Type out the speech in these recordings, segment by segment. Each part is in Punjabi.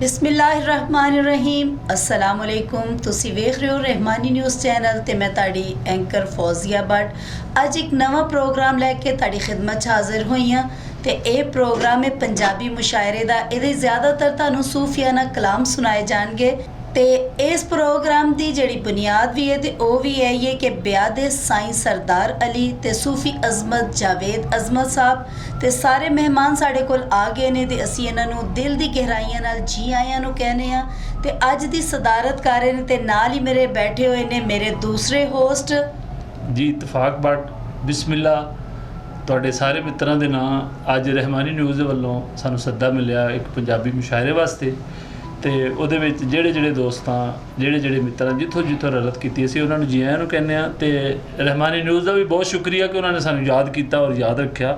बिस्मिल्लाहिर्रहमानिर्रहीम अस्सलामुअलैकुम। तुसी वेख रहे हो रहमानी न्यूज़ चैनल ते मैं ताड़ी एंकर फौजिया भट्ट अज एक नवा प्रोग्राम लैके ताड़ी खिदमत हाजिर हुई हाँ। ते ये प्रोग्राम है पंजाबी मुशायरे दा। इहदे ज़्यादातर तुहानू सूफियाना कलाम सुनाए जाएंगे। ते इस प्रोग्राम की जिहड़ी बुनियाद भी है तो वह भी है कि ब्यादे साईं सरदार अली ते सूफी अजमत जावेद अजमत साहब ते सारे मेहमान साढ़े कोल आ गए ने ते असीं इन्हां नूं दिल दी गहराइयां नाल जी आयां नूं कहने आ। ते अज दी सदारत कर रहे ने ते नाल ही मेरे बैठे हुए ने मेरे दूसरे होस्ट जी इतफाक भट्ट। बिस्मिल्ला तुहाडे सारे मित्रों के नाम अज रहमानी न्यूज़ दे वल्लों सानूं सद्दा मिलिया एक पंजाबी मुशायरे वास्ते। तो उहदे विच जेड़े दोस्तां जेड़े मित्रां जिथों रलत कीती असीं उन्हां नूं जी आयां नूं कहने आ। ते रहमानी न्यूज़ का भी बहुत शुक्रिया कि उन्होंने सानूं याद किया और याद रखा।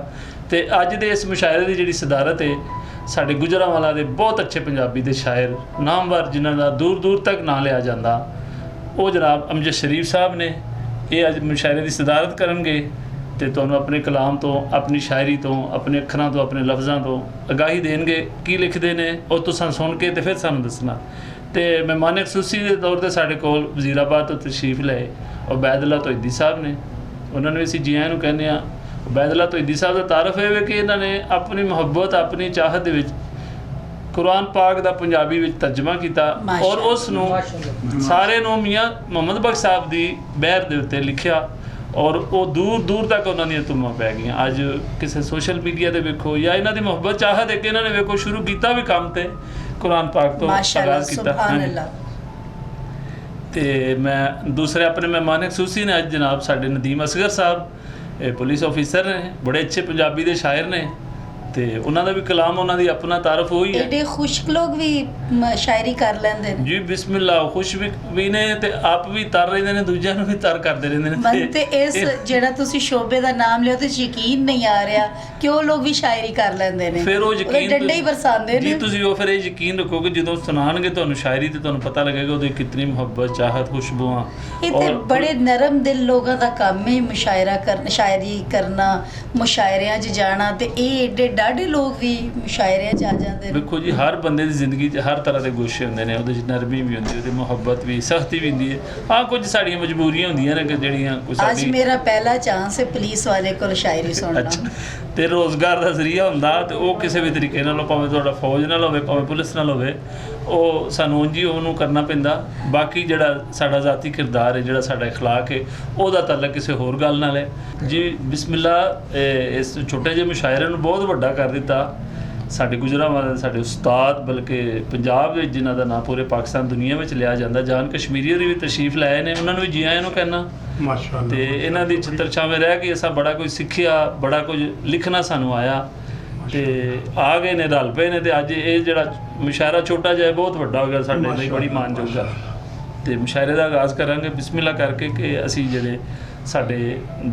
तो अज दे इस मुशायरे की जिहड़ी सदारत है साडे गुजरांवाला दे बहुत अच्छे पंजाबी दे शायर नामवर जिन्हां दा दूर दूर तक नाम लिया जाता वो जनाब अमजद शरीफ साहब ने ये अज मुशायरे की सदारत करनगे। तो तुहानूं अपने कलाम तो अपनी शायरी तो अपने अखरां तो अपने लफ्ज़ों तो आगाही देंगे की लिखते हैं और तुसां सुन के तो फिर सानूं दसना। तो मेहमान खसूसी के तौर पर साढ़े कोल वज़ीराबाद तो तशरीफ लाए उबैदुल्ला तोहिदी साहब ने। उन्होंने भी असीं जी आयां नूं कहने आ। उबैदुल्ला तोहिदी साहब का तारफ है कि इन्होंने अपनी मुहब्बत अपनी चाहत दे विच कुरान पाक का पंजाबी में तर्जमा किया और उसनूं सारे नूं मियाँ मुहम्मद बख्श साहब की बहर दे उत्ते लिखिया और वो दूर दूर तक उन्होंने धुम्मां पै गई। अज किसी सोशल मीडिया से वेखो या इन्हों की मुहब्बत चाहत है कि इन्होंने वेखो शुरू किया भी काम तो कुरान पाक तो आगाज़ किया। तो मैं दूसरे अपने मेहमान खसूसी ने अज जनाब साडे नदीम असगर साहब पुलिस ऑफिसर ने बड़े अच्छे पंजाबी के शायर ने। तो उन्होंने भी कलाम उन्होंने अपना तारफ हो ही है। एडे खुश्क लोग भी शायरी कर लेंदे ने जी बिस्मिल्ला खुश भी ने ते आप भी तर रहे ने दूजिਆਂ ਨੂੰ भी तर करते रहंदे ने। मन ते इस जेड़ा तुसी शोबे दा नाम लिया ते यकीन नहीं आ रहा कि वो लोग भी शायरी कर लेंदे ने। फिर वो यकीन डंडे ही बरसांदे ने। जी तुसी वो फिर यकीन रखो कि ਜਦੋਂ ਸੁਣਾਣਗੇ ਤੁਹਾਨੂੰ शायरी ਤੇ ਤੁਹਾਨੂੰ पता लगेगा ਉਹਦੀ कितनी मुहब्बत चाहत खुशबुआं। ये बड़े नरम दिल लोगों का काम है मुशायरा करना शायरी करना मुशायरियां च जाना। तो ये एडे डाढे लोग भी मुशायरियां च आ जाते हैं। देखो जी हर बंदे की जिंदगी हर तरह के गोशे होंगे ने ਉਹਦੇ नरमी भी होंगी है मुहब्बत भी सख्ती भी होंगी है। हाँ कुछ साड़ियाँ मजबूरियां होंदियां ने कि ਜਿਹੜੀਆਂ आज मेरा पहला चांस है पुलिस वाले को शायरी सुनना। तो रोज़गार का जरिया होंदा तो वो किसी भी तरीके नाल भावें तुहाडा फौज नाल होवे भावें पुलिस नाल होवे ਉਹ ਸਾਨੂੰ ਉਂਝ ਹੀ ਉਹਨੂੰ ਕਰਨਾ ਪੈਂਦਾ। ਬਾਕੀ ਜਿਹੜਾ ਸਾਡਾ ਜ਼ਾਤੀ ਕਿਰਦਾਰ ਹੈ ਜਿਹੜਾ ਸਾਡਾ اخلاق ਹੈ ਉਹਦਾ ਤਾਲੁਕ ਕਿਸੇ ਹੋਰ ਗੱਲ ਨਾਲ ਹੈ। ਜੀ ਬਿਸਮਿਲਲਾ ਇਸ ਛੋਟੇ ਜਿਹੇ ਮੁਸ਼ਾਇਰੇ ਨੂੰ ਬਹੁਤ ਵੱਡਾ ਕਰ ਦਿੱਤਾ ਸਾਡੇ ਗੁਜਰਾਂਵਾਲੇ ਸਾਡੇ ਉਸਤਾਦ ਬਲਕਿ ਪੰਜਾਬ ਵਿੱਚ ਜਿਨ੍ਹਾਂ ਦਾ ਨਾਂ ਪੂਰੇ ਪਾਕਿਸਤਾਨ ਦੁਨੀਆ ਵਿੱਚ ਲਿਆ ਜਾਂਦਾ ਜਾਨ ਕਸ਼ਮੀਰੀ ਦੀ ਵੀ ਤਸ਼ਰੀਫ ਲਾਏ ਨੇ ਉਹਨਾਂ ਨੂੰ ਵੀ ਜੀ ਆਇਆਂ ਨੂੰ ਕਹਿਣਾ ਮਾਸ਼ਾਅੱਲਾ। ਤੇ ਇਹਨਾਂ ਦੀ ਛਤਰ ਛਾਵੇਂ ਰਹਿ ਕੇ ਅਸਾਂ ਬੜਾ ਕੁਝ ਸਿੱਖਿਆ ਬੜਾ ਕੁਝ ਲਿਖਣਾ ਸਾਨੂੰ ਆਇਆ ਤੇ ਆ ਗਏ ਨੇ ਰਲ ਪਏ ਨੇ। ਤੇ ਅੱਜ ਇਹ ਜਿਹੜਾ ਮੁਸ਼ਾਇਰਾ ਛੋਟਾ ਜਿਹਾ ਬਹੁਤ ਵੱਡਾ ਹੋ ਗਿਆ ਸਾਡੇ ਲਈ ਬੜੀ ਮਾਣਯੋਗ ਆ। ਤੇ ਮੁਸ਼ਾਇਰੇ ਦਾ ਆਗਾਜ਼ ਕਰਾਂਗੇ ਬਿਸਮਿਲਲਾ ਕਰਕੇ ਕਿ ਅਸੀਂ ਜਿਹੜੇ ਸਾਡੇ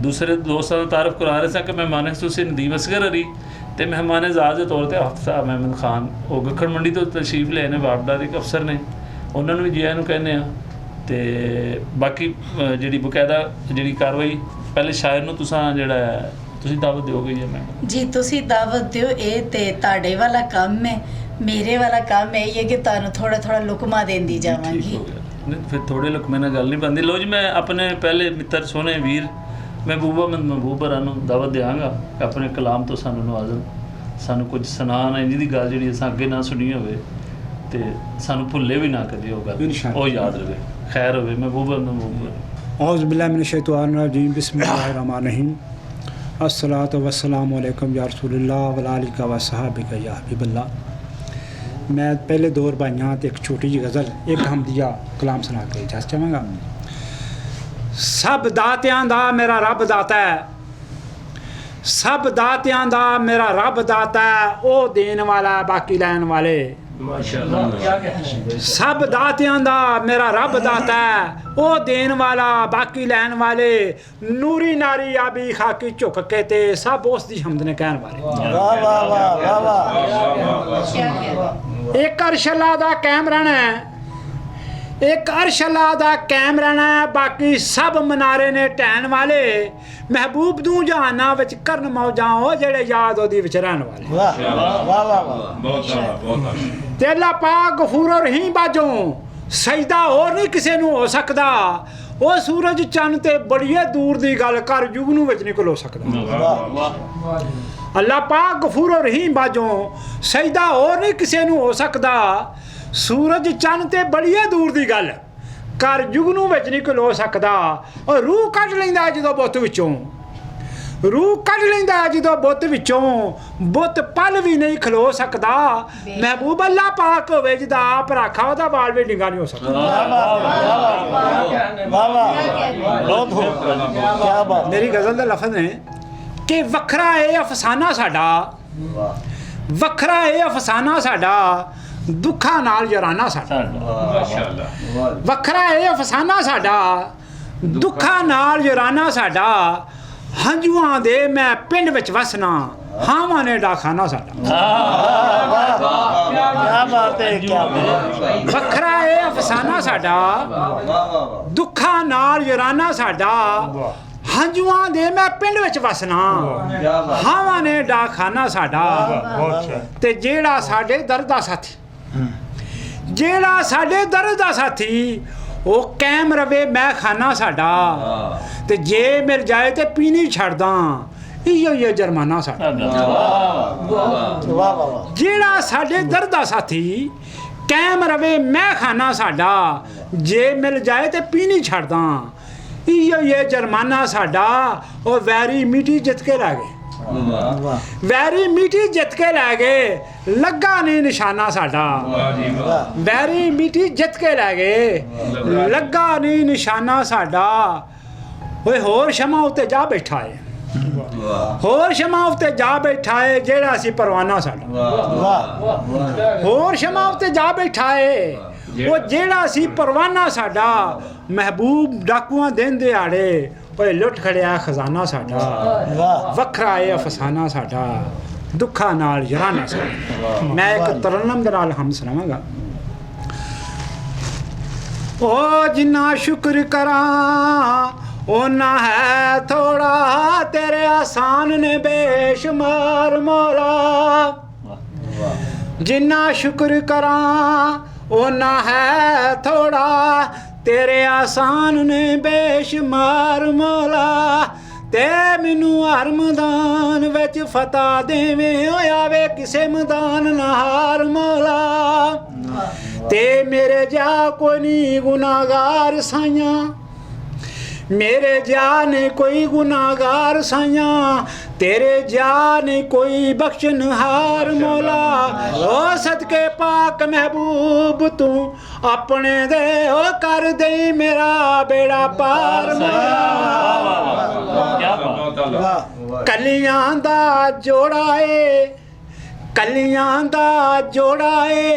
ਦੂਸਰੇ ਦੋਸਤਾਂ ਦਾ ਤਾਰਫ ਕਰਾ ਰਹੇ ਸਾਂ ਕਿ ਮਹਿਮਾਨ ਖਸੂਸੀ ਨਦੀਮ ਅਸਗਰ ਅਲੀ ਤੇ ਮਹਿਮਾਨ ਇਜ਼ਾਜ਼ ਦੇ ਤੌਰ 'ਤੇ ਹਫਤਾ ਮਹਿਮਦ ਖਾਨ ਉਹ ਗੱਖੜ ਮੰਡੀ ਤੋਂ ਤਸ਼ਰੀਫ ਲਏ ਨੇ ਵਾਰਡਾ ਦੇ ਇੱਕ ਅਫਸਰ ਨੇ ਉਹਨਾਂ ਨੂੰ ਵੀ ਜੀ ਆਇਆਂ ਨੂੰ ਕਹਿੰਦੇ ਆ। ਤੇ ਬਾਕੀ ਜਿਹੜੀ ਬਕਾਇਦਾ ਜਿਹੜੀ ਕਾਰਵਾਈ ਪਹਿਲੇ ਸ਼ਾਇਰ ਨੂੰ ਜਿਹੜਾ ਤੁਸੀਂ ਦਾਵਤ ਦਿਓਗੇ ਜੀ। ਮੈਂ ਜੀ ਤੁਸੀਂ ਦਾਵਤ ਦਿਓ ਇਹ ਤੇ ਤੁਹਾਡੇ ਵਾਲਾ ਕੰਮ ਹੈ। ਮੇਰੇ ਵਾਲਾ ਕੰਮ ਇਹ ਹੈ ਕਿ ਤੁਹਾਨੂੰ ਥੋੜਾ ਥੋੜਾ ਲੁਕਮਾ ਦੇਂਦੀ ਜਾਵਾਂਗੀ। ਫਿਰ ਥੋੜੇ ਲੁਕਮੇ ਨਾਲ ਗੱਲ ਨਹੀਂ ਬਣਦੀ। ਲੋ ਜੀ ਮੈਂ ਆਪਣੇ ਪਹਿਲੇ ਮਿੱਤਰ ਸੋਹਣੇ ਵੀਰ महबूब हरां नूं दावत देंगा अपने कलाम तो सानू नवाजन सानू कुछ सुनान इंज दी गल जिहड़ी असां अगे ना सुनी होवे ते सानू भुल्ले भी ना कदे वो गल वो याद रहे खैर होवे। महबूब औज़ु बिल्लाहि मिनश शैतानिर रजीम बिस्मिल्लाहिर रहमानिर रहीम अस्सलातु वस्सलामु अलैकुम या रसूलल्लाह व आलिका व सहाबिका या हबीबल्लाह। मैं पहले दो रबाइयां ते एक छोटी जी गज़ल एक हमदिया कलाम सुना के इजाज़त चाहांगा। सब दातियां दा मेरा रब दाता है सब दातियां दा मेरा रब दाता है ओ देन वाला बाकी लैन वाले सब दातियां दा मेरा रब दाता है ओ देन वाला बाकी लैन वाले नूरी नारी आबी खाकी झुक के ते सब उस दी हमद ने कहन वाले। वाह वाह वाह वाह। एक अरशला दा कायम रहना है एक अरशला दा कायम रहना है बाकी सब मनारे ने टहन वाले महबूब दू जहाना विच करन मौजां ओ जेड़े याद ओदी विच रहन वाले। वाह वाह वाह वाह। ते अल्लाह पाक गफूर रहीम बाजों सजदा होर नहीं किसी नूं हो सकदा ਉਹ सूरज चंद ते बड़िए दूर दी गल कर युग नूं विच नहीं खलो सकदा अल्लाह पाक गफूर रहीम बाजों सजदा होर नहीं किसी नूं हो सकदा सूरज चंद ते बड़िए दूर दी गल कर युग नूं विच नहीं खलो सकदा और रूह कढ लैंदा जदों बुत विचों रूह कढ लैंदा जदों बुत विचों बुत पल भी नहीं खलो सकदा महबूब अल्लाह पाक होवे जिदा आप राखा ओदा बाल भी डिंगा नहीं हो सकदा मेरी गज़ल दे लफ्ज़ ने कि वखरा है अफसाना साडा वखरा है अफसाना साडा दुखा नाल जराना साडा वखरा है अफसाना साडा दुखा नाल जराना साडा हंजुआं दे मैं पिंड विच वसना हावां ने डाखाना साडा वखरा है अफसाना साडा दुखा नाल जराना साडा हंजुआं दे मैं पिंड विच वसना हावां ने डाखाना साडा ते जेड़ा साडे दर्द दा साथी जेड़ा साडे दर्द दा साथी ओ कैम रवे मैं खाना साडा ते जे मिल जाए ते पीनी छड़दा इयो जरमाना साडा जेड़ा साडे दर्द दा साथी कैम रवे मैं खाना साडा जे मिल जाए ते पीनी छड़दा इयो जरमाना साडा ओ वैरी मिट्टी जित के लै गए वैरी मिट्टी जित के लै गए लगा नहीं निशाना साडा वैरी मिट्टी जित के लै गए लगा नहीं निशाना साडा ओए होर शमा उत्ते जा बैठा है होर शमा उत्ते जा बैठा है जेड़ा सी परवाना साडा होर शमा उत्ते जा बैठा है वो जेड़ा सी परवाना साडा महबूब डाकुआं दिन दिहाड़े ओए लुट खड़िया खजाना साडा वखरा है अफसाना साडा दुखा नाल जराना साडा मैं एक तरन्नम दे नाल हम सुनावांगा ओ जिन्ना शुक्र करा ओना है थोड़ा तेरे आसान ने बेशुमार मौला जिन्ना शुक्र करा ओना है थोड़ा तेरे आसान ने बेशुमार मौला ते मैनू हर मैदान विच फतह देवें होया वे किसे मैदान नहार मौला ते मेरे जा कोई नहीं गुनाहगार साइयां मेरे जा ने कोई गुनाहगार साइया तेरे जा ने कोई बख्शनहार मौला ओ सदके पाक महबूब तू अपने दे ओ कर दे मेरा बेड़ा पार मौला कलियां दा जोड़ा है कलियां दा जोड़ा है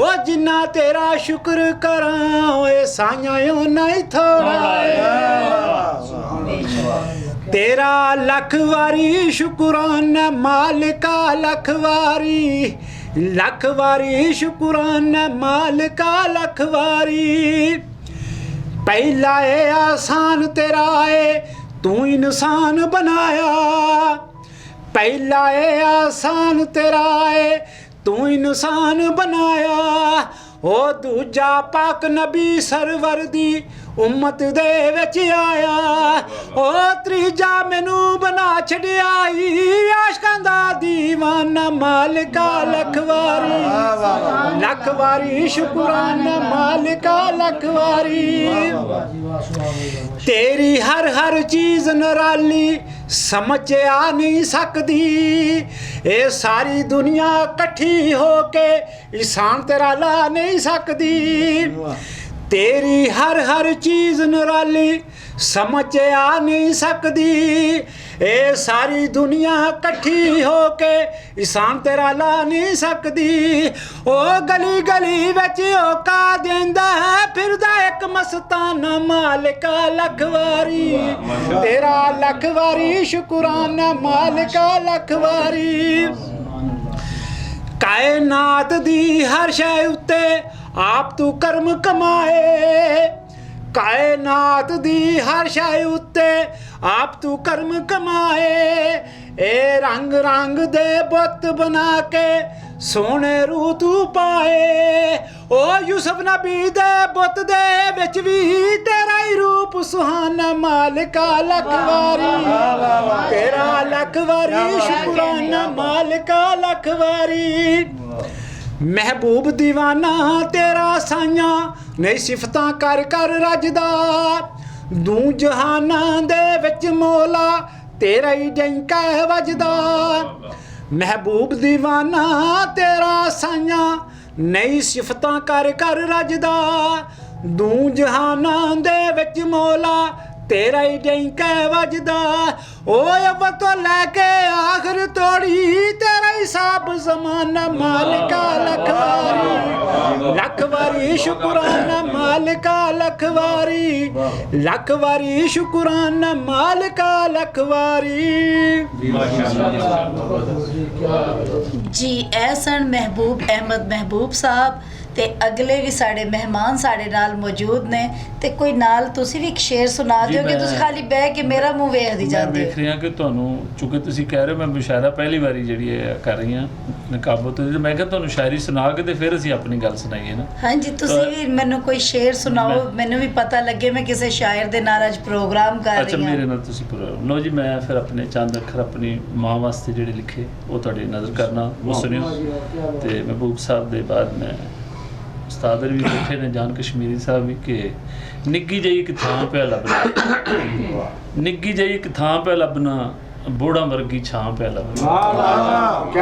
ओ जिन्ना तेरा शुक्र करा ओए साइया ओना ही थोड़ा है तेरा लख वारी शुक्राना मालिका लख वारी शुक्राना मालिका लख वारी पहला है आसान तेरा है तू इंसान बनाया पहला है आसान तेरा है तू इंसान बनाया ओ दूजा पाक नबी सरवर दी उम्मत दे विच आया ओ त्रीजा मैनू बना छड़िया आशकां दा दीवाना मालिका लख वारी शुक्राना मालिका लख वारी तेरी हर हर चीज निराली समझ आ नहीं सकदी ए सारी दुनिया कट्ठी होके इंसान तेरा ला नहीं सकदी तेरी हर हर चीज निराली समझ आ नहीं सकदी ए सारी दुनिया कट्ठी होके इंसान तेरा ला नहीं सकदी ओ गली गली विच ओका देंदा है फिरदा एक मस्ताना मालिका लख वारी तेरा लख वारी शुक्राना मालिका लख वारी कायनात दी हर शै उत्ते आप तू कर्म कमाए ਕਾਇਨਾਤ ਦੀ ਹਰ ਸ਼ੈ ਉੱਤੇ ਆਪ ਤੂੰ ਕਰਮ ਕਮਾਏ ਇਹ ਰੰਗ ਰੰਗ ਦੇ ਬੁੱਤ ਬਣਾ ਕੇ ਸੋਹਣੇ ਰੂਹ ਤੂੰ ਪਾਏ ਓ ਯੂਸਫ ਨਬੀ ਦੇ ਬੁੱਤ ਦੇ ਵਿੱਚ ਵੀ ਤੇਰਾ ਹੀ ਰੂਪ ਸੁਹਾਨਾ ਮਾਲਕਾ ਲੱਖ ਵਾਰੀ ਤੇਰਾ ਲੱਖ ਵਾਰੀ ਸ਼ੁਕਰਾਨਾ ਮਾਲਕਾ ਲੱਖ ਵਾਰੀ ਮਹਿਬੂਬ ਦੀਵਾਨਾ ਤੇਰਾ ਸਾਈਆਂ ਨਹੀਂ ਸਿਫਤਾਂ ਕਰ ਕਰ ਰੱਜਦਾ ਦੂ ਜਹਾਨਾਂ ਦੇ ਵਿੱਚ ਮੌਲਾ ਤੇਰਾ ਹੀ ਡੰਕਾ ਵੱਜਦਾ ਮਹਿਬੂਬ ਦੀਵਾਨਾ ਤੇਰਾ ਸਾਈਆਂ ਨਹੀਂ ਸਿਫਤਾਂ ਕਰ ਕਰ ਰੱਜਦਾ ਦੂ ਜਹਾਨਾਂ ਦੇ ਵਿੱਚ ਮੌਲਾ ਤੇਰਾ ਹੀ ਡੰਕਾ ਵੱਜਦਾ ਓਏ ਅੱਵਲ ਤੋਂ ਲੈ ਕੇ ਆਖਰ ਤੋੜੀ ਤੇਰਾ ਹੀ ਸਾਬ ਜ਼ਮਾਨਾ ਮਾਲਕਾ ਲੱਖ ਵਾਰੀ ਸ਼ੁਕਰਾਨਾ ਮਾਲਕਾ ਲੱਖ ਵਾਰੀ ਸ਼ੁਕਰਾਨਾ ਮਾਲਕਾ ਲੱਖ ਵਾਰੀ ਜੀ ਇਹ ਸਨ ਮਹਿਬੂਬ ਅਹਿਮਦ ਮਹਿਬੂਬ ਸਾਹਿਬ ਤੇ ਅਗਲੇ ਵੀ ਸਾਡੇ ਮਹਿਮਾਨ ਸਾਡੇ ਨਾਲ ਮੌਜੂਦ ਨੇ ਤੇ ਕੋਈ ਨਾਲ ਤੁਸੀਂ ਵੀ ਇੱਕ ਸ਼ੇਰ ਸੁਣਾ ਦਿਓ ਕਿ ਤੁਸੀਂ ਖਾਲੀ ਬਹਿ ਕੇ ਮੇਰਾ ਮੂੰਹ ਵੇਖਦੀ ਮੈਂ ਜਾਂਦੇ ਵੇਖ ਰਿਹਾ ਕਿ ਤੁਹਾਨੂੰ ਚੁੱਕੇ ਤੁਸੀਂ ਕਹਿ ਰਹੇ ਹੋ ਮੈਂ ਮੁਸ਼ਾਇਰਾ ਪਹਿਲੀ ਵਾਰੀ ਜਿਹੜੀ ਹੈ ਕਰ ਰਹੀ ਹਾਂ ਨਕਾਬੋ ਤੋਂ ਮੈਂ ਕਿਹਾ ਤੁਹਾਨੂੰ ਸ਼ਾਇਰੀ ਸੁਣਾ ਕੇ ਤੇ ਫਿਰ ਅਸੀਂ ਆਪਣੀ ਗੱਲ ਸੁਣਾਈਏ ਨਾ ਹਾਂਜੀ ਤੁਸੀਂ ਵੀ ਮੈਨੂੰ ਕੋਈ ਸ਼ੇਰ ਸੁਣਾਓ ਮੈਨੂੰ ਵੀ ਪਤਾ ਲੱਗੇ ਮੈਂ ਕਿਸੇ ਸ਼ਾਇਰ ਦੇ ਨਾਲ ਅੱਜ ਪ੍ਰੋਗਰਾਮ ਕਰ ਅੱਛਾ ਰਹੀ ਹਾਂ ਮੇਰੇ ਨਾਲ ਤੁਸੀਂ ਲਓ ਜੀ ਮੈਂ ਫਿਰ ਆਪਣੇ ਚੰਦ ਅੱਖਰ ਆਪਣੀ ਮਾਂ ਵਾਸਤੇ ਜਿਹੜੇ ਲਿਖੇ ਉਹ ਤੁਹਾਡੇ ਨਜ਼ਰ ਕਰਨਾ ਉਹ ਸੁਣਿਓ ਤੇ ਮਹਿਬੂਬ ਸਾਹਿਬ ਦੇ ਬਾਅਦ ਮੈਂ ਉਸਤਾਦ ਵੀ ਬੈਠੇ ਨੇ ਜਾਨ ਕਸ਼ਮੀਰੀ ਸਾਹਿਬ ਵੀ ਕਿ ਨਿੱਗੀ ਜਿਹੀ ਇੱਕ ਥਾਂ ਪਿਆ ਲੱਭਣਾ ਨਿੱਗੀ ਜਿਹੀ ਇੱਕ ਥਾਂ ਪਿਆ ਲੱਭਣਾ ਬੋੜਾ ਵਰਗੀ ਛਾਂ ਪਿਆ ਲੱਭਣਾ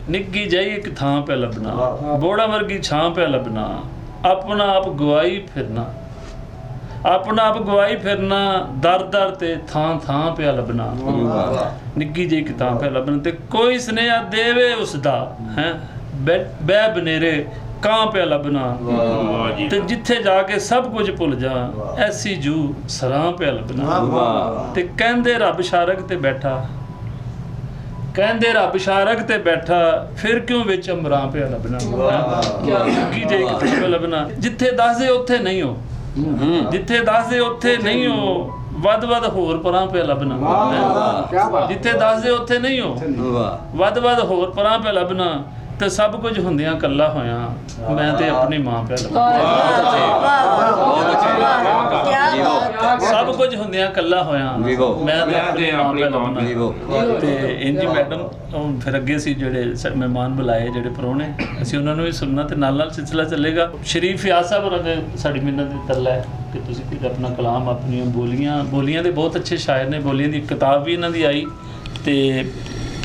ਨਿੱਗੀ ਜਿਹੀ ਇੱਕ ਥਾਂ ਪਿਆ ਲੱਭਣਾ ਬੋੜਾ ਵਰਗੀ ਛਾਂ ਪਿਆ ਲੱਭਣਾ ਆਪਣਾ ਆਪ ਗਵਾਈ ਫਿਰਨਾ ਆਪਣਾ ਆਪ ਗਵਾਈ ਫਿਰਨਾ ਦਰ ਦਰ ਤੇ ਥਾਂ ਥਾਂ ਪਿਆ ਲੱਭਣਾ ਨਿੱਗੀ ਜਿਹੀ ਇੱਕ ਥਾਂ ਪਿਆ ਲੱਭਣਾ ਤੇ ਕੋਈ ਸੁਨੇਹਾ ਦੇਵੇ ਉਸ ਦਾ ਹੈ ਬੈ ਬਨੇਰੇ ਕਾਂ ਪਿਆ ਲੱਭਣਾ ਤੇ ਜਿੱਥੇ ਜਾ ਕੇ ਸਭ ਕੁਝ ਭੁੱਲ ਜਾ ਐਸੀ ਜੂ ਸਰਾਂ ਪਿਆ ਲੱਭਣਾ ਤੇ ਕਹਿੰਦੇ ਰੱਬ ਸ਼ਾਰਕ ਤੇ ਬੈਠਾ ਕਹਿੰਦੇ ਰੱਬ ਸ਼ਾਰਕ ਤੇ ਬੈਠਾ ਫਿਰ ਕਿਉਂ ਵਿੱਚ ਅਮਰਾਂ ਪਿਆ ਲੱਭਣਾ ਕੀ ਜੇ ਕਿਤੇ ਲੱਭਣਾ ਜਿੱਥੇ ਦੱਸਦੇ ਉੱਥੇ ਨਹੀਂ ਹੋ ਜਿੱਥੇ ਦੱਸਦੇ ਉੱਥੇ ਨਹੀਂ ਹੋ ਵੱਧ ਵੱਧ ਹੋਰ ਪਰਾਂ ਪਿਆ ਲੱਭਣਾ ਜਿੱਥੇ ਦੱਸਦੇ ਉੱਥੇ ਨਹੀਂ ਹੋ ਵੱਧ ਵੱਧ ਹੋਰ ਪਰਾਂ ਪਿਆ ਲੱਭਣਾ ਤੇ ਸਭ ਕੁਝ ਹੁੰਦਿਆਂ ਕੱਲਾ ਹੋਇਆ ਮੈਂ ਤੇ ਆਪਣੀ ਮਾਂ ਪਿਆ ਸਭ ਕੁਝ ਹੁੰਦਿਆਂ ਕੱਲਾ ਹੋਇਆ ਮੈਂ ਤੇ ਆਪਣੀ ਮਾਂ ਪਿਆ ਲੱਭਣਾ ਤੇ ਇੰਜੀ ਮੈਡਮ ਫਿਰ ਅੱਗੇ ਸੀ ਜਿਹੜੇ ਮਹਿਮਾਨ ਬੁਲਾਏ ਜਿਹੜੇ ਪ੍ਰਾਹੁਣੇ ਅਸੀਂ ਉਹਨਾਂ ਨੂੰ ਵੀ ਸੁਣਨਾ ਤੇ ਨਾਲ ਨਾਲ ਸਿਲਸਿਲਾ ਚੱਲੇਗਾ ਸ਼ਰੀਫ ਫਿਆਜ਼ ਸਾਹਿਬ ਹੋਰਾਂ ਦੇ ਸਾਡੀ ਮਿੰਨਤ ਦੀ ਤਰਲਾ ਹੈ ਕਿ ਤੁਸੀਂ ਕੁਝ ਆਪਣਾ ਕਲਾਮ ਆਪਣੀਆਂ ਬੋਲੀਆਂ ਦੇ ਬਹੁਤ ਅੱਛੇ ਸ਼ਾਇਰ ਨੇ ਬੋਲੀਆਂ ਦੀ ਕਿਤਾਬ ਵੀ ਇਹਨਾਂ ਦੀ ਆਈ ਤੇ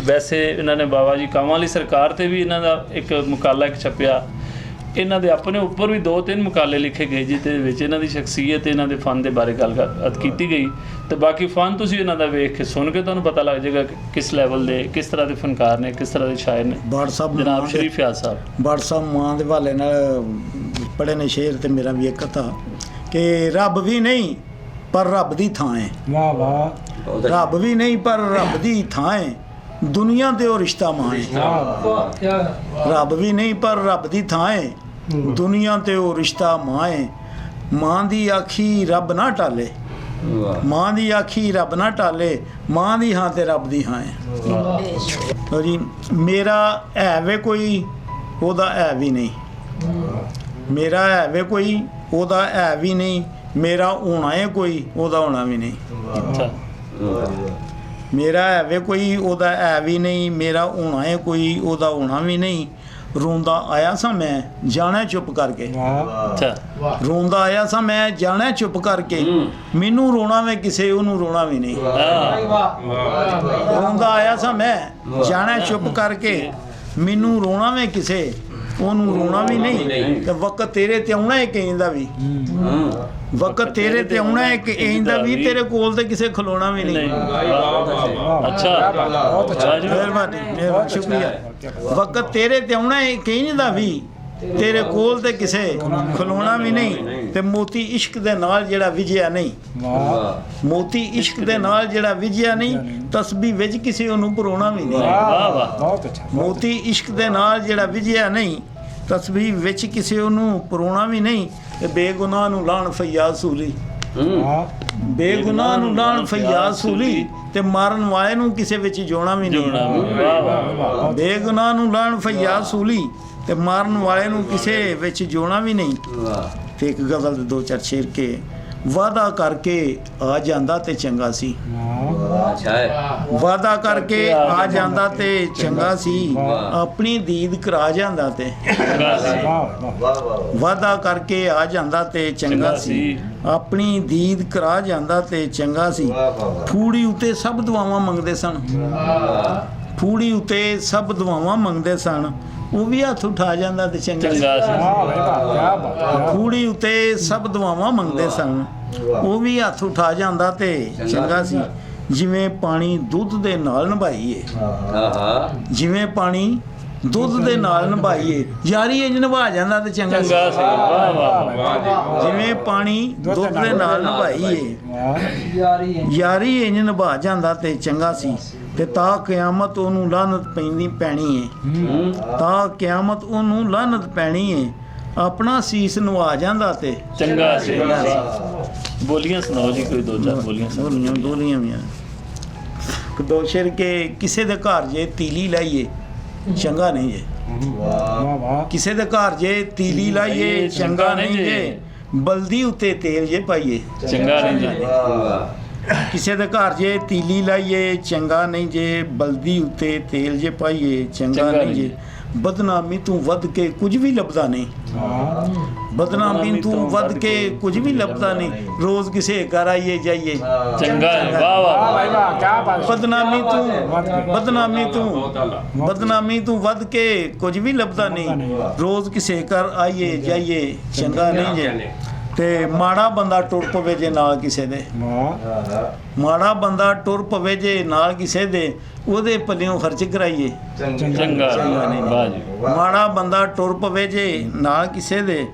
ਵੈਸੇ ਇਹਨਾਂ ਨੇ ਬਾਬਾ ਜੀ ਕਾਵਾਂ ਵਾਲੀ ਸਰਕਾਰ ਤੇ ਵੀ ਇਹਨਾਂ ਦਾ ਇੱਕ ਮੁਕਾਲਾ ਇੱਕ ਛਪਿਆ ਇਹਨਾਂ ਦੇ ਆਪਣੇ ਉੱਪਰ ਵੀ 2-3 ਮੁਕਾਲੇ ਲਿਖੇ ਗਏ ਜਿਹਦੇ ਵਿੱਚ ਇਹਨਾਂ ਦੀ ਸ਼ਖਸੀਅਤ ਇਹਨਾਂ ਦੇ ਫਨ ਦੇ ਬਾਰੇ ਗੱਲਬਾਤ ਕੀਤੀ ਗਈ ਤੇ ਬਾਕੀ ਫਨ ਤੁਸੀਂ ਇਹਨਾਂ ਦਾ ਵੇਖ ਕੇ ਸੁਣ ਕੇ ਤੁਹਾਨੂੰ ਪਤਾ ਲੱਗ ਜਾਏਗਾ ਕਿ ਕਿਸ ਲੈਵਲ ਦੇ ਕਿਸ ਤਰ੍ਹਾਂ ਦੇ ਫਨਕਾਰ ਨੇ ਕਿਸ ਤਰ੍ਹਾਂ ਦੇ ਸ਼ਾਇਰ ਨੇ ਜਨਾਬ ਸ਼ਰੀਫ ਫਿਆਜ਼ ਸਾਹਿਬ ਬਾੜ ਸਾਹਿਬ ਮਾਂ ਦੇ ਹਵਾਲੇ ਨਾਲ ਪੜ੍ਹੇ ਨੇ ਸ਼ੇਰ ਤੇ ਮੇਰਾ ਵੀ ਇੱਕ ਕਥਾ ਕਿ ਰੱਬ ਵੀ ਨਹੀਂ ਪਰ ਰੱਬ ਦੀ ਥਾਂ ਹੈ ਵਾਹ ਵਾਹ ਰੱਬ ਵੀ ਨਹੀਂ ਪਰ ਰੱਬ ਦੀ ਥਾਂ ਹੈ ਦੁਨੀਆ ਤੇ ਉਹ ਰਿਸ਼ਤਾ ਮਾਂ ਹੈ ਰੱਬ ਵੀ ਨਹੀਂ ਪਰ ਰੱਬ ਦੀ ਥਾਂ ਹੈ ਦੁਨੀਆ ਤੇ ਉਹ ਰਿਸ਼ਤਾ ਮਾਂ ਹੈ ਮਾਂ ਦੀ ਆਖੀ ਰੱਬ ਨਾ ਟਾਲੇ ਮਾਂ ਦੀ ਆਖੀ ਰੱਬ ਨਾ ਟਾਲੇ ਮਾਂ ਦੀ ਹਾਂ ਤੇ ਰੱਬ ਦੀ ਹਾਂ ਹੈ ਜੀ ਮੇਰਾ ਹੈ ਵੇ ਕੋਈ ਉਹਦਾ ਹੈ ਵੀ ਨਹੀਂ ਮੇਰਾ ਹੈ ਵੇ ਕੋਈ ਉਹਦਾ ਹੈ ਵੀ ਨਹੀਂ ਮੇਰਾ ਹੋਣਾ ਹੈ ਕੋਈ ਉਹਦਾ ਹੋਣਾ ਵੀ ਨਹੀਂ ਮੇਰਾ ਹੈ ਵੇ ਕੋਈ ਉਹਦਾ ਹੈ ਵੀ ਨਹੀਂ ਮੇਰਾ ਹੋਣਾ ਹੈ ਕੋਈ ਉਹਦਾ ਹੋਣਾ ਵੀ ਨਹੀਂ ਰੋਂਦਾ ਆਇਆ ਸਾਂ ਮੈਂ ਜਾਣਾ ਚੁੱਪ ਕਰਕੇ ਰੋਂਦਾ ਆਇਆ ਸਾਂ ਮੈਂ ਜਾਣਾ ਚੁੱਪ ਕਰਕੇ ਮੈਨੂੰ ਰੋਣਾ ਵੇ ਕਿਸੇ ਉਹਨੂੰ ਰੋਣਾ ਵੀ ਨਹੀਂ ਰੋਂਦਾ ਆਇਆ ਸਾਂ ਮੈਂ ਜਾਣਾ ਚੁੱਪ ਕਰਕੇ ਮੈਨੂੰ ਰੋਣਾ ਵੇ ਕਿਸੇ ਉਹਨੂੰ ਰੋਣਾ ਵੀ ਨਹੀਂ ਤੇ ਵਕਤ ਤੇਰੇ ਤੇ ਆਉਣਾ ਹੈ ਕਿ ਦਾ ਵੀ ਵਕਤ ਤੇਰੇ ਤੇ ਆਉਣਾ ਹੈ ਕਿ ਇਹਦਾ ਵੀ ਤੇਰੇ ਕੋਲ ਤੇ ਕਿਸੇ ਖਲੋਣਾ ਵੀ ਨਹੀਂ ਅੱਛਾ ਬਹੁਤ ਅੱਛਾ ਮਿਹਰਬਾਨੀ ਸ਼ੁਕਰੀਆ ਵਕਤ ਤੇਰੇ ਤੇ ਆਉਣਾ ਹੈ ਕਿ ਇਹਦਾ ਵੀ ਤੇਰੇ ਕੋਲ ਤੇ ਕਿਸੇ ਖਲੋਣਾ ਵੀ ਨਹੀਂ ਤੇ ਮੋਤੀ ਇਸ਼ਕ ਦੇ ਨਾਲ ਜਿਹੜਾ ਵਿਜਿਆ ਨਹੀਂ ਮੋਤੀ ਇਸ਼ਕ ਦੇ ਨਾਲ ਜਿਹੜਾ ਵਿਜਿਆ ਨਹੀਂ ਤਸਬੀਹ ਵਿੱਚ ਕਿਸੇ ਉਹਨੂੰ ਪਰੋਣਾ ਵੀ ਨਹੀਂ ਬਹੁਤ ਅੱਛਾ ਮੋਤੀ ਇਸ਼ਕ ਦੇ ਨਾਲ ਜਿਹੜਾ ਵਿਜਿਆ ਨਹੀਂ ਤਸਬੀਹ ਵਿੱਚ ਕਿਸੇ ਉਹਨੂੰ ਪਰੋਣਾ ਵੀ ਨਹੀਂ ਤੇ ਬੇਗੁਨਾਹ ਨੂੰ ਲਾਣ ਫਯਾਜ਼ ਸੂਲੀ, ਵਾਹ ਬੇਗੁਨਾਹ ਨੂੰ ਲਾਣ ਫਯਾਜ਼ ਸੂਲੀ, ਤੇ ਮਾਰਨ ਵਾਲੇ ਨੂੰ ਕਿਸੇ ਵਿੱਚ ਜੋਣਾ ਵੀ ਨਹੀਂ। ਵਾਹ ਵਾਹ ਬੇਗੁਨਾਹ ਨੂੰ ਲਾਣ ਫਯਾਜ਼ ਸੂਲੀ, ਤੇ ਮਾਰਨ ਵਾਲੇ ਨੂੰ ਕਿਸੇ ਵਿੱਚ ਜੋਣਾ ਵੀ ਨਹੀਂ। ਤੇ ਇੱਕ ਗਜ਼ਲ ਦੇ 2-4 ਸ਼ੇਰ ਕੇ ਵਾਦਾ ਕਰਕੇ ਆ ਜਾਂਦਾ ਤੇ ਚੰਗਾ ਸੀ, ਵਾਦਾ ਕਰਕੇ ਆ ਜਾਂਦਾ ਤੇ ਚੰਗਾ ਸੀ, ਆਪਣੀ ਦੀਦ ਕਰਾ ਜਾਂਦਾ ਤੇ, ਵਾਦਾ ਕਰਕੇ ਆ ਜਾਂਦਾ ਤੇ ਚੰਗਾ ਸੀ, ਆਪਣੀ ਦੀਦ ਕਰਾ ਜਾਂਦਾ ਤੇ ਚੰਗਾ ਸੀ। ਫੂੜੀ ਉਤੇ ਸਭ ਦੁਆਵਾਂ ਮੰਗਦੇ ਸਨ, ਫੂੜੀ ਉਤੇ ਸਭ ਦੁਆਵਾਂ ਮੰਗਦੇ ਸਨ, ਉਹ ਵੀ ਹੱਥ ਉਠਾ ਜਾਂਦਾ ਤੇ ਚੰਗਾ ਸੀ। ਫੂੜੀ ਉਤੇ ਸਭ ਦੁਆਵਾਂ ਮੰਗਦੇ ਸਨ, ਉਹ ਵੀ ਹੱਥ ਉਠਾ ਜਾਂਦਾ ਤੇ ਚੰਗਾ ਸੀ। ਜਿਵੇਂ ਪਾਣੀ ਦੁੱਧ ਦੇ ਨਾਲ ਨਿਭਾਈਏ, ਜਿਵੇਂ ਪਾਣੀ ਦੁੱਧ ਦੇ ਨਾਲ ਨਿਭਾਈਏ, ਯਾਰੀ ਇੰਜ ਨਿਭਾ ਜਾਂਦਾ ਤੇ ਚੰਗਾ ਸੀ। ਵਾਹ ਵਾਹ ਜਿਵੇਂ ਪਾਣੀ ਦੁੱਧ ਦੇ ਨਾਲ ਨਿਭਾਈਏ, ਯਾਰੀ ਇੰਜ ਨਿਭਾ ਜਾਂਦਾ ਤੇ ਚੰਗਾ ਸੀ। ਤੇ ਤਾਂ ਕਿਆਮਤ ਉਹਨੂੰ ਲਾਨਤ ਪੈਣੀ ਏ, ਤਾਂ ਕਿਆਮਤ ਉਹਨੂੰ ਲਾਨਤ ਪੈਣੀ ਏ, ਆਪਣਾ ਸੀਸ ਨਵਾ ਜਾਂਦਾ ਤੇ ਚੰਗਾ ਸੀ। ਬੋਲੀਆਂ ਸੁਣਾਓ ਜੀ, ਕੋਈ 2-4 ਬੋਲੀਆਂ ਸੁਣਾਓ। ਦੋਲੀਆਂ ਵੀ ਦੋ ਸ਼ੇਰ ਕੇ ਕਿਸੇ ਦੇ ਘਰ ਜੇ ਤੀਲੀ ਲਾਈਏ ਚੰਗਾ ਨਹੀਂ ਜੇ, ਕਿਸੇ ਦੇ ਘਰ ਜੇ ਤੀਲੀ ਲਾਈਏ ਚੰਗਾ ਨਹੀਂ ਜੇ, ਬਲਦੀ ਉੱਤੇ ਤੇਲ ਜੇ ਪਾਈਏ ਚੰਗਾ ਨਹੀਂ ਜੀ। ਕਿਸੇ ਦੇ ਘਰ ਜੇ ਤੀਲੀ ਲਾਈਏ ਚੰਗਾ ਨਹੀਂ ਜੇ, ਬਲਦੀ ਉੱਤੇ ਤੇਲ ਜੇ ਪਾਈਏ ਚੰਗਾ ਨਹੀਂ ਜੇ। ਬਦਨਾਮੀ ਤੋਂ ਵੱਧ ਕੇ ਕੁਝ ਵੀ ਲੱਭਦਾ ਨਹੀਂ, ਬਦਨਾਮੀ ਤੋਂ ਵੱਧ ਕੇ ਕੁਝ ਵੀ ਲੱਭਦਾ ਨਹੀਂ, ਰੋਜ਼ ਕਿਸੇ ਘਰ ਆਈਏ ਜਾਈਏ ਚੰਗਾ ਹੈ। ਵਾਹ ਵਾਹ ਬਦਨਾਮੀ ਤੋਂ ਵੱਧ ਕੇ ਕੁਝ ਵੀ ਲੱਭਦਾ ਨਹੀਂ, ਰੋਜ਼ ਕਿਸੇ ਘਰ ਆਈਏ ਜਾਈਏ ਚੰਗਾ ਨਹੀਂ ਜੇ। ਤੇ ਮਾੜਾ ਬੰਦਾ ਟੁਰ ਪਵੇ ਜੇ ਨਾਲ ਕਿਸੇ ਦੇ, ਮਾੜਾ ਬੰਦਾ ਟੁਰ ਪਵੇ ਜੇ ਨਾਲ ਕਿਸੇ ਦੇ, ਉਹਦੇ ਪੱਲਿਓਂ ਖਰਚ ਕਰਾਈਏ ਚੰਗਾ ਨਹੀਂ। ਵਾਹ ਜੀ ਮਾੜਾ ਬੰਦਾ ਟੁਰ ਪਵੇ ਜੇ ਨਾਲ ਕਿਸੇ ਦੇ,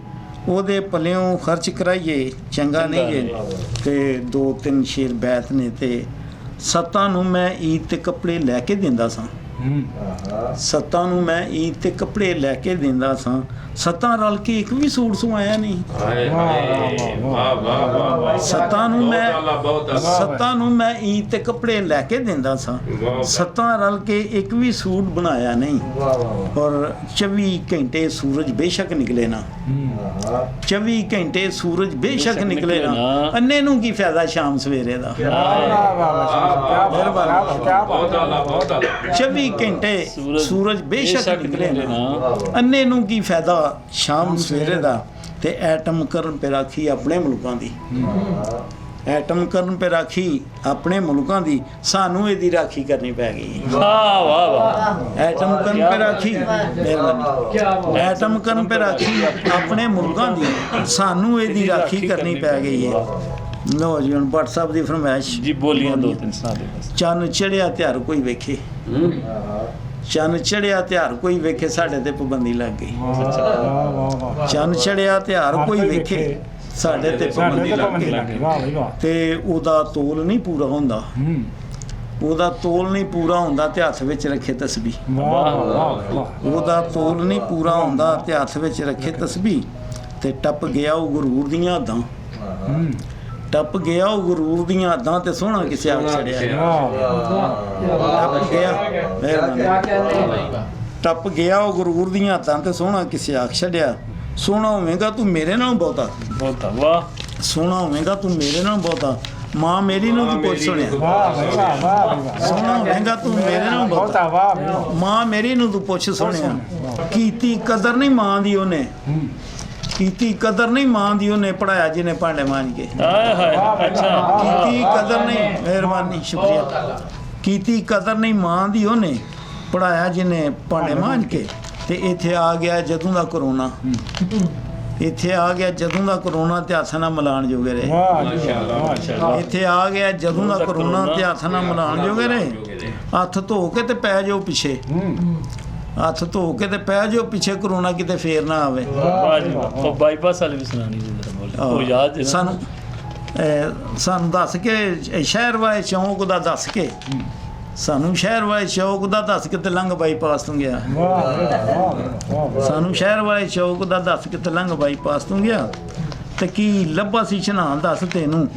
ਉਹਦੇ ਪੱਲਿਓਂ ਖਰਚ ਕਰਾਈਏ ਚੰਗਾ ਨਹੀਂ ਜੇ। ਤੇ 2-3 ਸ਼ੇਰ ਬੈਤ ਨੇ ਤੇ ਸੱਤਾਂ ਨੂੰ ਮੈਂ ਈਦ ਤੇ ਕੱਪੜੇ ਲੈ ਕੇ ਦਿੰਦਾ ਸਾਂ, ਸੱਤਾਂ ਨੂੰ ਮੈਂ ਈਦ ਤੇ ਕੱਪੜੇ ਲੈ ਕੇ ਦਿੰਦਾ ਸਾਂ, ਸੱਤਾਂ ਰਲ ਕੇ ਇੱਕ ਵੀ ਸੂਟ ਸਵਾਇਆ ਨਹੀਂ। ਸੱਤਾਂ ਨੂੰ ਮੈਂ ਈਦ ਤੇ ਕੱਪੜੇ ਲੈ ਕੇ ਦਿੰਦਾ ਸਾਂ, ਸੱਤਾਂ ਰਲ ਕੇ ਇੱਕ ਵੀ ਸੂਟ ਬਣਾਇਆ ਨਹੀਂ। ਔਰ 24 ਘੰਟੇ ਸੂਰਜ ਬੇਸ਼ੱਕ ਨਿਕਲੇ ਨਾ, 24 ਘੰਟੇ ਸੂਰਜ ਬੇਸ਼ੱਕ ਨਿਕਲੇ ਨਾ, ਅੰਨੇ ਨੂੰ ਕੀ ਫਾਇਦਾ ਸ਼ਾਮ ਸਵੇਰੇ ਦਾ। 24 ਘੰਟੇ ਸੂਰਜ ਬੇਸ਼ੱਕ ਨਿਕਲੇ ਨਾ, ਅੰਨੇ ਨੂੰ ਕੀ ਫਾਇਦਾ ਸ਼ਾਮ ਸਵੇਰੇ ਦਾ। ਤੇ ਐਟਮ ਕਰਨ ਪੇ ਰਾਖੀ ਆਪਣੇ ਮੁਲਕਾਂ ਦੀ, ਐਟਮ ਕਰਨ ਪੇ ਰਾਖੀ ਆਪਣੇ ਮੁਲਕਾਂ ਦੀ, ਸਾਨੂੰ ਇਹਦੀ ਰਾਖੀ ਕਰਨੀ ਪੈ ਗਈ। ਵਾਹ ਵਾਹ ਵਾਹ ਐਟਮ ਕਰਨ ਪੇ ਰਾਖੀ, ਮਿਹਰਬਾਨੀ, ਐਟਮ ਕਰਨ ਪੇ ਰਾਖੀ ਆਪਣੇ ਮੁਲਕਾਂ ਦੀ, ਸਾਨੂੰ ਇਹਦੀ ਰਾਖੀ ਕਰਨੀ ਪੈ ਗਈ ਹੈ। ਲੋ ਜੀ ਹੁਣ ਭੱਟ ਸਾਹਿਬ ਦੀ ਫਰਮਾਇਸ਼ ਜੀ, ਬੋਲੀਆਂ 2-3 ਸੁਣਾ ਦੇ ਬਸ। ਚੰਨ ਚੜਿਆ ਤਿਉਹਾਰ ਕੋਈ ਵੇਖੇ, ਚੰਨ ਚੜਿਆ ਤਿਉਹਾਰ ਕੋਈ ਵੇਖੇ, ਸਾਡੇ ਤੇ ਪਾਬੰਦੀ ਲੱਗ ਗਈ। ਚੰਨ ਚੜਿਆ ਤਿਉਹਾਰ ਕੋਈ ਵੇਖੇ, ਸਾਡੇ ਤੇ ਪਾਬੰਦੀ ਲੱਗ ਗਈ। ਤੇ ਉਹਦਾ ਤੋਲ ਨਹੀਂ ਪੂਰਾ ਹੁੰਦਾ, ਉਹਦਾ ਤੋਲ ਨਹੀਂ ਪੂਰਾ ਹੁੰਦਾ ਤੇ ਹੱਥ ਵਿੱਚ ਰੱਖੇ ਤਸਬੀਹ, ਉਹਦਾ ਤੋਲ ਨਹੀਂ ਪੂਰਾ ਹੁੰਦਾ ਤੇ ਹੱਥ ਵਿੱਚ ਰੱਖੇ ਤਸਬੀਹ। ਤੇ ਟੱਪ ਗਿਆ ਉਹ ਗੁਰੂਰ ਦੀਆਂ ਹੱਦਾਂ, ਟੱਪ ਗਿਆ ਉਹ ਗੁਰੂਰ ਦੀਆਂ ਹੱਦਾਂ, ਤੇ ਸੋਹਣਾ ਕਿਸੇ ਆਖ ਛੜਿਆ। ਟੱਪ ਗਿਆ, ਮਿਹਰਬਾਨੀ, ਟੱਪ ਗਿਆ ਉਹ ਗੁਰੂਰ ਦੀਆਂ ਹੱਦਾਂ, ਤੇ ਸੋਹਣਾ ਕਿਸੇ ਆਖ ਛੜਿਆ। ਸੋਹਣਾ ਹੋਵੇਂਗਾ ਤੂੰ ਮੇਰੇ ਨਾਲੋਂ ਬਹੁਤਾ, ਬਹੁਤਾ ਵਾਹ, ਸੋਹਣਾ ਹੋਵੇਂਗਾ ਤੂੰ ਮੇਰੇ ਨਾਲੋਂ ਬਹੁਤਾ, ਮਾਂ ਮੇਰੀ ਨੂੰ ਤੂੰ ਪੁੱਛ ਸੁਣਿਆ। ਸੋਹਣਾ ਹੋਵੇਂਗਾ ਤੂੰ ਮੇਰੇ ਨਾਲੋਂ ਬਹੁਤਾ, ਮਾਂ ਮੇਰੀ ਨੂੰ ਤੂੰ ਪੁੱਛ ਸੁਣਿਆ। ਕੀਤੀ ਕਦਰ ਨਹੀਂ ਮਾਂ ਦੀ ਉਹਨੇ, ਕੀਤੀ ਕਦਰ ਨਹੀਂ ਮਾਂ ਦੀ ਉਹਨੇ, ਪੜਾਇਆ ਜਿਹਨੇ ਭਾਂਡੇ ਮਾਂਜ ਕੇ। ਹਾਏ ਹਾਏ ਅੱਛਾ, ਕੀਤੀ ਕਦਰ ਨਹੀਂ, ਮਿਹਰਬਾਨੀ ਸ਼ੁਕਰੀਆ, ਕੀਤੀ ਕਦਰ ਨਹੀਂ ਮਾਂ ਦੀ ਉਹਨੇ, ਪੜਾਇਆ ਜਿਹਨੇ ਭਾਂਡੇ ਮਾਂਜ ਕੇ। ਤੇ ਇੱਥੇ ਆ ਗਿਆ ਜਦੋਂ ਦਾ ਕਰੋਨਾ, ਇੱਥੇ ਆ ਗਿਆ ਜਦੋਂ ਦਾ ਕਰੋਨਾ, ਤੇ ਹੱਥ ਨਾਲ ਮਿਲਾਣ ਜੋਗੇ ਰਹੇ। ਇੱਥੇ ਆ ਗਿਆ ਜਦੋਂ ਦਾ ਕਰੋਨਾ, ਤੇ ਹੱਥ ਨਾਲ ਮਿਲਾਣ ਜੋਗੇ ਰਹੇ। ਹੱਥ ਧੋ ਕੇ ਤੇ ਪੈ ਜਾਓ ਪਿੱਛੇ, ਹੱਥ ਧੋ ਕੇ ਤੇ ਪੈ ਜਾਓ ਪਿੱਛੇ, ਕਰੋਨਾ ਕਿਤੇ ਫੇਰ ਨਾ ਆਵੇ। ਵਾਹ ਜੀ ਵਾਹ। ਉਹ ਬਾਈਪਾਸ ਵਾਲੀ ਵੀ ਸੁਣਾਣੀ ਜੀ ਜਰਾ ਬੋਲੀ, ਉਹ ਯਾਦ ਹੈ ਨਾ? ਸਾਨੂੰ ਦੱਸ ਕੇ ਸ਼ਹਿਰ ਵਾਲੇ ਚੌਂਕ ਦਾ ਦੱਸ ਕੇ, ਸਾਨੂੰ ਸ਼ਹਿਰ ਵਾਲੇ ਚੌਕ ਦਾ ਦੱਸ ਕੇ ਤੇ ਲੰਘ ਬਾਈਪਾਸ ਤੋਂ ਗਿਆ। ਸਾਨੂੰ ਸ਼ਹਿਰ ਵਾਲੇ ਚੌਕ ਦਾ ਦੱਸ ਕੇ ਤੇ ਲੰਘ ਬਾਈਪਾਸ ਤੋਂ ਗਿਆ। ਤੇ ਕੀ ਲੱਭਾ ਸੀ ਛਨਾ ਦੱਸ ਤੈਨੂੰ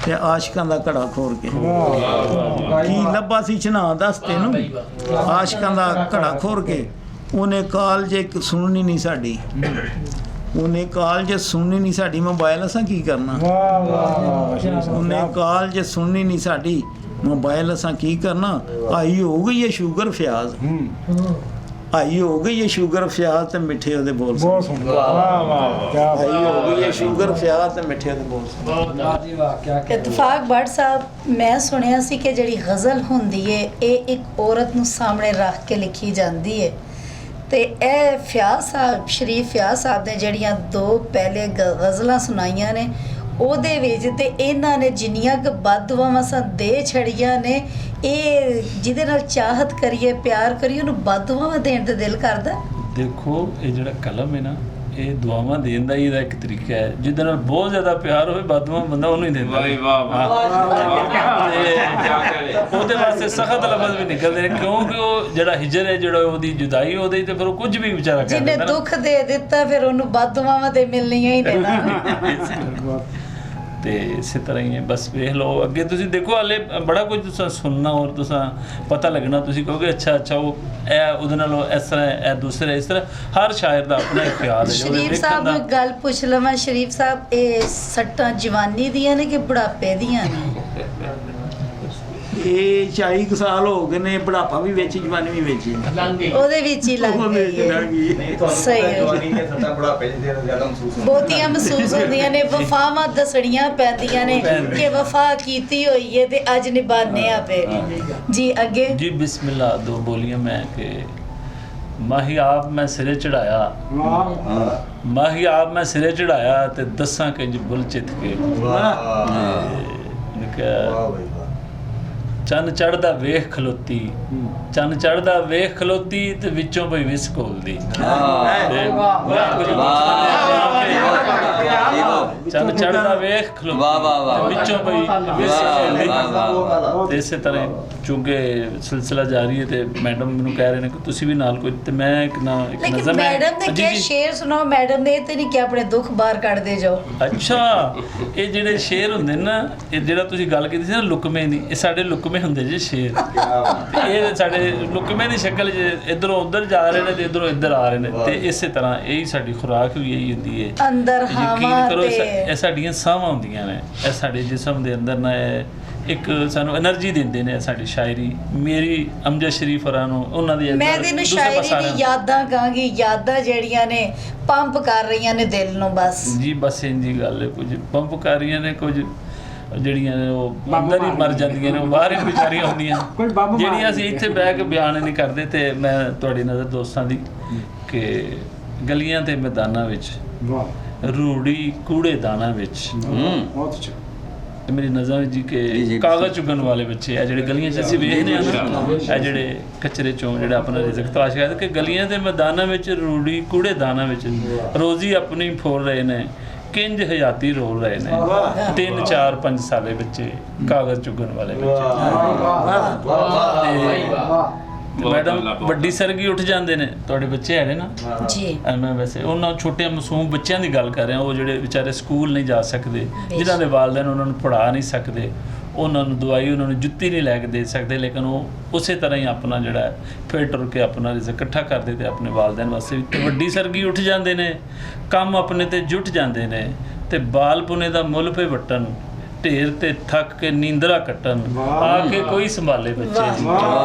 ਤੇ ਆਸ਼ਿਕਾਂ ਦਾ ਘੜਾ ਖੋਰ ਕੇ ਕੀ ਲੱਭਾ ਸੀ ਛਨਾ ਦੱਸ ਤੈਨੂੰ ਆਸ਼ਿਕਾਂ ਦਾ ਘੜਾ ਖੋਰ ਕੇ ਉਹਨੇ ਕਾਲਜ ਇੱਕ ਸੁਣਨੀ ਨਹੀਂ ਸਾਡੀ ਉਹਨੇ ਕਾਲਜ ਸੁਣਨੀ ਨਹੀਂ ਸਾਡੀ ਮੋਬਾਈਲ ਅਸਾਂ ਕੀ ਕਰਨਾ ਉਹਨੇ ਕਾਲਜ ਸੁਣਨੀ ਨਹੀਂ ਸਾਡੀ ਮੋਬਾਈਲ ਅਸਾਂ ਕੀ ਕਰਨਾ ਆਈ ਹੋ ਗਈ ਹੈ ਸ਼ੂਗਰ ਫਿਆਜ਼ ਆਈ ਹੋ ਗਈ ਹੈ ਸ਼ੂਗਰ ਫਿਆਜ਼ ਤੇ ਮਿੱਠੇ ਉਹਦੇ ਬੋਲ ਬਹੁਤ ਸੁਣਦਾ ਵਾਹ ਵਾਹ ਕੀ ਆਈ ਹੋ ਗਈ ਹੈ ਸ਼ੂਗਰ ਫਿਆਜ਼ ਤੇ ਮਿੱਠੇ ਉਹਦੇ ਬੋਲ ਬਾਤ ਜੀ ਵਾਹ ਕੀ ਇਤਫਾਕ ਭੱਟ ਸਾਹਿਬ ਮੈਂ ਸੁਣਿਆ ਸੀ ਕਿ ਜਿਹੜੀ ਗਜ਼ਲ ਹੁੰਦੀ ਹੈ ਇਹ ਇੱਕ ਔਰਤ ਨੂੰ ਸਾਹਮਣੇ ਰੱਖ ਕੇ ਲਿਖੀ ਜਾਂਦੀ ਹੈ ਤੇ ਇਹ ਫਿਆਜ਼ ਸਾਹਿਬ ਸ਼ਰੀਫ ਫਿਆਜ਼ ਸਾਹਿਬ ਨੇ ਜਿਹੜੀਆਂ ਦੋ ਪਹਿਲੇ ਗਜ਼ਲਾਂ ਸੁਣਾਈਆਂ ਨੇ ਉਹਦੇ ਵਿੱਚ ਤੇ ਇਹਨਾਂ ਨੇ ਜਿੰਨੀਆਂ ਕੁ ਬਦਦੁਆਵਾਂ ਸਾਂ ਦੇ ਛੜੀਆਂ ਨੇ ਇਹ ਜਿਹਦੇ ਨਾਲ ਚਾਹਤ ਕਰੀਏ ਪਿਆਰ ਕਰੀਏ ਉਹਨੂੰ ਬਦਦੁਆਵਾਂ ਦੇਣ ਤੇ ਦਿਲ ਕਰਦਾ। ਦੇਖੋ ਇਹ ਜਿਹੜਾ ਕਲਮ ਹੈ ਨਾ ਇਹ ਦੁਆਵਾਂ ਦੇਣ ਦਾ ਹੀ ਇਹਦਾ ਇੱਕ ਤਰੀਕਾ ਹੈ ਜਿਹਦੇ ਨਾਲ ਬਹੁਤ ਜ਼ਿਆਦਾ ਪਿਆਰ ਹੋਵੇ ਬਦਦੁਆ ਬੰਦਾ ਉਹਨੂੰ ਹੀ ਦਿੰਦਾ ਉਹਦੇ ਵਾਸਤੇ ਸਖਤ ਲਫ਼ਜ਼ ਵੀ ਨਿਕਲਦੇ ਨੇ ਕਿਉਂਕਿ ਉਹ ਜਿਹੜਾ ਹਿਜਰ ਹੈ ਜਿਹੜਾ ਉਹਦੀ ਜੁਦਾਈ ਉਹਦੇ ਤੇ ਫਿਰ ਉਹ ਕੁਝ ਵੀ ਵਿਚਾਰਾ ਕਰ ਜਿਹਨੇ ਦੁੱਖ ਦੇ ਦਿੱਤਾ ਫਿਰ ਉਹਨੂੰ ਬਦਦੁਆਵਾਂ ਤੇ ਮਿਲਣੀਆਂ ਹੀ ਨੇ ਨਾ। ਤੇ ਇਸੇ ਤਰ੍ਹਾਂ ਹੀ ਹੈ ਬਸ ਵੇਖ ਲਓ ਅੱਗੇ ਤੁਸੀਂ ਦੇਖੋ ਹਾਲੇ ਬੜਾ ਕੁਝ ਤੁਸੀਂ ਸੁਣਨਾ ਔਰ ਤੁਸੀਂ ਪਤਾ ਲੱਗਣਾ ਤੁਸੀਂ ਕਹੋਗੇ ਅੱਛਾ ਉਹ ਇਹ ਉਹਦੇ ਨਾਲੋਂ ਇਸ ਤਰ੍ਹਾਂ ਇਹ ਦੂਸਰਾ ਇਸ ਤਰ੍ਹਾਂ ਹਰ ਸ਼ਾਇਰ ਦਾ ਆਪਣਾ ਇੱਕ ਖਿਆਲ ਹੈ ਸ਼ਰੀਫ ਸਾਹਿਬ ਨੂੰ ਇੱਕ ਗੱਲ ਪੁੱਛ ਲਵਾਂ ਸ਼ਰੀਫ ਸਾਹਿਬ ਇਹ ਸੱਟਾਂ ਜਵਾਨੀ ਦੀਆਂ ਨੇ ਕਿ ਬੁਢਾਪੇ ਦੀਆਂ ਨੇ ਇਹ 40 ਸਾਲ ਹੋ ਗਏ ਨੇ ਬੁਢਾਪਾ ਵੀ ਵਿੱਚ ਜਵਾਨੀ ਵੀ ਵਿੱਚ ਉਹਦੇ ਵਿੱਚ ਹੀ ਲੱਗ ਗਈ ਸਹੀ ਹੈ ਬਹੁਤੀਆਂ ਮਹਿਸੂਸ ਹੁੰਦੀਆਂ ਨੇ ਵਫਾਵਾਂ ਦੱਸਣੀਆਂ ਪੈਂਦੀਆਂ ਨੇ ਕਿ ਵਫਾ ਕੀਤੀ ਹੋਈ ਹੈ ਤੇ ਅੱਜ ਨਿਭਾਣੇ ਆ ਪਏ ਜੀ ਅੱਗੇ ਜੀ ਬਿਸਮਿਲ੍ਲਾ ਦੋ ਬੋਲੀਆਂ ਮੈਂ ਕਿ ਮਾਹੀ ਆਪ ਮੈਂ ਸਿਰੇ ਚੜਾਇਆ ਮਾਹੀ ਆਪ ਮੈਂ ਸਿਰੇ ਚੜਾਇਆ ਤੇ ਦੱਸਾਂ ਕਿ ਬੁੱਲ ਚਿੱਤ ਕੇ ਚੰਨ ਚੜਦਾ ਵੇਖ ਖਲੋਤੀ ਚੰਨ ਚੜਦਾ ਵੇਖ ਖਲੋਤੀ ਤੇ ਵਿੱਚੋਂ ਪਈ ਵਿਸ ਘੋਲਦੀ ਚੰਨ ਚੜਦਾ ਵੇਖ ਖਲੋਤੀ ਵਿੱਚੋਂ ਪਈ ਵਿਸ ਘੋਲਦੀ। ਇਸੇ ਤਰ੍ਹਾਂ ਚੁੰਗੇ ਸਿਲਸਿਲਾ ਜਾਰੀ ਹੈ ਤੇ ਮੈਡਮ ਮੈਨੂੰ ਕਹਿ ਰਹੇ ਨੇ ਕਿ ਤੁਸੀਂ ਵੀ ਨਾਲ ਕੋਈ ਤੇ ਮੈਂ ਇੱਕ ਨਜ਼ਮ ਮੈਡਮ ਨੇ ਕਿਹਾ ਸ਼ੇਰ ਸੁਣਾਓ ਮੈਡਮ ਨੇ ਇਹ ਤੇ ਨਹੀਂ ਕਿ ਆਪਣੇ ਦੁੱਖ ਬਾਹਰ ਕੱਢਦੇ ਜਾਓ। ਅੱਛਾ ਇਹ ਜਿਹੜੇ ਸ਼ੇਰ ਹੁੰਦੇ ਨੇ ਨਾ ਇਹ ਜਿਹੜਾ ਤੁਸੀਂ ਗੱਲ ਕੀਤੀ ਸੀ ਨਾ ਲੁਕਮੇ ਦੀ ਇਹ ਸਾਡੇ ਲੁਕਮੇ ਹੁੰਦੇ ਜੀ ਸ਼ੇਰ ਇਹ ਸਾਡੇ ਲੁਕਮੇ ਦੀ ਸ਼ਕਲ ਇਧਰੋਂ ਉਧਰ ਜਾ ਰਹੇ ਨੇ ਤੇ ਇਧਰੋਂ ਇੱਧਰ ਆ ਰਹੇ ਨੇ ਤੇ ਇਸੇ ਤਰ੍ਹਾਂ ਇਹੀ ਸਾਡੀ ਖੁਰਾਕ ਵੀ ਇਹੀ ਹੁੰਦੀ ਹੈ ਅੰਦਰ ਯਕੀਨ ਕਰੋ ਇਹ ਸਾਡੀਆਂ ਸਾਹਾਂ ਹੁੰਦੀਆਂ ਨੇ ਇਹ ਸਾਡੇ ਜਿਸਮ ਦੇ ਅੰਦਰ ਨਾ ਇੱਕ ਸਾਨੂੰ એનર્ਜੀ ਦਿੰਦੇ ਨੇ ਸਾਡੀ ਸ਼ਾਇਰੀ ਮੇਰੀ ਅਮਜਦ ਸ਼ਰੀਫ ਹੋਰਾਂ ਨੂੰ ਉਹਨਾਂ ਦੀ ਮੈਂ ਤੈਨੂੰ ਸ਼ਾਇਰੀ ਦੀ ਯਾਦਾਂ ਕਹਾਂਗੀ ਯਾਦਾਂ ਜਿਹੜੀਆਂ ਨੇ ਪੰਪ ਕਰ ਰਹੀਆਂ ਨੇ ਦਿਲ ਨੂੰ ਬਸ ਜੀ ਬਸ ਇੰਜੀ ਗੱਲ ਹੈ ਕੁਝ ਪੰਪ ਕਰ ਰਹੀਆਂ ਨੇ ਕੁਝ ਜਿਹੜੀਆਂ ਨੇ ਉਹ ਅੰਦਰ ਹੀ ਮਰ ਜਾਂਦੀਆਂ ਨੇ ਉਹ ਬਾਹਰ ਹੀ ਵਿਚਾਰੀਆਂ ਹੁੰਦੀਆਂ ਜਿਹੜੀਆਂ ਅਸੀਂ ਇੱਥੇ ਬਹਿ ਕੇ ਬਿਆਨ ਨਹੀਂ ਕਰਦੇ ਤੇ ਮੈਂ ਤੁਹਾਡੀ ਨਜ਼ਰ ਦੋਸਤਾਂ ਦੀ ਕਿ ਗਲੀਆਂ ਤੇ ਮੈਦਾਨਾਂ ਵਿੱਚ ਰੂੜੀ ਕੂੜੇ ਦਾਣਾ ਵਿੱਚ ਬਹੁਤ ਅੱਛਾ ਮੇਰੀ ਨਜ਼ਰ ਜੀ ਕਿ ਕਾਗਜ਼ ਚੁਗਣ ਵਾਲੇ ਬੱਚੇ ਆ ਜਿਹੜੇ ਗਲੀਆਂ 'ਚ ਅਸੀਂ ਵੇਖਦੇ ਹਾਂ ਇਹ ਜਿਹੜੇ ਕਚਰੇ ਚੋਂ ਜਿਹੜਾ ਆਪਣਾ ਰਿਜ਼ਕ ਤਲਾਸ਼ ਕਰਦੇ ਕਿ ਗਲੀਆਂ ਦੇ ਮੈਦਾਨਾਂ ਵਿੱਚ ਰੂੜੀ ਕੂੜੇ ਦਾਣਾ ਵਿੱਚ ਰੋਜ਼ੀ ਆਪਣੀ ਫੋਲ ਰਹੇ ਨੇ ਕਿੰਜ ਹਯਾਤੀ ਰੋਲ ਰਹੇ ਨੇ 3 4 5 ਸਾਲੇ ਬੱਚੇ ਕਾਗਜ਼ ਚੁਗਣ ਵਾਲੇ ਬੱਚੇ ਮੈਡਮ ਵੱਡੀ ਸਰਗੀ ਉੱਠ ਜਾਂਦੇ ਨੇ ਤੁਹਾਡੇ ਬੱਚੇ ਹੈਗੇ ਨਾ ਜੀ ਮੈਂ ਵੈਸੇ ਉਹਨਾਂ ਛੋਟੇ ਮਾਸੂਮ ਬੱਚਿਆਂ ਦੀ ਗੱਲ ਕਰ ਰਿਹਾ ਉਹ ਜਿਹੜੇ ਵਿਚਾਰੇ ਸਕੂਲ ਨਹੀਂ ਜਾ ਸਕਦੇ ਜਿਨ੍ਹਾਂ ਦੇ ਵਾਲਿदैन ਉਹਨਾਂ ਨੂੰ ਪੜ੍ਹਾ ਨਹੀਂ ਸਕਦੇ ਉਹਨਾਂ ਨੂੰ ਦਵਾਈ ਉਹਨਾਂ ਨੂੰ ਜੁੱਤੀ ਨਹੀਂ ਲੈ ਕੇ ਦੇ ਸਕਦੇ ਲੇਕਿਨ ਉਹ ਉਸੇ ਤਰ੍ਹਾਂ ਹੀ ਆਪਣਾ ਜਿਹੜਾ ਫਿਰ ਟੁਰ ਕੇ ਆਪਣਾ ਰਿਜ਼ਕ ਇਕੱਠਾ ਕਰਦੇ ਤੇ ਆਪਣੇ ਵਾਲਿदैन ਵਾਸਤੇ ਵੀ ਵੱਡੀ ਸਰਗੀ ਉੱਠ ਜਾਂਦੇ ਨੇ ਕੰਮ ਆਪਣੇ ਤੇ ਜੁਟ ਜਾਂਦੇ ਨੇ ਤੇ ਬਾਲਪੁਣੇ ਦਾ ਮੁੱਲ ਪੇ ਵਟਣ ਢੇਰ ਤੇ ਥੱਕ ਕੇ ਨੀਂਦਰਾ ਕੱਟਣ ਆ ਕੇ ਕੋਈ ਸੰਭਾਲੇ ਬੱਚੇ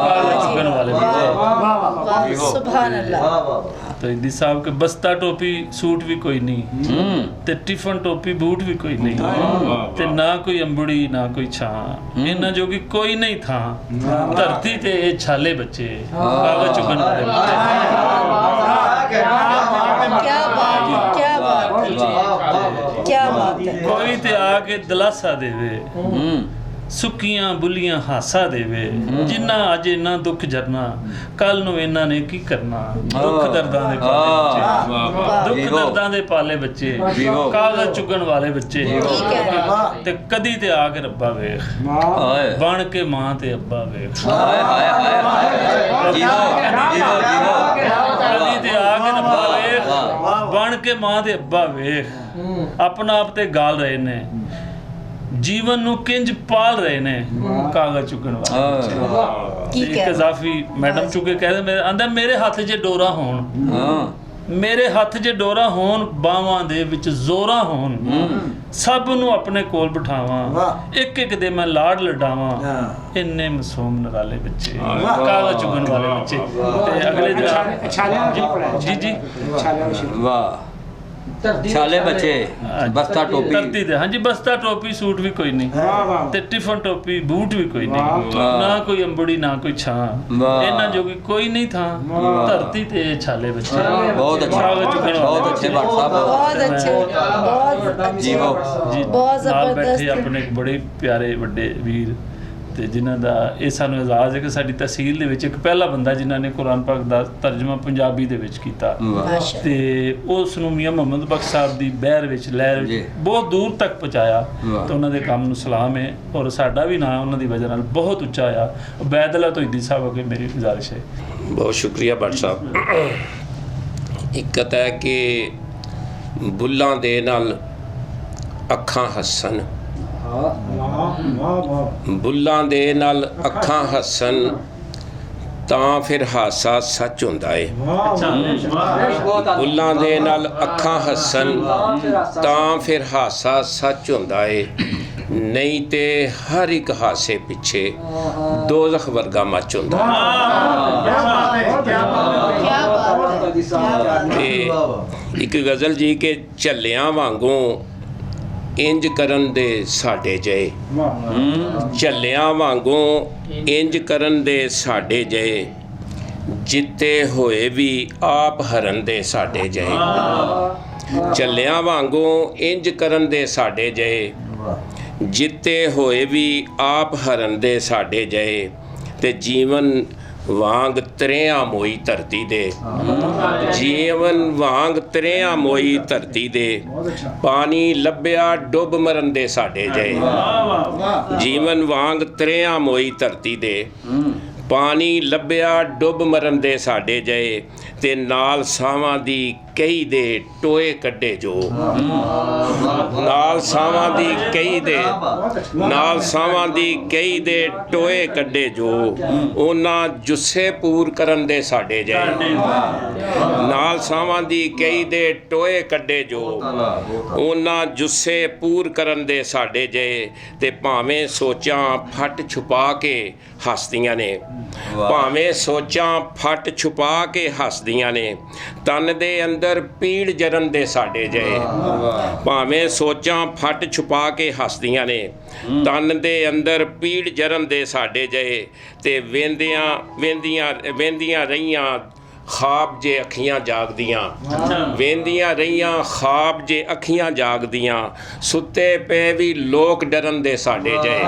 ਚੁਗਣ ਵਾਲੇ ਬੱਚੇ ਸੁਭਾਨ ਅੱਲਾਹ तो इंदी साहब के बस्ता टोपी सूट भी कोई नहीं ते टिफन टोपी बूट भी कोई नहीं ते ना कोई अंबड़ी ना कोई छां इन्ना जोगी कोई नहीं था धरती ते ये छाले बच्चे कागज चुगन वाले बच्चे क्या बात क्या बात है कोई ते आके दिलासा देवे ਸੁੱਕੀਆਂ ਬੁੱਲੀਆਂ ਹਾਸਾ ਦੇਵੇ ਜਿੰਨਾ ਅੱਜ ਇੰਨਾ ਦੁੱਖ ਜਰਨਾ ਕੱਲ ਨੂੰ ਇਹਨਾਂ ਨੇ ਕੀ ਕਰਨਾ ਦੁੱਖ ਦਰਦਾਂ ਦੇ ਪਾਲੇ ਬੱਚੇ ਦੁੱਖ ਦਰਦਾਂ ਦੇ ਪਾਲੇ ਬੱਚੇ ਕਾਗਜ਼ ਚੁਗਣ ਵਾਲੇ ਬੱਚੇ ਤੇ ਕਦੀ ਤੇ ਆ ਕੇ ਰੱਬਾ ਵੇਖ ਬਣ ਕੇ ਮਾਂ ਤੇ ਅੱਬਾ ਵੇਖ ਕਦੀ ਤੇ ਆ ਕੇ ਰੱਬਾ ਵੇਖ ਬਣ ਕੇ ਮਾਂ ਦੇ ਅੱਬਾ ਵੇਖ ਆਪਣਾ ਆਪ ਤੇ ਗਾਲ ਰਹੇ ਨੇ ਜੀਵਨ ਨੂੰ ਕਿੰਜ ਪਾਲ ਰਹੇ ਨੇ ਕਾਗਜ਼ ਚੁੱਕਣ ਵਾਲੇ ਕੀ ਇੱਕ ਕਹਿ ਇਜ਼ਾਫੀ ਮੈਡਮ ਚੁੱਕੇ ਕਹਿੰਦੇ ਆਂਦਾ ਮੇਰੇ ਹੱਥ 'ਚ ਡੋਰਾ ਹੋਣ ਮੇਰੇ ਹੱਥ 'ਚ ਡੋਰਾ ਹੋਣ ਬਾਹਾਂ ਦੇ ਵਿੱਚ ਜ਼ੋਰਾ ਹੋਣ ਸਭ ਨੂੰ ਆਪਣੇ ਕੋਲ ਬਿਠਾਵਾਂ ਇੱਕ ਇੱਕ ਦੇ ਮੈਂ ਲਾਡ ਲਡਾਵਾਂ ਇੰਨੇ ਮਾਸੂਮ ਨਰਾਲੇ ਬੱਚੇ ਕਾਗਜ਼ ਚੁਗਣ ਵਾਲੇ ਬੱਚੇ ਤੇ ਅਗਲੇ ਜੀ ਜੀ ਵਾਹ ਛਾਲੇ ਬੱਚੇ ਬਸਤਾ ਟੋਪੀ ਧਰਤੀ ਤੇ ਹਾਂਜੀ ਬਸਤਾ ਟੋਪੀ ਸੂਟ ਵੀ ਕੋਈ ਨਹੀਂ ਤੇ ਟਿਫਨ ਟੋਪੀ ਬੂਟ ਵੀ ਕੋਈ ਨਹੀਂ ਨਾ ਕੋਈ ਅੰਬੜੀ ਨਾ ਕੋਈ ਛਾਂ ਇਹਨਾਂ ਜੋਗੀ ਕੋਈ ਨਹੀਂ ਥਾਂ ਧਰਤੀ ਤੇ ਛਾਲੇ ਬੱਚੇ ਬਹੁਤ ਅੱਛਾ ਬਹੁਤ ਅੱਛੇ ਬਾਤ ਸਾਹਿਬ ਬਹੁਤ ਅੱਛੇ ਬਹੁਤ ਜੀਵੋ ਜੀ ਬਹੁਤ ਨਾਲ ਬੈਠੇ ਜ਼ਬਰਦਸਤ ਆਪਣੇ ਇੱਕ ਬੜੇ ਪਿਆਰੇ ਵੱਡੇ ਵੀਰ ਤੇ ਜਿਨ੍ਹਾਂ ਦਾ ਇਹ ਸਾਨੂੰ ਇਜਾਜ਼ ਹੈ ਕਿ ਸਾਡੀ ਤਹਿਸੀਲ ਦੇ ਵਿੱਚ ਇੱਕ ਪਹਿਲਾ ਬੰਦਾ ਜਿਨ੍ਹਾਂ ਨੇ ਕੁਰਾਨ ਪਾਕ ਦਾ ਤਰਜਮਾ ਪੰਜਾਬੀ ਦੇ ਵਿੱਚ ਕੀਤਾ ਤੇ ਉਸ ਨੂੰ ਮੀਆਂ ਮੁਹੰਮਦ ਬਖਸ਼ ਸਾਹਿਬ ਦੀ ਬਹਿਰ ਵਿੱਚ ਲਹਿਰ ਵਿੱਚ ਬਹੁਤ ਦੂਰ ਤੱਕ ਪਹੁੰਚਾਇਆ ਤੇ ਉਹਨਾਂ ਦੇ ਕੰਮ ਨੂੰ ਸਲਾਮ ਹੈ ਔਰ ਸਾਡਾ ਵੀ ਨਾਂ ਉਹਨਾਂ ਦੀ ਵਜ੍ਹਾ ਨਾਲ ਬਹੁਤ ਉੱਚਾ ਆ ਉਬੈਦੁੱਲਾ ਤੋਹੀਦੀ ਸਾਹਿਬ ਅੱਗੇ ਮੇਰੀ ਗੁਜ਼ਾਰਿਸ਼ ਹੈ। बहुत शुक्रिया भट्ट साहब। इक्कत है कि बुल्लां दे नाल अखां हसन बुल्लां दे नाल अखां हसन ਤਾਂ ਫਿਰ ਹਾਸਾ ਸੱਚ ਹੁੰਦਾ ਏ ਬੁੱਲਾਂ ਦੇ ਨਾਲ ਅੱਖਾਂ ਹੱਸਣ ਤਾਂ ਫਿਰ ਹਾਸਾ ਸੱਚ ਹੁੰਦਾ ਏ ਨਹੀਂ ਤੇ ਹਰ ਇੱਕ ਹਾਸੇ ਪਿੱਛੇ ਦੋਜ਼ਖ ਵਰਗਾ ਮੱਚ ਹੁੰਦਾ ਤੇ ਇੱਕ ਗਜ਼ਲ ਜੀ ਕਿ ਝੱਲਿਆਂ ਵਾਂਗੂ ਇੰਜ ਕਰਨ ਦੇ ਸਾਡੇ ਜਏ ਝੱਲਿਆਂ ਵਾਂਗੂ ਇੰਜ ਕਰਨ ਦੇ ਸਾਡੇ ਜਏ ਜਿੱਤੇ ਹੋਏ ਵੀ ਆਪ ਹਰਨ ਦੇ ਸਾਡੇ ਜਏ ਝੱਲਿਆਂ ਵਾਂਗੂ ਇੰਜ ਕਰਨ ਦੇ ਸਾਡੇ ਜਏ ਜਿੱਤੇ ਹੋਏ ਵੀ ਆਪ ਹਰਨ ਦੇ ਸਾਡੇ ਜਏ ਤੇ ਜੀਵਨ ਵਾਂਗ ਤਰਿਆਂ ਮੋਈ ਧਰਤੀ ਦੇ ਜੀਵਨ ਵਾਂਗ ਤਰਿਆਂ ਮੋਈ ਧਰਤੀ ਦੇ ਪਾਣੀ ਲੱਭਿਆ ਡੁੱਬ ਮਰਨ ਦੇ ਸਾਡੇ ਜਏ ਜੀਵਨ ਵਾਂਗ ਤਰਿਆਂ ਮੋਈ ਧਰਤੀ ਦੇ ਪਾਣੀ ਲੱਭਿਆ ਡੁੱਬ ਮਰਨ ਦੇ ਸਾਡੇ ਜਏ ਤੇ ਨਾਲ ਸਾਵਾਂ ਦੀ ਕਈ ਦੇ ਟੋਏ ਕੱਢੇ ਜੋ ਨਾਲ ਸਾਵਾਂ ਦੀ ਕਈ ਦੇ ਨਾਲ ਸਾਵਾਂ ਦੀ ਕਈ ਦੇ ਟੋਏ ਕੱਢੇ ਜੋ ਉਹਨਾਂ ਜੁੱਸੇ ਪੂਰ ਕਰਨ ਦੇ ਸਾਡੇ ਜਏ ਨਾਲ ਸਾਵਾਂ ਦੀ ਕਈ ਦੇ ਟੋਏ ਕੱਢੇ ਜੋ ਉਹਨਾਂ ਜੁੱਸੇ ਪੂਰ ਕਰਨ ਦੇ ਸਾਡੇ ਜਏ ਤੇ ਭਾਵੇਂ ਸੋਚਾਂ ਫੱਟ ਛੁਪਾ ਕੇ ਹੱਸਦੀਆਂ ਨੇ ਭਾਵੇਂ ਸੋਚਾਂ ਫੱਟ ਛੁਪਾ ਕੇ ਹੱਸਦੀਆਂ ਨੇ ਤਨ ਦੇ ਅੰਦਰ ਪੀੜ ਜਰਨ ਦੇ ਸਾਡੇ ਜਏ ਭਾਵੇਂ ਸੋਚਾਂ ਫੱਟ ਛੁਪਾ ਕੇ ਹੱਸਦੀਆਂ ਨੇ ਤਨ ਦੇ ਅੰਦਰ ਪੀੜ ਜਰਨ ਦੇ ਸਾਡੇ ਜਏ ਤੇ ਵੇਂਦੀਆਂ ਰਹੀਆਂ ਖਾਬ ਜੇ ਅੱਖੀਆਂ ਜਾਗਦੀਆਂ ਵੇਂਦੀਆਂ ਰਹੀਆਂ ਖਾਬ ਜੇ ਅੱਖੀਆਂ ਜਾਗਦੀਆਂ ਸੁੱਤੇ ਪਏ ਵੀ ਲੋਕ ਡਰਨ ਦੇ ਸਾਡੇ ਜਏ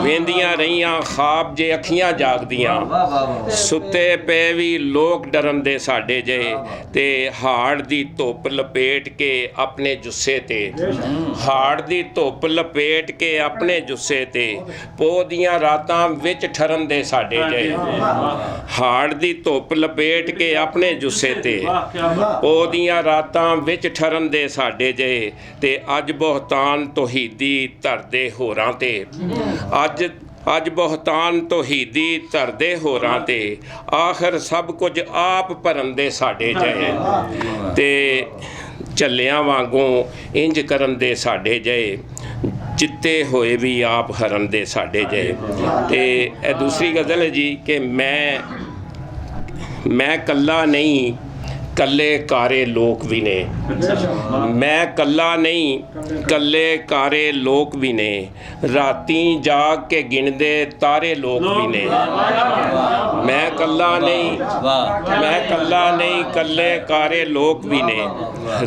ਵੇਂਦੀਆਂ ਰਹੀਆਂ ਖਾਬ ਜੇ ਅੱਖੀਆਂ ਜਾਗਦੀਆਂ ਸੁੱਤੇ ਪਏ ਵੀ ਲੋਕ ਡਰਨ ਦੇ ਸਾਡੇ ਜਏ ਤੇ ਹਾੜ ਦੀ ਧੁੱਪ ਲਪੇਟ ਕੇ ਆਪਣੇ ਜੁੱਸੇ ਤੇ ਹਾੜ ਦੀ ਧੁੱਪ ਲਪੇਟ ਕੇ ਆਪਣੇ ਜੁੱਸੇ ਤੇ ਪੋਹ ਦੀਆਂ ਰਾਤਾਂ ਵਿੱਚ ਠਰਨ ਦੇ ਸਾਡੇ ਜਏ ਹਾੜ ਦੀ ਧੁੱਪ ਲਪੇਟ ਕੇ ਆਪਣੇ ਜੁੱਸੇ ਤੇ ਉਹਦੀਆਂ ਰਾਤਾਂ ਵਿੱਚ ਠਰਨ ਦੇ ਸਾਡੇ ਜਏ ਤੇ ਅੱਜ ਬਹੁਤਾਨ ਤੌਹੀਦੀ ਧਰਦੇ ਹੋਰਾਂ ਤੇ ਅੱਜ ਬਹੁਤਾਨ ਤੌਹੀਦੀ ਧਰਦੇ ਹੋਰਾਂ ਤੇ ਆਖਰ ਸਭ ਕੁਝ ਆਪ ਭਰਨ ਦੇ ਸਾਡੇ ਜਏ ਤੇ ਝੱਲਿਆਂ ਵਾਂਗੂ ਇੰਜ ਕਰਨ ਦੇ ਸਾਡੇ ਜਏ ਜਿੱਤੇ ਹੋਏ ਵੀ ਆਪ ਹਰਨ ਦੇ ਸਾਡੇ ਜਏ ਤੇ ਇਹ ਦੂਸਰੀ ਗਜ਼ਲ ਹੈ ਜੀ ਕਿ ਮੈਂ ਕੱਲਾ ਨਹੀਂ ਕੱਲੇ ਕਾਰੇ ਲੋਕ ਵੀ ਨੇ ਮੈਂ ਕੱਲਾ ਨਹੀਂ ਕੱਲੇ ਕਾਰੇ ਲੋਕ ਵੀ ਨੇ ਰਾਤੀ ਜਾਗ ਕੇ ਗਿਣਦੇ ਤਾਰੇ ਲੋਕ ਵੀ ਨੇ ਮੈਂ ਕੱਲਾ ਨਹੀਂ ਕੱਲੇ ਕਾਰੇ ਲੋਕ ਵੀ ਨੇ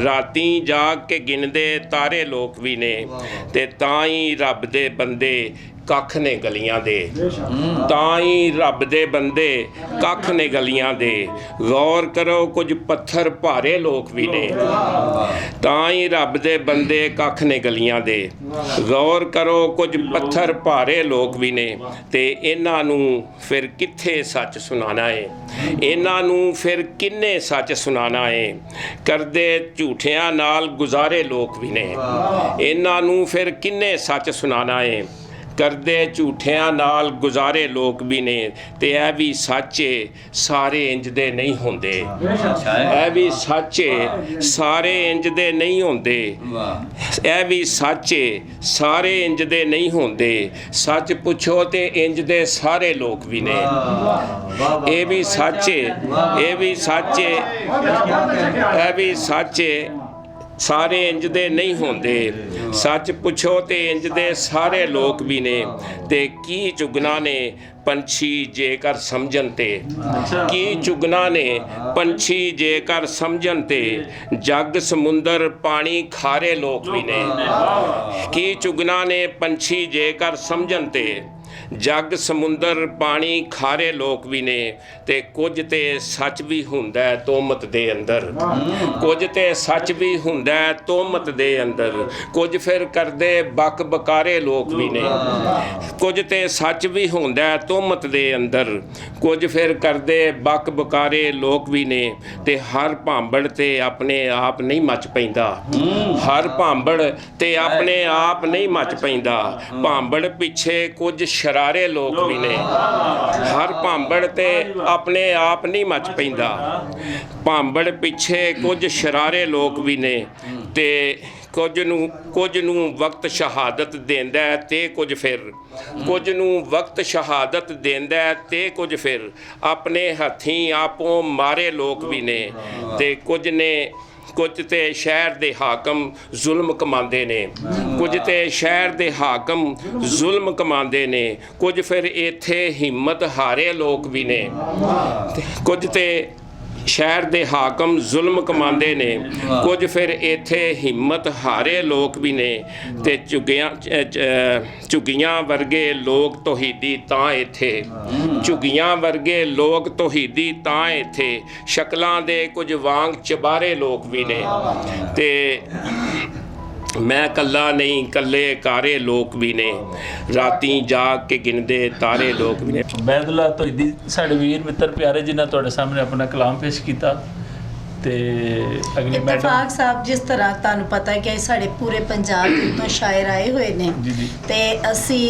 ਰਾਤੀ ਜਾਗ ਕੇ ਗਿਣਦੇ ਤਾਰੇ ਲੋਕ ਵੀ ਨੇ ਤੇ ਤਾਂ ਹੀ ਰੱਬ ਦੇ ਬੰਦੇ ਕੱਖ ਨੇ ਗਲੀਆਂ ਦੇ। ਤਾਂ ਹੀ ਰੱਬ ਦੇ ਬੰਦੇ ਕੱਖ ਨੇ ਗਲੀਆਂ ਦੇ। ਗੌਰ ਕਰੋ ਕੁਝ ਪੱਥਰ ਭਾਰੇ ਲੋਕ ਵੀ ਨੇ। ਤਾਂ ਹੀ ਰੱਬ ਦੇ ਬੰਦੇ ਕੱਖ ਨੇ ਗਲੀਆਂ ਦੇ। ਗੌਰ ਕਰੋ ਕੁਝ ਪੱਥਰ ਭਾਰੇ ਲੋਕ ਵੀ ਨੇ। ਤੇ ਇਹਨਾਂ ਨੂੰ ਫਿਰ ਕਿੱਥੇ ਸੱਚ ਸੁਣਾਣਾ ਏ? ਇਹਨਾਂ ਨੂੰ ਫਿਰ ਕਿੰਨੇ ਸੱਚ ਸੁਣਾਣਾ ਏ? ਕਰਦੇ ਝੂਠਿਆਂ ਨਾਲ ਗੁਜ਼ਾਰੇ ਲੋਕ ਵੀ ਨੇ। ਇਹਨਾਂ ਨੂੰ ਫਿਰ ਕਿੰਨੇ ਸੱਚ ਸੁਣਾਣਾ ਏ? ਕਰਦੇ ਝੂਠਿਆਂ ਨਾਲ ਗੁਜ਼ਾਰੇ ਲੋਕ ਵੀ ਨੇ। ਤੇ ਇਹ ਵੀ ਸੱਚ ਏ ਸਾਰੇ ਇੰਜ ਦੇ ਨਹੀਂ ਹੁੰਦੇ। ਇਹ ਵੀ ਸੱਚ ਏ ਸਾਰੇ ਇੰਜ ਦੇ ਨਹੀਂ ਹੁੰਦੇ। ਇਹ ਵੀ ਸੱਚ ਏ ਸਾਰੇ ਇੰਜ ਦੇ ਨਹੀਂ ਹੁੰਦੇ। ਸੱਚ ਪੁੱਛੋ ਤੇ ਇੰਜ ਦੇ ਸਾਰੇ ਲੋਕ ਵੀ ਨੇ। ਇਹ ਵੀ ਸੱਚ ਏ ਇਹ ਵੀ ਸੱਚ ਏ ਇਹ ਵੀ ਸੱਚ ਏ ਸਾਰੇ ਇੰਜ ਦੇ ਨਹੀਂ ਹੁੰਦੇ। ਸੱਚ ਪੁੱਛੋ ਤੇ ਇੰਜ ਦੇ ਸਾਰੇ ਲੋਕ ਵੀ ਨੇ। ਤੇ ਕੀ ਚੁਗਣਾ ਨੇ ਪੰਛੀ ਜੇਕਰ ਸਮਝਣ ਤੇ। ਕੀ ਚੁਗਣਾ ਨੇ ਪੰਛੀ ਜੇਕਰ ਸਮਝਣ ਤੇ। ਜੱਗ ਸਮੁੰਦਰ ਪਾਣੀ ਖਾਰੇ ਲੋਕ ਵੀ ਨੇ। ਕੀ ਚੁਗਣਾ ਨੇ ਪੰਛੀ ਜੇਕਰ ਸਮਝਣ ਤੇ। ਜੱਗ ਸਮੁੰਦਰ ਪਾਣੀ ਖਾਰੇ ਲੋਕ ਵੀ ਨੇ। ਤੇ ਕੁਝ ਤੇ ਸੱਚ ਵੀ ਹੁੰਦਾ ਹੈ ਤੋਮਤ ਦੇ ਅੰਦਰ। ਕੁਝ ਤੇ ਸੱਚ ਵੀ ਹੁੰਦਾ ਹੈ ਤੋਮਤ ਦੇ ਅੰਦਰ। ਕੁਝ ਫਿਰ ਕਰਦੇ ਬਕ ਬਕਾਰੇ ਲੋਕ ਵੀ ਨੇ। ਕੁਝ ਤੇ ਸੱਚ ਵੀ ਹੁੰਦਾ ਹੈ ਤੋਮਤ ਦੇ ਅੰਦਰ। ਕੁਝ ਫਿਰ ਕਰਦੇ ਬਕ ਬਕਾਰੇ ਲੋਕ ਵੀ ਨੇ। ਤੇ ਹਰ ਭਾਂਬੜ ਤੇ ਆਪਣੇ ਆਪ ਨਹੀਂ ਮੱਚ ਪੈਂਦਾ। ਹਰ ਭਾਂਬੜ ਤੇ ਆਪਣੇ ਆਪ ਨਹੀਂ ਮੱਚ ਪੈਂਦਾ। ਭਾਂਬੜ ਪਿੱਛੇ ਕੁਝ ਸ਼ਰਾਰੇ ਲੋਕ ਵੀ ਨੇ। ਹਰ ਭਾਂਬੜ ਤੇ ਆਪਣੇ ਆਪ ਨਹੀਂ ਮੱਚ ਪੈਂਦਾ। ਭਾਂਬੜ ਪਿੱਛੇ ਕੁਝ ਸ਼ਰਾਰੇ ਲੋਕ ਵੀ ਨੇ। ਤੇ ਕੁਝ ਨੂੰ ਵਕਤ ਸ਼ਹਾਦਤ ਦਿੰਦਾ ਹੈ ਤੇ ਕੁਝ ਨੂੰ ਵਕਤ ਸ਼ਹਾਦਤ ਦਿੰਦਾ ਹੈ ਤੇ ਕੁਝ ਫਿਰ ਆਪਣੇ ਹੱਥੀਂ ਆਪੋਂ ਮਾਰੇ ਲੋਕ ਵੀ ਨੇ। ਤੇ ਕੁਝ ਤੇ ਸ਼ਹਿਰ ਦੇ ਹਾਕਮ ਜ਼ੁਲਮ ਕਮਾਉਂਦੇ ਨੇ। ਕੁਝ ਤੇ ਸ਼ਹਿਰ ਦੇ ਹਾਕਮ ਜ਼ੁਲਮ ਕਮਾਉਂਦੇ ਨੇ। ਕੁਝ ਫਿਰ ਇੱਥੇ ਹਿੰਮਤ ਹਾਰੇ ਲੋਕ ਵੀ ਨੇ। ਕੁਝ ਤੇ ਸ਼ਹਿਰ ਦੇ ਹਾਕਮ ਜ਼ੁਲਮ ਕਮਾਉਂਦੇ ਨੇ। ਕੁਝ ਫਿਰ ਇੱਥੇ ਹਿੰਮਤ ਹਾਰੇ ਲੋਕ ਵੀ ਨੇ। ਤੇ ਝੁੱਗੀਆਂ ਵਰਗੇ ਲੋਕ ਤੌਹੀਦੀ ਤਾਂ ਇੱਥੇ। ਝੁੱਗੀਆਂ ਵਰਗੇ ਲੋਕ ਤੌਹੀਦੀ ਤਾਂ ਇੱਥੇ। ਸ਼ਕਲਾਂ ਦੇ ਕੁਝ ਵਾਂਗ ਚਬਾਰੇ ਲੋਕ ਵੀ ਨੇ। ਤੇ ਮੈਂ ਕੱਲਾ ਨਹੀਂ ਕੱਲੇ ਕਾਰੇ ਲੋਕ ਵੀ ਨੇ। ਰਾਤੀ ਜਾਗ ਕੇ ਗਿਣਦੇ ਤਾਰੇ ਲੋਕ ਵੀ ਨੇ। ਬੈਦੁੱਲਾ ਤੌਹੀਦੀ ਸਾਡੇ ਵੀਰ ਮਿੱਤਰ ਪਿਆਰੇ ਜਿਨ੍ਹਾਂ ਤੁਹਾਡੇ ਸਾਹਮਣੇ ਆਪਣਾ ਕਲਾਮ ਪੇਸ਼ ਕੀਤਾ। ਤੇ ਅਗਲੀ ਮੈਡਮ ਇਤਫਾਕ ਸਾਹਿਬ, ਜਿਸ ਤਰ੍ਹਾਂ ਤੁਹਾਨੂੰ ਪਤਾ ਹੈ ਕਿ ਸਾਡੇ ਪੂਰੇ ਪੰਜਾਬ ਤੋਂ ਸ਼ਾਇਰ ਆਏ ਹੋਏ ਨੇ। ਜੀ ਜੀ। ਤੇ ਅਸੀਂ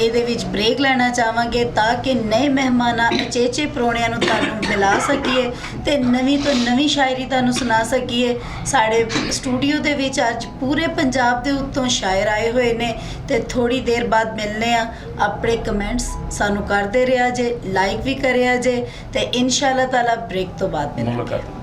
ਇਹਦੇ ਵਿੱਚ ਬ੍ਰੇਕ ਲੈਣਾ ਚਾਹਾਂਗੇ ਤਾਂ ਕਿ ਨਏ ਮਹਿਮਾਨਾਂ ਅਚੇਚੇ ਪ੍ਰਾਹੁਣਿਆਂ ਨੂੰ ਤੁਹਾਨੂੰ ਮਿਲਾ ਸਕੀਏ ਤੇ ਨਵੀਂ ਤੋਂ ਨਵੀਂ ਸ਼ਾਇਰੀ ਤੁਹਾਨੂੰ ਸੁਣਾ ਸਕੀਏ। ਸਾਡੇ ਸਟੂਡੀਓ ਦੇ ਵਿੱਚ ਅੱਜ ਪੂਰੇ ਪੰਜਾਬ ਦੇ ਉੱਤੋਂ ਸ਼ਾਇਰ ਆਏ ਹੋਏ ਨੇ। ਤੇ ਥੋੜੀ ਦੇਰ ਬਾਅਦ ਮਿਲਨੇ ਆ। ਆਪਣੇ ਕਮੈਂਟਸ ਸਾਨੂੰ ਕਰਦੇ ਰਿਹਾ ਜੇ, ਲਾਈਕ ਵੀ ਕਰਿਆ ਜੇ। ਤੇ ਇਨਸ਼ਾਅੱਲਾ ਤਾਲਾ ਬ੍ਰੇਕ ਤੋਂ ਬਾਅਦ ਮਿਲਾਂਗੇ। ਮੁਲਾਕਾਤ।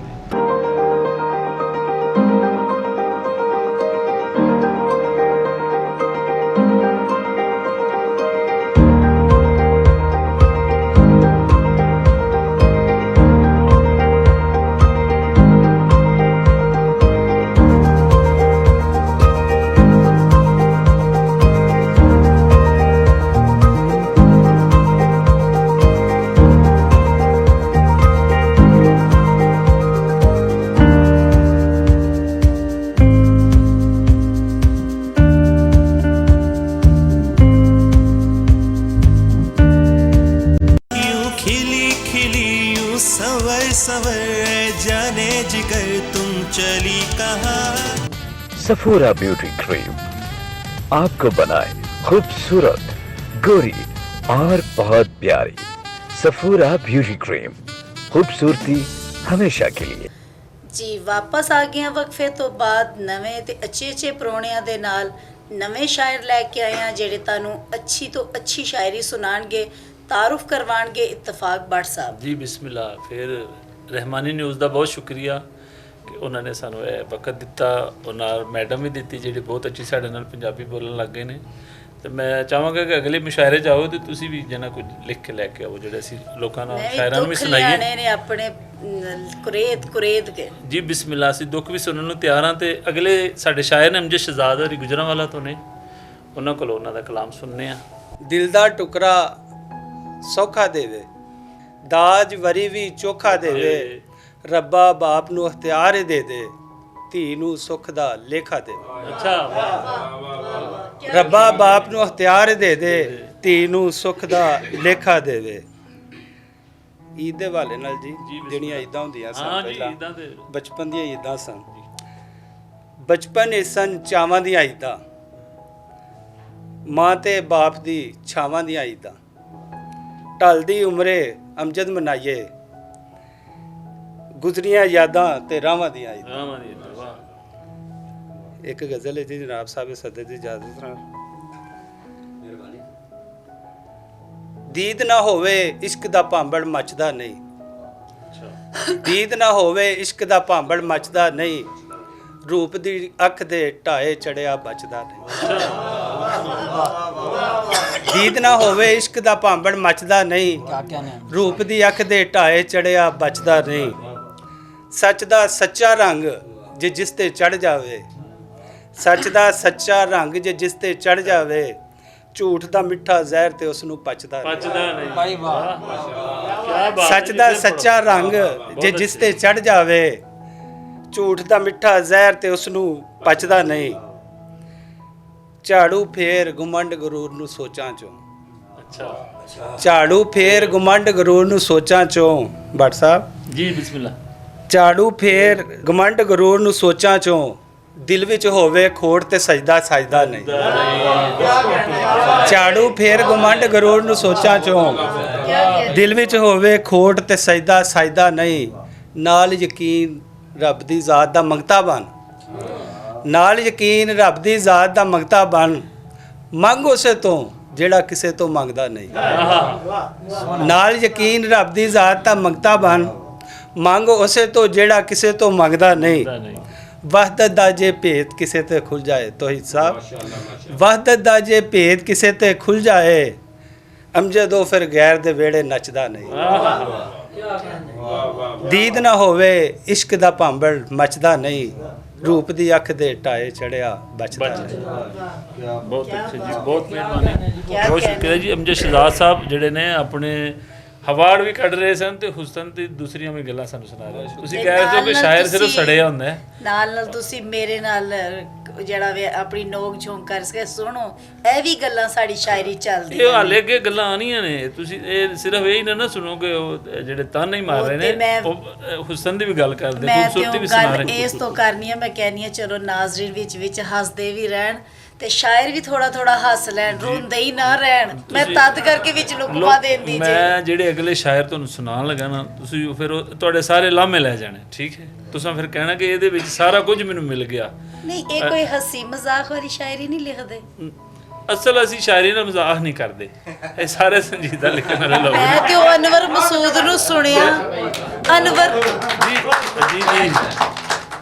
जाने जिगर तुम चली कहाँ। सफूरा ब्यूटी क्रीम आपको बनाए खूबसूरत, गोरी और बहुत प्यारी। सफूरा ब्यूटी क्रीम, खूबसूरती हमेशा के लिए। जी वापस आ गए वक्फे तो बाद नਵੇਂ ਤੇ ਅੱਛੇ ਪ੍ਰਾਹੁਣਿਆਂ ਦੇ ਨਾਲ ਨਵੇਂ ਸ਼ਾਇਰ ਲੈ ਕੇ ਆਏ ਆ ਜਿਹੜੇ ਤੁਹਾਨੂੰ ਅੱਛੀ ਤੋਂ ਅੱਛੀ ਸ਼ਾਇਰੀ ਸੁਣਾਣਗੇ, ਤਾਰਫ ਕਰਵਾਣਗੇ। ਇਤਫਾਕ ਭੱਟ ਸਾਹਿਬ ਜੀ ਬਿਸਮਿਲ੍ਲਾ। ਫਿਰ ਰਹਿਮਾਨੀ ਨਿਊਜ਼ ਦਾ ਬਹੁਤ ਸ਼ੁਕਰੀਆ ਕਿ ਉਹਨਾਂ ਨੇ ਸਾਨੂੰ ਇਹ ਵਕਤ ਦਿੱਤਾ। ਉਹ ਨਾਲ ਮੈਡਮ ਵੀ ਦਿੱਤੀ ਜਿਹੜੀ ਬਹੁਤ ਅੱਛੀ ਸਾਡੇ ਨਾਲ ਪੰਜਾਬੀ ਬੋਲਣ ਲੱਗ ਗਏ ਨੇ। ਤੇ ਮੈਂ ਚਾਹਾਂਗਾ ਕਿ ਅਗਲੇ ਮੁਸ਼ਾਇਰੇ ਜਾਓ ਤੇ ਤੁਸੀਂ ਵੀ ਜਨਾ ਕੁਝ ਲਿਖ ਕੇ ਲੈ ਕੇ ਆਓ ਜਿਹੜੇ ਅਸੀਂ ਲੋਕਾਂ ਨਾਲ ਸ਼ਾਇਰਾਂ ਨੂੰ ਵੀ ਸੁਣਾਈਏ ਨੇ ਆਪਣੇ ਕੁਰੇਦ ਕੇ। ਜੀ ਬਿਸਮਿਲ੍ਲਾ। ਅਸੀਂ ਦੁੱਖ ਵੀ ਸੁਣਨ ਨੂੰ ਤਿਆਰ ਹਾਂ। ਤੇ ਅਗਲੇ ਸਾਡੇ ਸ਼ਾਇਰ ਨੇ ਅਮਜਦ ਸ਼ਹਜ਼ਾਦ ਔਰ ਗੁਜਰਾਂਵਾਲਾ ਤੋਂ ਨੇ, ਉਹਨਾਂ ਕੋਲੋਂ ਉਹਨਾਂ ਦਾ ਕਲਾਮ ਸੁਣਨੇ ਆ। ਦਿਲ ਦਾ ਟੁਕੜਾ ਸੌਖਾ ਦੇਵੇ, ਦਾਜ ਵਰੀ ਵੀ ਚੋਖਾ ਦੇਵੇ, ਰੱਬਾ ਬਾਪ ਨੂੰ ਅਖਤਿਆਰ ਦੇ ਦੇ, ਧੀ ਨੂੰ ਸੁੱਖ ਦਾ ਲੇਖਾ ਦੇਵੇ। ਅੱਛਾ, ਰੱਬਾ ਬਾਪ ਨੂੰ ਅਖਤਿਆਰ ਦੇ ਦੇ, ਧੀ ਨੂੰ ਸੁੱਖ ਦਾ ਲੇਖਾ ਦੇਵੇ। ਈਦ ਦੇ ਹਵਾਲੇ ਨਾਲ ਜੀ ਜਿਹੜੀਆਂ ਈਦਾਂ ਹੁੰਦੀਆਂ ਸਨ ਹਾਂ ਜੀ, ਪਹਿਲਾਂ, ਈਦਾਂ ਤੇ ਬਚਪਨ ਦੀਆਂ ਈਦਾਂ ਸਨ। ਬਚਪਨ ਇਹ ਸਨ ਚਾਵਾਂ ਦੀਆਂ ਈਦਾਂ, ਮਾਂ ਤੇ ਬਾਪ ਦੀ ਛਾਵਾਂ ਦੀਆਂ ਈਦਾਂ, ਢਲਦੀ ਉਮਰੇ ਅਮਜਦ ਮਨਾਈਏ, ਗੁਜ਼ਰੀਆਂ ਯਾਦਾਂ ਤੇ ਰਾਵਾਂ ਦੀਆਂ ਈਦਾਂ। ਰਾਮਾਂ ਦੀ ਈਦ, ਵਾਹ। ਇੱਕ ਗਜ਼ਲ ਹੈ ਜੀ ਜਨਾਬ ਸਾਹਿਬ ਸੱਦੇ ਦੀ ਇਜਾਜ਼ਤ ਨਾਲ। ਦੀਦ ਨਾ ਹੋਵੇ ਇਸ਼ਕ ਦਾ ਭਾਂਬੜ ਮੱਚਦਾ ਨਹੀਂ, ਦੀਦ ਨਾ ਹੋਵੇ ਇਸ਼ਕ ਦਾ ਭਾਂਬੜ ਮੱਚਦਾ ਨਹੀਂ, ਰੂਪ ਦੀ ਅੱਖ ਦੇ ਢਾਏ ਚੜਿਆ ਬਚਦਾ ਨਹੀਂ। ਦੀਦ ਨਾ ਹੋਵੇ ਇਸ਼ਕ ਦਾ ਭਾਂਬੜ ਮੱਚਦਾ ਨਹੀਂ, ਰੂਪ ਦੀ ਅੱਖ ਦੇ ਢਾਏ ਚੜਿਆ ਬਚਦਾ ਨਹੀਂ। ਸੱਚ ਦਾ ਸੱਚਾ ਰੰਗ ਜੇ ਜਿਸ ਤੇ ਚੜ ਜਾਵੇ, ਸੱਚ ਦਾ ਸੱਚਾ ਰੰਗ ਜੇ ਜਿਸ ਤੇ ਚੜ ਜਾਵੇ, ਝੂਠ ਦਾ ਮਿੱਠਾ ਜ਼ਹਿਰ ਤੇ ਉਸ ਨੂੰ ਪਚਦਾ ਨਹੀਂ। ਪਚਦਾ ਨਹੀਂ। ਭਾਈ ਵਾਹ, ਕੀ ਬਾਤ। ਸੱਚ ਦਾ ਸੱਚਾ ਰੰਗ ਜੇ ਜਿਸ ਤੇ ਚੜ ਜਾਵੇ, ਝੂਠ ਦਾ ਮਿੱਠਾ ਜ਼ਹਿਰ ਤੇ ਉਸ ਨੂੰ ਪਚਦਾ ਨਹੀਂ। ਝਾੜੂ ਫੇਰ ਗੁਮੰਡ ਗਰੂਰ ਨੂੰ ਸੋਚਾਂ ਚੋਂ, ਅੱਛਾ ਝਾੜੂ ਫੇਰ ਗੁਮੰਡ ਗਰੂਰ ਨੂੰ ਸੋਚਾਂ ਚੋਂ। ਭੱਟ ਸਾਹਿਬ ਜੀ, ਬਿਸਮਿਲ੍ਲਾ। ਝਾੜੂ ਫੇਰ ਗੁਮੰਡ ਗਰੂਰ ਨੂੰ ਸੋਚਾਂ ਚੋਂ, ਦਿਲ ਵਿੱਚ ਹੋਵੇ ਖੋੜ ਤੇ ਸਜਦਾ ਸਜਦਾ ਨਹੀਂ। ਝਾੜੂ ਫੇਰ ਗੁਮੰਡ ਗਰੂਰ ਨੂੰ ਸੋਚਾਂ ਚੋਂ, ਦਿਲ ਵਿੱਚ ਹੋਵੇ ਖੋੜ ਤੇ ਸਜਦਾ ਸਜਦਾ ਨਹੀਂ। ਨਾਲ ਯਕੀਨ ਰੱਬ ਦੀ ਜ਼ਾਤ ਦਾ ਮੰਗਤਾ ਬਣ, ਨਾਲ ਯਕੀਨ ਰੱਬ ਦੀ ਜ਼ਾਤ ਦਾ ਮੰਗਤਾ ਬਣ, ਮੰਗ ਉਸੇ ਤੋਂ ਜਿਹੜਾ ਕਿਸੇ ਤੋਂ ਮੰਗਦਾ ਨਹੀਂ। ਨਾਲ ਯਕੀਨ ਰੱਬ ਦੀ ਜ਼ਾਤ ਦਾ ਮੰਗਤਾ ਬਣ, ਮੰਗ ਉਸੇ ਤੋਂ ਜਿਹੜਾ ਕਿਸੇ ਤੋਂ ਮੰਗਦਾ ਨਹੀਂ। ਵਹਦਤ ਦਾ ਜੇ ਭੇਦ ਕਿਸੇ ਤੇ ਖੁੱਲ ਜਾਏ, ਤੋਹੀਦ ਸਾਹਿਬ, ਵਹਦਤ ਦਾ ਜੇ ਭੇਦ ਕਿਸੇ ਤੇ ਖੁੱਲ ਜਾਏ, ਅਮਜਦੋ ਫਿਰ ਗੈਰ ਦੇ ਵਿਹੜੇ ਨੱਚਦਾ ਨਹੀਂ। ਦੀਦ ਨਾ ਹੋਵੇ ਇਸ਼ਕ ਦਾ ਭਾਂਬੜ ਮੱਚਦਾ ਨਹੀਂ, ਰੂਪ ਦੀ ਅੱਖ ਦੇ ਢਾਏ ਚੜਿਆ ਬਚਦਾ ਨਹੀਂ। ਬਹੁਤ ਅੱਛਾ ਜੀ, ਬਹੁਤ ਮਿਹਰਬਾਨੀ, ਬਹੁਤ ਸ਼ੁਕਰੀਆ ਜੀ। ਅਮਜਦ ਸ਼ਹਜ਼ਾਦ ਸਾਹਿਬ ਜਿਹੜੇ ਨੇ ਆਪਣੇ ਅਵਾਰਡ ਵੀ ਕੱਢ ਰਹੇ ਸਨ ਤੇ ਹੁਸਨ ਤੇ ਦੂਸਰੀਆਂ ਵੀ ਗੱਲਾਂ ਸਾਨੂੰ ਸੁਣਾ ਰਹੇ ਸੀ। ਤੁਸੀਂ ਕਹਿ ਰਹੇ ਹੋ ਕਿ ਸ਼ਾਇਰ ਸਿਰਫ ਸੜਿਆ ਹੁੰਦਾ ਹੈ, ਨਾਲ ਤੁਸੀਂ ਮੇਰੇ ਨਾਲ ਜਿਹੜਾ ਵੇ ਆਪਣੀ ਨੋਕ ਝੋਂਕ ਕਰਕੇ ਸੁਣੋ, ਇਹ ਵੀ ਗੱਲਾਂ ਸਾਡੀ ਸ਼ਾਇਰੀ ਚੱਲਦੀ ਇਹ ਹਾਲੇ ਅੱਗੇ ਗੱਲਾਂ ਆਣੀਆਂ ਨੇ। ਤੁਸੀਂ ਇਹ ਸਿਰਫ ਇਹ ਹੀ ਨਾ ਸੁਣੋ ਕਿ ਉਹ ਜਿਹੜੇ ਤਾਨੇ ਹੀ ਮਾਰ ਰਹੇ ਨੇ, ਉਹ ਹੁਸਨ ਦੀ ਵੀ ਗੱਲ ਕਰਦੇ, ਖੂਬਸੂਰਤੀ ਵੀ ਸੁਣਾ ਰਹੇ ਨੇ। ਇਸ ਤੋਂ ਕਰਨੀ ਆ, ਮੈਂ ਕਹਿੰਨੀ ਆ ਚਲੋ ਨਾਜ਼ਰੀਨ ਵਿੱਚ ਹੱਸਦੇ ਵੀ ਰਹਿਣ ਤੇ ਸ਼ਾਇਰ ਵੀ ਥੋੜਾ ਹੱਸ ਲੈਣ, ਰੋਂਦੇ ਹੀ ਨਾ ਰਹਿਣ। ਮੈਂ ਤਦ ਕਰਕੇ ਵਿੱਚ ਲੁਕਮਾ ਦੇਂਦੀ ਜੀ। ਮੈਂ ਜਿਹੜੇ ਅਗਲੇ ਸ਼ਾਇਰ ਤੁਹਾਨੂੰ ਸੁਣਾਉਣ ਲੱਗਾ ਨਾ, ਤੁਸੀਂ ਫਿਰ ਤੁਹਾਡੇ ਸਾਰੇ ਲਾਮੇ ਲੈ ਜਾਣੇ, ਠੀਕ ਹੈ? ਤੁਸੀਂ ਫਿਰ ਕਹਿਣਾ ਕਿ ਇਹਦੇ ਵਿੱਚ ਸਾਰਾ ਕੁਝ ਮੈਨੂੰ ਮਿਲ ਗਿਆ। ਨਹੀਂ, ਇਹ ਕੋਈ ਹੱਸੀ ਮਜ਼ਾਕ ਵਾਲੀ ਸ਼ਾਇਰੀ ਨਹੀਂ ਲਿਖਦੇ। ਅਸਲ ਅਸੀਂ ਸ਼ਾਇਰੀ ਨਾਲ ਮਜ਼ਾਕ ਨਹੀਂ ਕਰਦੇ, ਇਹ ਸਾਰੇ ਸੰਜੀਦਾ ਲਿਖਣ ਵਾਲੇ ਲੋਕ। ਮੈਂ ਤੇ ਉਹ ਅਨਵਰ ਮਸੂਦ ਨੂੰ ਸੁਣਿਆ, ਅਨਵਰ ਜੀ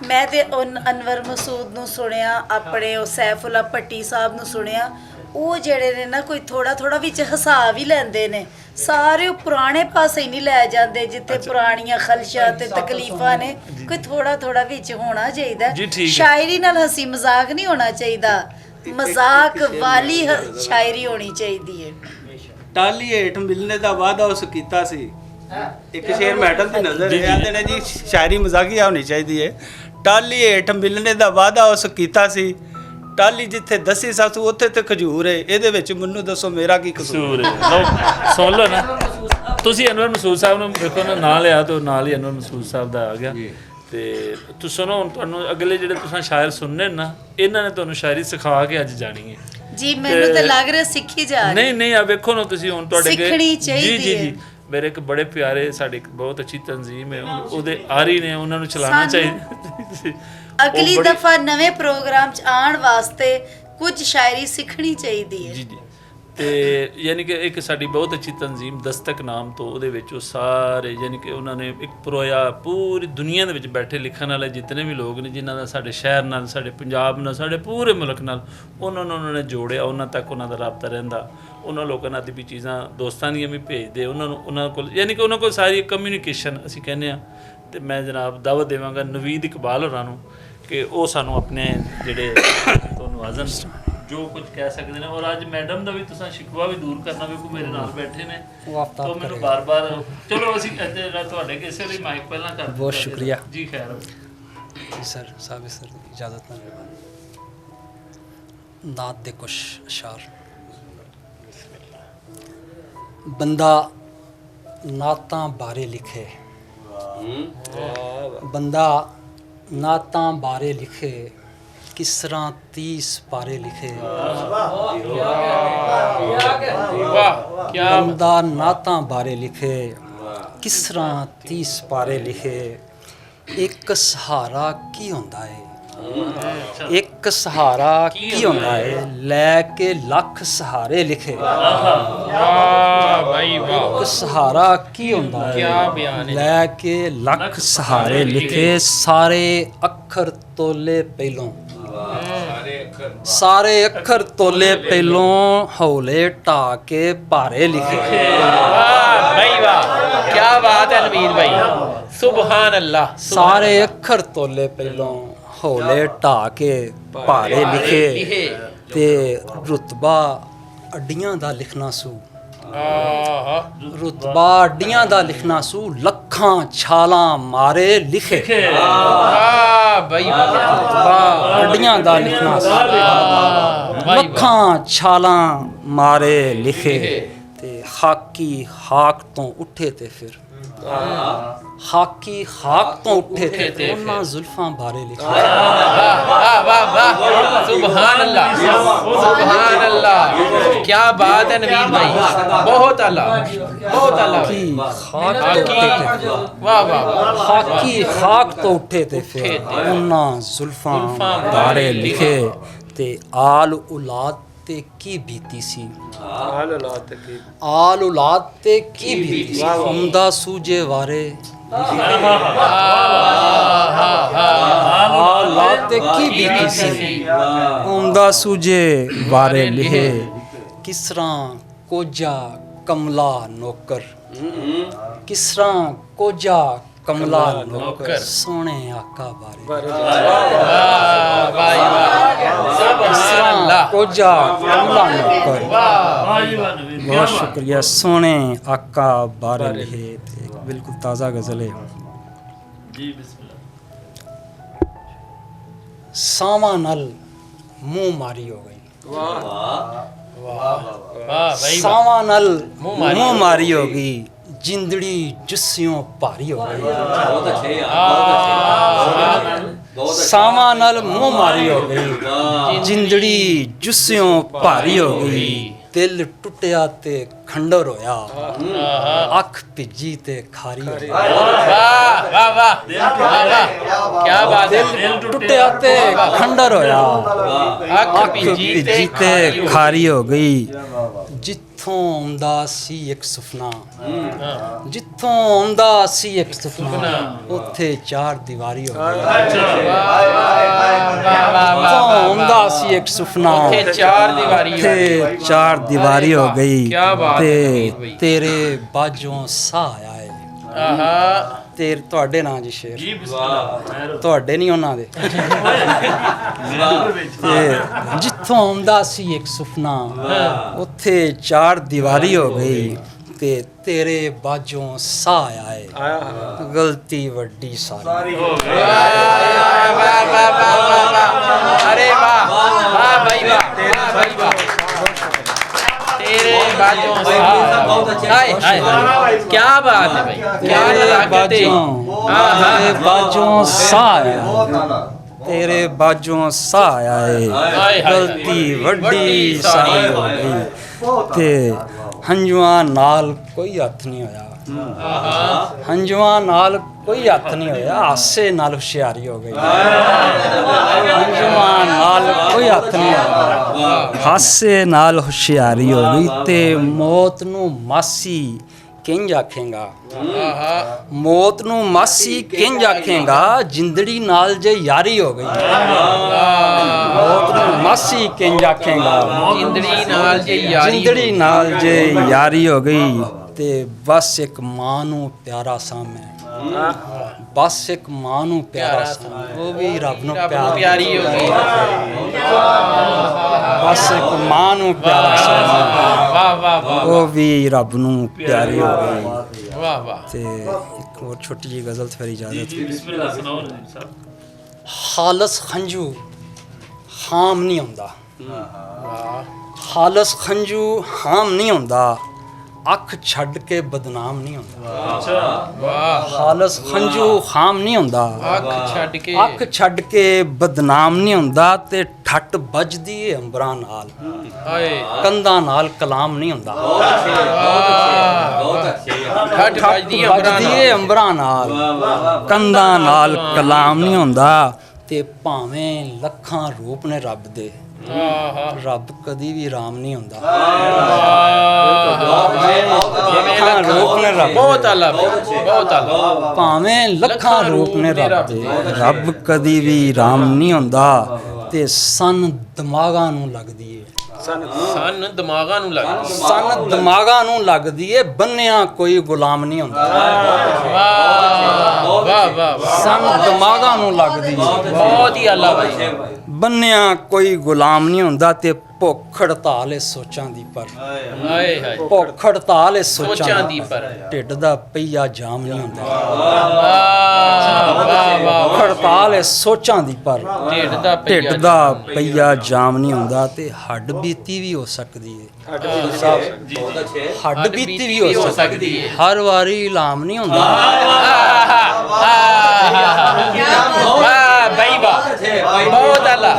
ਮੈਂ ਤੇ ਅਨਵਰ ਮਸੂਦ ਨੂੰ ਸੁਣਿਆ, ਆਪਣੇ ਉਹ ਸੈਫੁੱਲਾ ਭੱਟੀ ਸਾਹਿਬ ਨੂੰ ਸੁਣਿਆ। ਉਹ ਜਿਹੜੇ ਨੇ ਨਾ ਕੋਈ ਥੋੜਾ ਵਿੱਚ ਹਸਾ ਵੀ ਲੈਂਦੇ ਨੇ, ਸਾਰੇ ਉਹ ਪੁਰਾਣੇ ਪਾਸੇ ਹੀ ਨਹੀਂ ਲੈ ਜਾਂਦੇ ਜਿੱਥੇ ਪੁਰਾਣੀਆਂ ਖਲਸ਼ਾਂ ਤੇ ਤਕਲੀਫਾਂ ਨੇ। ਕੋਈ ਥੋੜਾ ਵਿੱਚ ਹੋਣਾ ਚਾਹੀਦਾ। ਸ਼ਾਇਰੀ ਨਾਲ ਹਸੀ ਮਜ਼ਾਕ ਨਹੀਂ ਹੋਣਾ ਚਾਹੀਦਾ, ਮਜ਼ਾਕ ਵਾਲੀ ਸ਼ਾਇਰੀ ਹੋਣੀ ਚਾਹੀਦੀ ਹੈ। ਟਾਲੀ ਹੇਠ ਮਿਲਣੇ ਦਾ ਵਾਅਦਾ ਉਸ ਕੀਤਾ ਸੀ। ਇੱਕ ਸ਼ੇਰ ਮੈਡਮ ਦੀ ਨਜ਼ਰ ਆਉਂਦੇ ਨੇ ਜੀ, ਸ਼ਾਇਰੀ ਮਜ਼ਾਕੀਆ ਹੋਣੀ ਚਾਹੀਦੀ ਹੈ। ਟਾਲੀ ਹੇਠ ਮਿਲਣੇ ਦਾ ਵਾਅਦਾ ਉਸ ਕੀਤਾ ਸੀ, ਟਾਲੀ ਜਿੱਥੇ ਦੱਸੀ ਸਾਸੂ ਉੱਥੇ ਤੇ ਖਜੂਰ ਹੈ। ਇਹਦੇ ਵਿੱਚ ਮੈਨੂੰ ਦੱਸੋ ਮੇਰਾ ਕੀ ਕਸੂਰ ਹੈ? ਸੁਣ ਲਓ ਨਾ, ਤੁਸੀਂ ਅਨਵਰ ਮਸੂਦ ਸਾਹਿਬ ਨੂੰ ਦੇਖੋ ਨਾ, ਨਾਂ ਲਿਆ ਤੇ ਨਾਲ ਹੀ ਅਨਵਰ ਮਸੂਦ ਸਾਹਿਬ ਦਾ ਆ ਗਿਆ। ਤੇ ਤੁਸੀਂ ਸੁਣੋ, ਹੁਣ ਤੁਹਾਨੂੰ ਅਗਲੇ ਜਿਹੜੇ ਤੁਸੀਂ ਸ਼ਾਇਰ ਸੁਣਨੇ ਨਾ, ਇਹਨਾਂ ਨੇ ਤੁਹਾਨੂੰ ਸ਼ਾਇਰੀ ਸਿਖਾ ਕੇ ਅੱਜ ਜਾਣੀ ਹੈ ਜੀ। ਮੈਨੂੰ ਤਾਂ ਲੱਗ ਰਿਹਾ ਸਿੱਖੀ ਜਾ ਰਹੀ। ਨਹੀਂ ਆ ਵੇਖੋ ਨਾ ਤੁਸੀਂ, ਹੁਣ ਤੁਹਾਡੇ ਸਿੱਖਣੀ ਚਾਹੀਦੀ ਹੈ। ਮੇਰੇ ਇੱਕ ਬੜੇ ਪਿਆਰੇ ਸਾਡੇ ਬਹੁਤ ਅੱਛੀ ਤਨਜ਼ੀਮ ਹੈ, ਉਹਦੇ ਆਰੀ ਨੇ, ਉਹਨਾਂ ਨੂੰ ਚਲਾਉਣਾ ਚਾਹੀਦਾ। ਅਗਲੀ ਦਫਾ ਨਵੇਂ ਪ੍ਰੋਗਰਾਮ ਚ ਆਉਣ ਵਾਸਤੇ ਕੁਝ ਸ਼ਾਇਰੀ ਸਿੱਖਣੀ ਚਾਹੀਦੀ ਹੈ। ਜੀ ਤੇ ਯਾਨੀ ਕਿ ਇੱਕ ਸਾਡੀ ਬਹੁਤ ਅੱਛੀ ਤਨਜ਼ੀਮ ਦਸਤਕ ਨਾਮ ਤੋਂ, ਉਹਦੇ ਵਿੱਚ ਉਹ ਸਾਰੇ ਯਾਨੀ ਕਿ ਉਹਨਾਂ ਨੇ ਇੱਕ ਪਰੋਇਆ ਪੂਰੀ ਦੁਨੀਆ ਦੇ ਵਿੱਚ ਬੈਠੇ ਲਿਖਣ ਵਾਲੇ ਜਿੰਨੇ ਵੀ ਲੋਕ ਨੇ, ਜਿਨ੍ਹਾਂ ਦਾ ਸਾਡੇ ਸ਼ਹਿਰ ਨਾਲ, ਸਾਡੇ ਪੰਜਾਬ ਨਾਲ, ਸਾਡੇ ਪੂਰੇ ਮੁਲਕ ਨਾਲ ਉਹਨਾਂ ਨੇ ਜੋੜਿਆ। ਉਹਨਾਂ ਤੱਕ ਉਹਨਾਂ ਦਾ ਰਾਬਤਾ ਰਹਿੰਦਾ, ਉਹਨਾਂ ਲੋਕਾਂ ਨਾਲ ਵੀ ਚੀਜ਼ਾਂ ਦੋਸਤਾਂ ਦੀਆਂ ਵੀ ਭੇਜਦੇ ਉਹਨਾਂ ਕੋਲ, ਯਾਨੀ ਕਿ ਉਹਨਾਂ ਕੋਲ ਸਾਰੀ ਕਮਿਊਨੀਕੇਸ਼ਨ ਅਸੀਂ ਕਹਿੰਦੇ ਹਾਂ। ਤੇ ਮੈਂ ਜਨਾਬ ਦਾਵਤ ਦੇਵਾਂਗਾ ਨਵੀਦ ਇਕਬਾਲ ਹੋਰਾਂ ਨੂੰ ਕਿ ਉਹ ਸਾਨੂੰ ਆਪਣੇ ਜਿਹੜੇ ਤੁਹਾਨੂੰ ਆਜ਼ਨ ਜੋ ਕੁਝ ਕਹਿ ਸਕਦੇ ਨੇ। ਔਰ ਅੱਜ ਮੈਡਮ ਦਾ ਵੀ ਤੁਸੀਂ ਸ਼ਿਕਵਾ ਵੀ ਦੂਰ ਕਰਨਾ ਵੀ ਕੋਈ ਮੇਰੇ ਨਾਲ ਬੈਠੇ ਨੇ ਤਾਂ ਮੈਨੂੰ ਬਾਰ-ਬਾਰ ਚਲੋ ਅਸੀਂ ਤੁਹਾਡੇ ਕਿਸੇ ਲਈ ਮਾਈਕ ਪਹਿਲਾਂ ਕਰ ਦਿੰਦੇ। ਬਹੁਤ ਸ਼ੁਕਰੀਆ ਜੀ। ਖੈਰ ਸਰ ਸਾਹਿਬ ਸਰ ਇਜਾਜ਼ਤ ਨਾਲ ਨਾਤ ਦੇ ਕੁਛ ਅਸ਼ਾਰ। ਬੰਦਾ ਨਾਤਾਂ ਬਾਰੇ ਲਿਖੇ, ਬੰਦਾ ਨਾਤਾਂ ਬਾਰੇ ਲਿਖੇ, किस तरह 30 पारे लिखे, बंदा नातां बारे लिखे, किस तरह 30 पारे लिखे। एक सहारा की होंदा है, एक सहारा की होंदा है, लैके लख सहारे लिखे। एक सहारा की होंदा है, लैके लख सहारे लिखे। सारे अखर तोले पहलों, सारे अखर तोले पहलों, हौले टाके भारे लिखे। भाई वाह, क्या बात है नवीद भाई, सुभान अल्लाह। सारे अखर तोले पहलों, हौले टाके भारे लिखे। ते रुतबा अड्डियां दा लिखना सू, रुतबा अड्डियां दा लिखना सू, लखां छालां मारे लिखे। रुतबा अड्डियां दा लिखना सू, लखां छालां मारे लिखे। ते हाकी हाक तो उठे ते फिर, हाकी हाक तो उठे थे उन्हां जुल्फां बारे लिखे। सुभान अल्लाह, सुभान अल्लाह, क्या बात है नवीद भाई, बहुत आला, बहुत आला। वाह वाह, हाकी हाक तो उठे थे फिर उन्हां जुल्फां बारे लिखे। ते आल औलाद ते की बीती सी, आल औलाद ते की बीती सी, उमदा सूजे वारे औलाद ते की बीती सी, उमदा सूजे वारे लिखे। किस तरह कोजा कमला नौकर, किस तरह कोजा कमला नौकर, सोने आका बारे कोजा कमला नौकर। बहुत शुक्रिया। सोने आका बारे लिखे, बिल्कुल ताज़ा गज़ल है जी। बिस्मिल्लाह। सावा नल मुंह मारी हो गई, सावा नल मुंह मारी हो गई, जिंदड़ी जुस्सियों भारी हो गई। सावा नल मुंह मारी हो गई, जिंदड़ी जुस्सियों भारी हो गई। दिल टुटिया ते खंडर होया, अख भिजी ते खारी हो गई। क्या बात है, दिल टुटिया ते खंडर होया, अख भिजी ते खारी हो गई। जिथों आउंदा सी एक सुपना, जिथों आउंदा सी एक सुपना, उत्थे चार दीवारी हो गई। जिथों आउंदा सी एक सुपना, उत्थे चार दीवारी हो गई। ते तेरे बाजों साह आया है, तेरे ਤੁਹਾਡੇ ਨਾਂ ਜੀ ਸ਼ੇਰ ਜੀ। ਬਿਸਮਿਲ੍ਲਾ। ਤੁਹਾਡੇ ਨਹੀਂ ਉਹਨਾਂ ਦੇ। ਤੇ ਜਿੱਥੋਂ ਆਉਂਦਾ ਸੀ ਇੱਕ ਸੁਪਨਾ, ਉੱਥੇ ਚਾਰ ਦੀਵਾਰੀ ਹੋ ਗਈ। ਤੇ ਤੇਰੇ ਬਾਝੋਂ ਸਾਹ ਆਇਆ ਹੈ, ਗਲਤੀ ਵੱਡੀ ਸਾਰੀ। अरे वाह वाह भाई वाह, भाई वाह, तेरे बाजों से हाय हाय, क्या बात है भाई, क्या नज़ाकत है। तेरे बाजों साह आया, तेरे बाजों साह आया है, गलती वड्डी सारी हो गई। ते हंजुआं नाल कोई हथ नहीं होया, हंजुआं नाल कोई हथ नहीं होया, हासे नाल हुशियारी हो गई। हंजुआं नाल कोई हथ नहीं होया, हासे नाल हुशियारी हो गई। ते मौत नूं मासी किंज आखेगा, मौत नूं मासी किंज आखेगा, जिंदड़ी नाल जे यारी हो गई। मौत नूं मासी किंज आखेगा, जिंदड़ी नाल जे यारी हो गई। ते बस एक मां नूं प्यारा सां मैं, बस एक मां नूं प्यारा सां, वो भी रब नूं प्यारी हो गई। ਬਸ ਇੱਕ ਮਾਂ ਨੂੰ ਪਿਆਰਾ ਸਮਝਣਾ ਵਾਹ ਵਾਹ ਵਾਹ ਉਹ ਵੀ ਰੱਬ ਨੂੰ ਪਿਆਰੀ ਹੋ ਗਈ। ਵਾਹ ਵਾਹ ਤੇ ਇੱਕ ਹੋਰ ਛੋਟੀ ਜਿਹੀ ਗਜ਼ਲ ਤੇ ਫਿਰ ਇਜਾਜ਼ਤ। ਜੀ ਬਿਸਮਿਲ੍ਲਾ ਸੁਣਾਓ ਨਜ਼ੀਮ ਸਾਹਿਬ। ਖਾਲਸ ਖੰਜੂ ਹਾਮ ਨਹੀਂ ਹੁੰਦਾ, ਖਾਲਸ ਖੰਜੂ ਹਾਮ ਨਹੀਂ ਹੁੰਦਾ, ਅੱਖ ਛੱਡ ਕੇ ਬਦਨਾਮ ਨਹੀਂ ਹੁੰਦਾ। ਅੱਛਾ ਵਾਹ ਖਾਲਸ ਖੰਜੂ ਹਾਮ ਨਹੀਂ ਹੁੰਦਾ, ਅੱਖ ਛੱਡ ਕੇ ਬਦਨਾਮ ਨਹੀਂ ਹੁੰਦਾ, ਤੇ ਠੱਟ ਵੱਜਦੀ ਏ ਅੰਬਰਾਂ ਨਾਲ, ਹਾਏ ਕੰਧਾਂ ਨਾਲ ਕਲਾਮ ਨਹੀਂ ਹੁੰਦਾ। ਠੱਟ ਵੱਜਦੀ ਏ ਅੰਬਰਾਂ ਨਾਲ, ਕੰਧਾਂ ਨਾਲ ਕਲਾਮ ਨਹੀਂ ਹੁੰਦਾ, ਤੇ ਭਾਵੇਂ ਲੱਖਾਂ ਰੂਪ ਨੇ ਰੱਬ ਦੇ, ਰੱਬ ਕਦੀ ਵੀ ਰਾਮ ਨਹੀਂ ਹੁੰਦਾ। ਲੱਖਾਂ ਰੂਪ ਨੇ ਰੱਬ, ਬਹੁਤ ਆਲਾ ਬਹੁਤ ਆਲਾ। ਭਾਵੇਂ ਲੱਖਾਂ ਰੂਪ ਨੇ ਰੱਬ ਦੇ, ਰੱਬ ਕਦੀ ਵੀ ਰਾਮ ਨਹੀਂ ਹੁੰਦਾ, ਤੇ ਸਨ ਦਿਮਾਗਾਂ ਨੂੰ ਲੱਗਦੀ ਏ, ਸਨ ਦਿਮਾਗਾਂ ਨੂੰ ਲੱਗਦੀ, ਸਨ ਦਿਮਾਗਾਂ ਨੂੰ ਲੱਗਦੀ ਏ, ਬੰਨਿਆ ਕੋਈ ਗੁਲਾਮ ਨਹੀਂ ਹੁੰਦਾ। ਵਾਹ ਵਾਹ ਵਾਹ ਸਨ ਦਿਮਾਗਾਂ ਨੂੰ ਲੱਗਦੀ ਏ, ਬਹੁਤ ਹੀ ਆਲਾ ਭਾਈ। ਬੰਨਿਆ ਕੋਈ ਗੁਲਾਮ ਨਹੀਂ ਹੁੰਦਾ, ਤੇ ਭੁੱਖ ਹੜਤਾਲ ਏ ਸੋਚਾਂ ਦੀ, ਪਰ ਹਾਏ ਹਾਏ ਭੁੱਖ ਹੜਤਾਲ ਏ ਸੋਚਾਂ ਸੋਚਾਂ ਦੀ ਦੀ, ਪਰ ਢਿੱਡ ਦਾ ਪਈਆ ਜਾਮ ਨਹੀਂ ਹੁੰਦਾ। ਵਾਹ ਵਾਹ ਵਾਹ ਹੜਤਾਲ ਏ ਸੋਚਾਂ ਦੀ, ਪਰ ਢਿੱਡ ਦਾ ਢਿੱਡ ਦਾ ਪਈਆ ਜਾਮ ਨਹੀਂ ਹੁੰਦਾ, ਤੇ ਹੱਡ ਬੀਤੀ ਵੀ ਹੋ ਸਕਦੀ ਏ, ਹੱਡ ਬੀਤੀ ਵੀ ਹੋ ਸਕਦੀ ਏ, ਹਰ ਵਾਰੀ ਇਲਾਮ ਨਹੀਂ ਹੁੰਦਾ। ਵਾਹ ਭਾਈ ਵਾਹ ਬਹੁਤ ਆਲਾ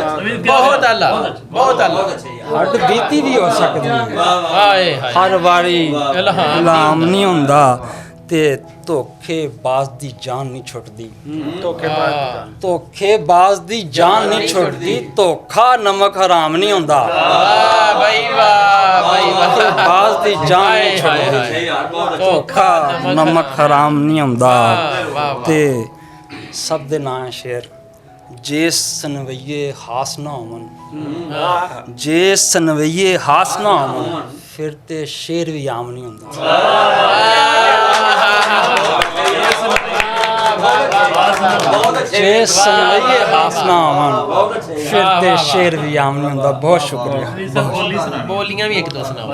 ਬਹੁਤ ਆਲਾ ਬਹੁਤ ਆਲਾ। ਹੱਡ ਬੀਤੀ ਵੀ ਹੋ ਸਕਦੀ ਏ, ਹਾਏ ਹਾਏ ਹਰ ਵਾਰੀ ਇਲਹਾਮ ਇਲਾਮ ਨਹੀਂ ਹੁੰਦਾ, ਤੇ ਧੋਖੇਬਾਜ਼ ਦੀ ਜਾਨ ਨਹੀਂ ਛੁੱਟਦੀ, ਧੋਖੇਬਾਜ਼ ਦੀ ਜਾਨ ਨਹੀਂ ਛੁੱਟਦੀ, ਧੋਖਾ ਨਮਕ ਹਰਾਮ ਨਹੀਂ ਹੁੰਦਾ। ਵਾਹ ਭਾਈ ਵਾਹ ਭਾਈ ਵਾਹ ਧੋਖੇਬਾਜ਼ ਦੀ ਜਾਨ ਨਹੀਂ ਛੁੱਟਦੀ, ਧੋਖਾ ਨਮਕ ਹਰਾਮ ਨਹੀਂ ਹੁੰਦਾ। ਤੇ ਸਭ ਦੇ ਨਾਂ ਸ਼ੇਰ, ਜੇ ਸਨਵਈਏ ਹਾਸ ਨਾ ਹੋਵਨ, ਜੇ ਸਨਵਈਏ ਹਾਸ ਨਾ ਹੋਵਨ, ਫਿਰ ਤੇ ਸ਼ੇਰ ਵੀ ਆਮ ਨਹੀਂ ਹੁੰਦਾ। ਜੇ ਸਨਵਈਏ ਹਾਸ ਨਾ ਹੋਵਨ, ਫਿਰ ਤੇ ਸ਼ੇਰ ਵੀ ਆਮ ਨਹੀਂ ਹੁੰਦਾ। ਬਹੁਤ ਸ਼ੁਕਰੀਆ। ਬੋਲੀਆਂ ਵੀ ਇੱਕ ਦੋ ਸੁਣਾਓ।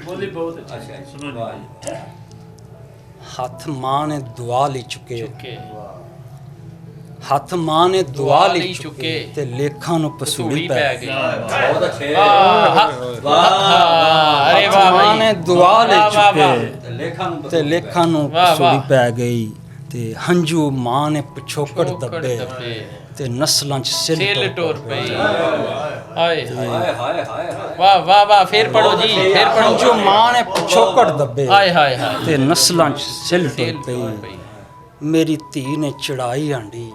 ਬੋਲੀ ਬਹੁਤ ਅੱਛੀ ਸੁਣੋ ਜੀ। ਹੱਥ ਮਾਂ ਨੇ ਦੁਆ ਲਈ ਚੁੱਕੇ, ਹੱਥ ਮਾਂ ਨੇ ਦੁਆ ਲਈ ਚੁੱਕੇ, ਤੇ ਲੇਖਾਂ ਨੂੰ ਪਸੂੜੀ ਪੈ ਗਈ। ਬਹੁਤ ਅੱਛੇ ਵਾਹ ਅਰੇ ਵਾਹ ਮਾਂ ਨੇ ਭਾਈ ਦੁਆ ਲਈ ਚੁੱਕੇ, ਤੇ ਲੇਖਾਂ ਨੂੰ ਪਸੂੜੀ ਪੈ ਗਈ, ਤੇ ਹੰਝੂ ਮਾਂ ਨੇ ਪਿਛੋਕੜ ਦੱਬੇ, ਤੇ ਨਸਲਾਂ 'ਚ ਸਿਲ ਟੋਰ ਪਈ। ਹਾਏ ਹਾਏ ਵਾਹ ਵਾਹ ਵਾਹ ਫੇਰ ਪੜੋ ਜੀ, ਫੇਰ ਪੜੋ। ਹੰਝੂ ਮਾਂ ਨੇ ਪਿਛੋਕੜ ਦੱਬੇ, ਹਾਏ ਹਾਏ ਹਾਏ ਤੇ ਨਸਲਾਂ 'ਚ ਸਿਲ ਟੁਰ ਪਈ। ਮੇਰੀ ਧੀ ਨੇ ਚੜਾਈ ਆਂਡੀ,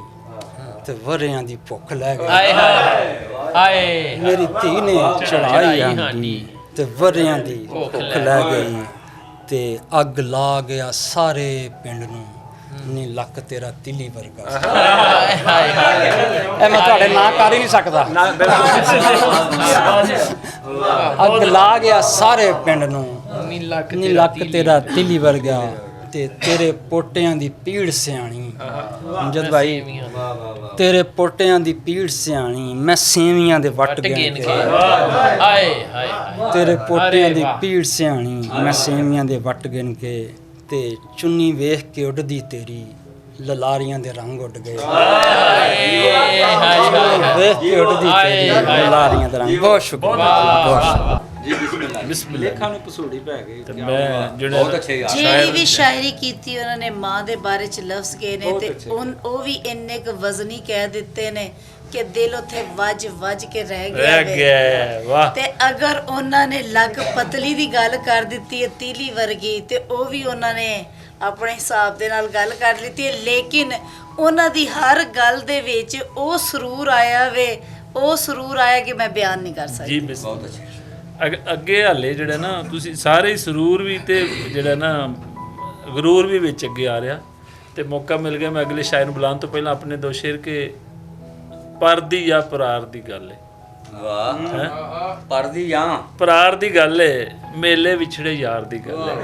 ਤੇ ਵਰਿਆਂ ਦੀ ਭੁੱਖ ਲੈ ਗਈ। ਹਾਏ ਹਾਏ ਹਾਏ ਮੇਰੀ ਧੀ ਨੇ ਚੜਾਈ ਆਂਡੀ, ਤੇ ਵਰਿਆਂ ਦੀ ਭੁੱਖ ਲੈ ਗਈ, ਤੇ ਅੱਗ ਲਾ ਗਿਆ ਸਾਰੇ ਪਿੰਡ ਨੂੰ, ਨੀ ਲੱਕ ਤੇਰਾ ਤਿਲੀ ਵਰਗਾ। ਹਾਏ ਹਾਏ ਹਾਏ ਇਹ ਮੈਂ ਤੁਹਾਡੇ ਨਾਂ ਕਰ ਹੀ ਨਹੀਂ ਸਕਦਾ। ਅੱਗ ਲਾ ਗਿਆ ਸਾਰੇ ਪਿੰਡ ਨੂੰ, ਨੀ ਲੱਕ ਤੇਰਾ ਤਿਲੀ ਵਰਗਾ, ਤੇ ਤੇਰੇ ਪੋਟਿਆਂ ਦੀ ਪੀੜ ਸਿਆਣੀ। ਜਦ ਭਾਈ ਤੇਰੇ ਪੋਟਿਆਂ ਦੀ ਪੀੜ ਸਿਆਣੀ, ਮੈਂ ਸੇਵੀਆਂ ਦੇ ਵੱਟ ਗਿਣ ਕੇ। ਹਾਏ ਹਾਏ ਤੇਰੇ ਪੋਟਿਆਂ ਦੀ ਪੀੜ ਸਿਆਣੀ, ਮੈਂ ਸੇਵੀਆਂ ਦੇ ਵੱਟ ਗਿਣ ਕੇ, ਤੇ ਚੁੰਨੀ ਵੇਖ ਕੇ ਉੱਡਦੀ ਤੇਰੀ, ਲਲਾਰੀਆਂ ਦੇ ਰੰਗ ਉੱਡ ਗਏ। ਵੇਖ ਕੇ ਉੱਡਦੀ ਤੇਰੀ, ਲਲਾਰੀਆਂ ਦੇ ਰੰਗ। ਬਹੁਤ ਸ਼ੁਕਰੀਆ, ਬਹੁਤ ਸ਼ੁਕਰੀਆ। ਲੇਖਾਂ ਨੂੰ ਪਸੂੜੀ ਪੈ ਗਈ। ਤੇ ਮੈਂ ਜਿਹੜੇ ਬਹੁਤ ਅੱਛੇ ਜਿਹੜੀ ਵੀ ਸ਼ਾਇਰੀ ਕੀਤੀ ਉਹਨਾਂ ਨੇ ਮਾਂ ਦੇ ਬਾਰੇ ਚ ਲਫ਼ਜ਼ ਗਏ ਨੇ, ਤੇ ਉਹ ਵੀ ਇੰਨੇ ਕੁ ਵਜ਼ਨੀ ਕਹਿ ਦਿੱਤੇ ਨੇ ਕਿ ਦਿਲ ਉੱਥੇ ਵੱਜ ਕੇ ਰਹਿ ਗਿਆ। ਵਾਹ। ਤੇ ਅਗਰ ਉਹਨਾਂ ਨੇ ਲੱਕ ਪਤਲੀ ਦੀ ਗੱਲ ਕਰ ਦਿੱਤੀ ਹੈ ਤੀਲੀ ਵਰਗੀ, ਤੇ ਉਹ ਵੀ ਉਹਨਾਂ ਨੇ ਆਪਣੇ ਹਿਸਾਬ ਦੇ ਨਾਲ ਗੱਲ ਕਰ ਲਿੱਤੀ ਹੈ, ਲੇਕਿਨ ਉਹਨਾਂ ਦੀ ਹਰ ਗੱਲ ਦੇ ਵਿੱਚ ਉਹ ਸਰੂਰ ਆਇਆ ਵੇ, ਉਹ ਸਰੂਰ ਆਇਆ ਕਿ ਮੈਂ ਬਿਆਨ ਨਹੀਂ ਕਰ ਸਕਦੀ। ਜੀ ਬਹੁਤ ਅੱਛਾ। ਅੱਗੇ ਹਾਲੇ ਜਿਹੜਾ ਨਾ ਤੁਸੀਂ ਸਾਰੇ ਸਰੂਰ ਵੀ ਤੇ ਜਿਹੜਾ ਨਾ ਗਰੂਰ ਵੀ ਵਿੱਚ ਅੱਗੇ ਆ ਰਿਹਾ, ਤੇ ਮੌਕਾ ਮਿਲ ਗਿਆ ਮੈਂ ਅਗਲੇ ਸ਼ਾਇਰ ਨੂੰ ਬੁਲਾਉਣ ਤੋਂ ਪਹਿਲਾਂ ਆਪਣੇ ਦੋ ਸ਼ੇਰ ਕੇ ਪਰਦੀ ਜਾਂ ਪਰਾਰ ਦੀ ਗੱਲ ਹੈ। ਵਾਹ ਪਰਦੀ ਜਾਂ ਪਰਾਰ ਦੀ ਗੱਲ ਹੈ, ਮੇਲੇ ਵਿਛੜੇ ਯਾਰ ਦੀ ਗੱਲ ਹੈ।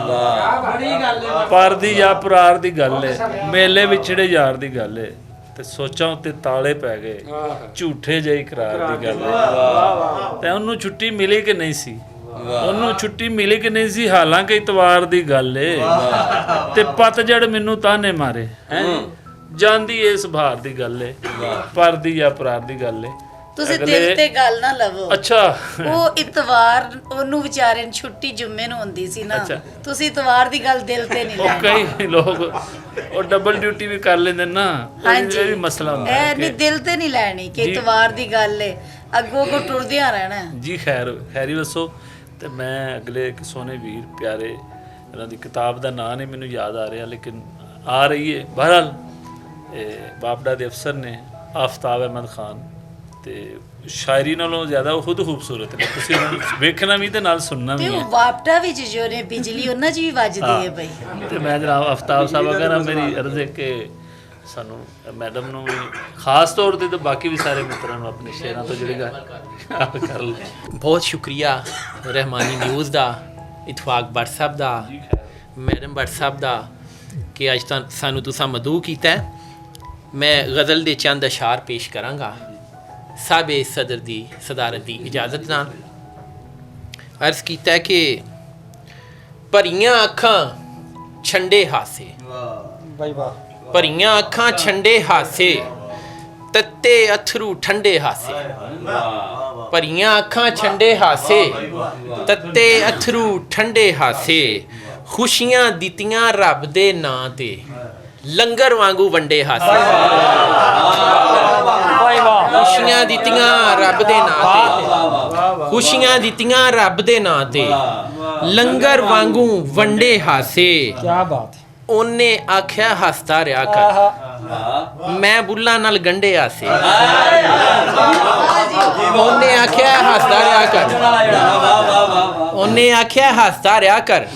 ਵਾਹ ਬੜੀ ਗੱਲ ਹੈ। ਪਰਦੀ ਜਾਂ ਪਰਾਰ ਦੀ ਗੱਲ ਹੈ, ਮੇਲੇ ਵਿਛੜੇ ਯਾਰ ਦੀ ਗੱਲ ਹੈ, ਤੇ ਸੋਚਾਂ ਉੱਤੇ ਤਾਲੇ ਪੈ ਗਏ, ਝੂਠੇ ਜਿਹੇ ਇਕਰਾਰ ਦੀ ਗੱਲ ਹੈ। ਤੇ ਉਹਨੂੰ ਛੁੱਟੀ ਮਿਲੀ ਕਿ ਨਹੀਂ ਸੀ? ਉਹਨੂੰ ਛੁੱਟੀ ਮਿਲੀ ਕਿ ਨਹੀਂ ਸੀ? ਹਾਲਾਂਕਿ ਇਤਵਾਰ ਦੀ ਗੱਲ ਏ ਤੇ ਪਤਝੜ ਮੈਨੂੰ ਤਾਨੇ ਮਾਰੇ ਹੈ ਜਾਂਦੀ ਇਸ ਭਾਰ ਦੀ ਗੱਲ ਏ, ਪਰਦੀ ਜਾਂ ਪਰਾਰ ਦੀ ਗੱਲ ਏ। ਤੁਸੀਂ ਦਿਲ ਤੇ ਗੱਲ ਨਾ ਲਵੋ। ਅੱਛਾ, ਉਹ ਇਤਵਾਰ ਉਹਨੂੰ ਵਿਚਾਰੇ ਨੂੰ ਛੁੱਟੀ ਜੁੰਮੇ ਨੂੰ ਹੁੰਦੀ ਸੀ ਨਾ, ਤੁਸੀਂ ਇਤਵਾਰ ਦੀ ਗੱਲ ਦਿਲ ਤੇ ਨਹੀਂ ਉਹ ਲੈਣੀ। ਕਈ ਲੋਕ ਉਹ ਡਬਲ ਡਿਊਟੀ ਵੀ ਕਰ ਲੈਂਦੇ ਨਾ, ਹਾਂਜੀ, ਇਹ ਵੀ ਮਸਲਾ ਹੁੰਦਾ ਇਹ ਨਹੀਂ ਦਿਲ ਤੇ ਨਹੀਂ ਲੈਣੀ ਕਿ ਇਤਵਾਰ ਦੀ ਗੱਲ ਏ, ਅੱਗੋਂ ਅੱਗੋਂ ਟੁਰਦਿਆਂ ਰਹਿਣਾ ਜੀ। ਖੈਰੀ ਵਸੋ। ਤੇ ਮੈਂ ਅਗਲੇ ਇੱਕ ਸੋਹਣੇ ਵੀਰ ਪਿਆਰੇ, ਇਹਨਾਂ ਦੀ ਕਿਤਾਬ ਦਾ ਨਾਂ ਨਹੀਂ ਮੈਨੂੰ ਯਾਦ ਆ ਰਿਹਾ ਲੇਕਿਨ ਆ ਰਹੀ ਹੈ। ਬਹਰਹਾਲ ਬਾਬਡਾ ਦੇ ਅਫਸਰ ਨੇ ਆਫਤਾਬ ਅਹਿਮਦ ਖਾਨ, ਤੇ ਸ਼ਾਇਰੀ ਨਾਲੋਂ ਜ਼ਿਆਦਾ ਉਹ ਖੁਦ ਖੂਬਸੂਰਤ ਨੇ। ਤੁਸੀਂ ਉਹਨਾਂ ਨੂੰ ਵੇਖਣਾ ਵੀ ਤੇ ਨਾਲ ਸੁਣਨਾ ਵੀ ਤੇ ਹੈ। ਉਹ ਵਾਪਟਾ ਵਿੱਚ ਜੋ ਨੇ ਬਿਜਲੀ ਉਹਨਾਂ 'ਚ ਵੀ ਵੱਜਦੀ ਹੈ ਬਈ। ਤੇ ਮੈਂ ਜਨਾਬ ਆਫਤਾਬ ਸਾਹਿਬ ਅਗਰ ਮੇਰੀ ਅਰਜ਼ ਹੈ ਕਿ ਸਾਨੂੰ ਮੈਡਮ ਨੂੰ ਵੀ ਖਾਸ ਤੌਰ ਤੇ ਤੇ ਬਾਕੀ ਵੀ ਸਾਰੇ ਮਿੱਤਰਾਂ ਨੂੰ ਆਪਣੇ ਸ਼ੇਰਾਂ ਤੋਂ ਜਿਹੜੀ ਗੱਲ ਕਰ ਲਓ। ਬਹੁਤ ਸ਼ੁਕਰੀਆ ਰਹਿਮਾਨੀ ਨਿਊਜ਼ ਦਾ, ਇਤਫਾਕ ਭੱਟ ਸਾਹਿਬ ਦਾ, ਮੈਡਮ ਭੱਟ ਸਾਹਿਬ ਦਾ ਕਿ ਅੱਜ ਤਾਂ ਸਾਨੂੰ ਤੁਸੀਂ ਮਦਊ ਕੀਤਾ। ਮੈਂ ਗਜ਼ਲ ਦੇ ਚੰਦ ਅਸ਼ਾਰ ਪੇਸ਼ ਕਰਾਂਗਾ ਸਾਬੇ ਸਦਰ ਦੀ ਸਦਾਰਤ ਦੀ ਇਜਾਜ਼ਤ ਨਾਲ। ਅਰਜ਼ ਕੀਤਾ ਕਿ ਭਰੀਆਂ ਅੱਖਾਂ ਛੰਡੇ ਹਾਸੇ, ਭਰੀਆਂ ਅੱਖਾਂ ਛੰਡੇ ਹਾਸੇ, ਤੱਤੇ ਅਥਰੂ ਠੰਡੇ ਹਾਸੇ, ਭਰੀਆਂ ਅੱਖਾਂ ਛੰਡੇ ਹਾਸੇ, ਤੱਤੇ ਅਥਰੂ ਠੰਡੇ ਹਾਸੇ, ਖੁਸ਼ੀਆਂ ਦਿੱਤੀਆਂ ਰੱਬ ਦੇ ਨਾਂ ਤੇ, ਲੰਗਰ ਵਾਂਗੂ ਵੰਡੇ ਹਾਸੇ। ਖੁਸ਼ੀਆਂ ਦਿੱਤੀਆਂ ਰੱਬ ਦੇ ਨਾਂ ਤੇ, ਖੁਸ਼ੀਆਂ ਦਿੱਤੀਆਂ ਰੱਬ ਦੇ ਨਾਂ ਤੇ, ਲੰਗਰ ਵਾਂਗੂ ਵੰਡੇ ਹਾਸੇ। ਕੀ ਬਾਤ। ਉਹਨੇ ਆਖਿਆ ਹੱਸਦਾ ਰਿਹਾ ਕਰ, ਮੈਂ ਬੁੱਲਾਂ ਨਾਲ ਗੰਢੇ ਹਾਸੇ। ਉਹਨੇ ਆਖਿਆ ਹੱਸਦਾ ਰਿਹਾ ਕਰ, ਉਹਨੇ ਆਖਿਆ ਹੱਸਦਾ ਰਿਹਾ ਕਰ,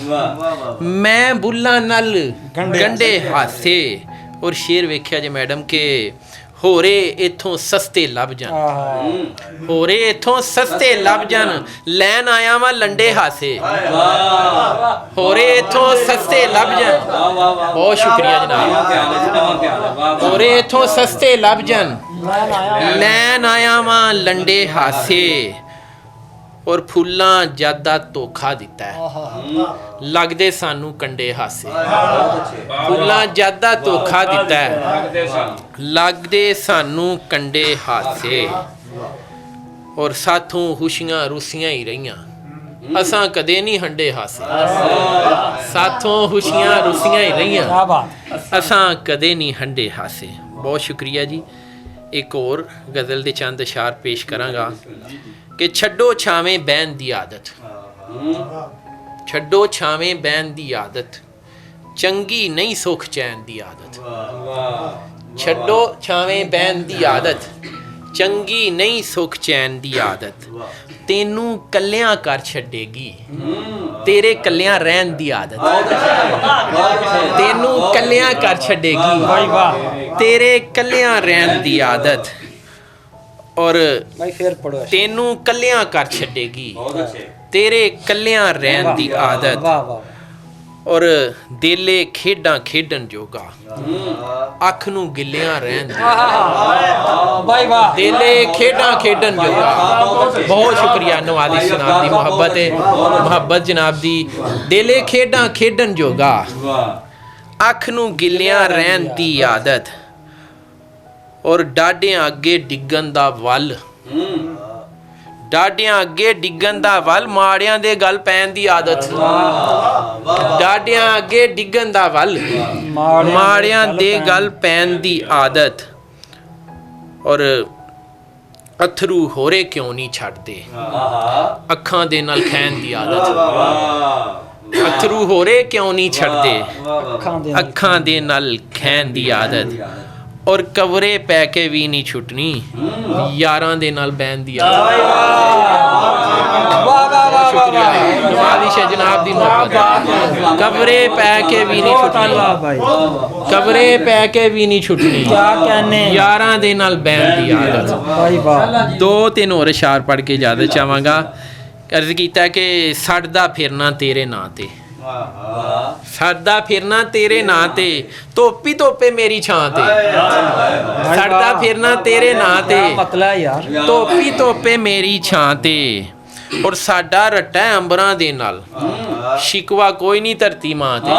ਮੈਂ ਬੁੱਲਾਂ ਨਾਲ ਗੰਢੇ ਹਾਸੇ। ਔਰ ਸ਼ੇਰ ਵੇਖਿਆ ਜੇ ਮੈਡਮ ਕਿ ਹੋਰੇ ਇਥੋਂ ਸਸਤੇ ਲੱਭ ਜਾਣ, ਹੋਰੇ ਇਥੋਂ ਸਸਤੇ ਲੱਭ ਜਾਣ, ਲੈਣ ਆਇਆ ਵਾਂ ਲੰਡੇ ਹਾਸੇ, ਹੋਰੇ ਇਥੋਂ ਸਸਤੇ ਲੱਭ ਜਾਣ। ਬਹੁਤ ਸ਼ੁਕਰੀਆ ਜਨਾਬ। ਹੋਰੇ ਇਥੋਂ ਸਸਤੇ ਲੱਭ ਜਾਣ, ਲੈਣ ਆਇਆ ਵਾਂ ਲੰਡੇ ਹਾਸੇ। ਔਰ ਫੁੱਲਾਂ ਜਿਆਦਾ ਧੋਖਾ ਦਿੱਤਾ ਹੈ, ਲੱਗਦੇ ਸਾਨੂੰ ਕੰਡੇ ਹਾਸੇ। ਫੁੱਲਾਂ ਜਿਆਦਾ ਧੋਖਾ ਦਿੱਤਾ ਹੈ, ਲੱਗਦੇ ਸਾਨੂੰ ਕੰਡੇ ਹਾਸੇ। ਔਰ ਸਾਥੋਂ ਖੁਸ਼ੀਆਂ ਰੁੱਸੀਆਂ ਹੀ ਰਹੀਆਂ, ਅਸਾਂ ਕਦੇ ਨਹੀਂ ਹੰਡੇ ਹਾਸੇ। ਸਾਥੋਂ ਖੁਸ਼ੀਆਂ ਰੁੱਸੀਆਂ ਹੀ ਰਹੀਆਂ, ਅਸਾਂ ਕਦੇ ਨਹੀਂ ਹੰਡੇ ਹਾਸੇ। ਬਹੁਤ ਸ਼ੁਕਰੀਆ ਜੀ। ਇੱਕ ਹੋਰ ਗਜ਼ਲ ਦੇ ਚੰਦ ਅਸ਼ਾਰ ਪੇਸ਼ ਕਰਾਂਗਾ ਕਿ ਛੱਡੋ ਛਾਵੇਂ ਬਹਿਣ ਦੀ ਆਦਤ, ਛੱਡੋ ਛਾਵੇਂ ਬਹਿਣ ਦੀ ਆਦਤ, ਚੰਗੀ ਨਹੀਂ ਸੁੱਖ ਚੈਨ ਦੀ ਆਦਤ। ਛੱਡੋ ਛਾਵੇਂ ਬਹਿਣ ਦੀ ਆਦਤ, ਚੰਗੀ ਨਹੀਂ ਸੁੱਖ ਚੈਨ ਦੀ ਆਦਤ। ਤੈਨੂੰ ਕੱਲਿਆਂ ਕਰ ਛੱਡੇਗੀ, ਤੇਰੇ ਕੱਲਿਆਂ ਰਹਿਣ ਦੀ ਆਦਤ। ਤੈਨੂੰ ਕੱਲਿਆਂ ਕਰ ਛੱਡੇਗੀ, ਤੇਰੇ ਕੱਲਿਆਂ ਰਹਿਣ ਦੀ ਆਦਤ। ਔਰ ਤੈਨੂੰ ਕੱਲਿਆਂ ਕਰ ਛੱਡੇਗੀ, ਤੇਰੇ ਕੱਲਿਆਂ ਰਹਿਣ ਦੀ ਆਦਤ। ਔਰ ਦਿਲੇ ਖੇਡਾਂ ਖੇਡਣ ਜੋਗਾ, ਅੱਖ ਨੂੰ ਗਿੱਲਿਆਂ ਰਹਿਣ ਦੀ ਆਦਤ। ਦਿਲੇ ਖੇਡਾਂ ਖੇਡਣ ਜੋਗਾ। ਬਹੁਤ ਸ਼ੁਕਰੀਆ ਨਵਾਜ਼ਿਸ਼ ਜਨਾਬ ਦੀ, ਮੁਹੱਬਤ ਜਨਾਬ ਦੀ। ਦਿਲੇ ਖੇਡਾਂ ਖੇਡਣ ਜੋਗਾ, ਅੱਖ ਨੂੰ ਗਿੱਲਿਆਂ ਰਹਿਣ ਦੀ ਆਦਤ। ਔਰ ਡਾਢਿਆਂ ਅੱਗੇ ਡਿੱਗਣ ਦਾ ਵੱਲ, ਡਾਢਿਆਂ ਅੱਗੇ ਡਿੱਗਣ ਦਾ ਵੱਲ, ਮਾੜਿਆਂ ਦੇ ਗੱਲ ਪੈਣ ਦੀ ਆਦਤ। ਡਾਢਿਆਂ ਅੱਗੇ ਡਿੱਗਣ ਦਾ ਵੱਲ, ਮਾੜਿਆਂ ਦੇ ਗੱਲ ਪੈਣ ਦੀ ਆਦਤ। ਔਰ ਅਥਰੂ ਹੋਰੇ ਕਿਉਂ ਨਹੀਂ ਛੱਡਦੇ, ਅੱਖਾਂ ਦੇ ਨਾਲ ਖੈਣ ਦੀ ਆਦਤ। ਅਥਰੂ ਹੋਰੇ ਕਿਉਂ ਨਹੀਂ ਛੱਡਦੇ, ਅੱਖਾਂ ਦੇ ਨਾਲ ਖੈਣ ਦੀ ਆਦਤ। ਔਰ ਕਵਰੇ ਪੈ ਕੇ ਵੀ ਨਹੀਂ ਛੁੱਟਣੀ, ਯਾਰਾਂ ਦੇ ਨਾਲ ਬਹਿਣ ਦੀ ਆਦਤ। ਸ਼ੁਕਰੀਆ ਨਵਾਜ਼ਿਸ਼ ਹੈ ਜਨਾਬ ਦੀ ਮੁਹੱਬਤ। ਕਵਰੇ ਪੈ ਕੇ ਵੀ ਨਹੀਂ ਛੁੱਟਣੀ, ਕਵਰੇ ਪੈ ਕੇ ਵੀ ਨਹੀਂ ਛੁੱਟਣੀ, ਯਾਰਾਂ ਦੇ ਨਾਲ ਬਹਿਣ ਦੀ ਆਦਤ। ਦੋ ਤਿੰਨ ਹੋਰ ਇਸ਼ਾਰ ਪੜ੍ਹ ਕੇ ਇਜਾਜ਼ਤ ਚਾਹਾਂਗਾ। ਅਰਜ਼ ਕੀਤਾ ਕਿ ਸੜਦਾ ਫਿਰਨਾ ਤੇਰੇ ਨਾਂ ਤੇ, ਸੜਦਾ ਫਿਰਨਾ ਤੇਰੇ ਨਾਂ ਤੇ, ਧੋਪੀ ਧੋਪੇ ਮੇਰੀ ਛਾਂ ਤੇ। ਸੜਦਾ ਫਿਰਨਾ ਤੇਰੇ ਨਾਂ ਤੇ, ਮਤਲਬ ਯਾਰ ਧੋਪੀ ਧੋਪੇ ਮੇਰੀ ਛਾਂ ਤੇ। ਔਰ ਸਾਡਾ ਰੱਟਾ ਅੰਬਰਾਂ ਦੇ ਨਾਲ, ਸ਼ਿਕਵਾ ਕੋਈ ਨਹੀਂ ਧਰਤੀ ਮਾਂ ਤੇ।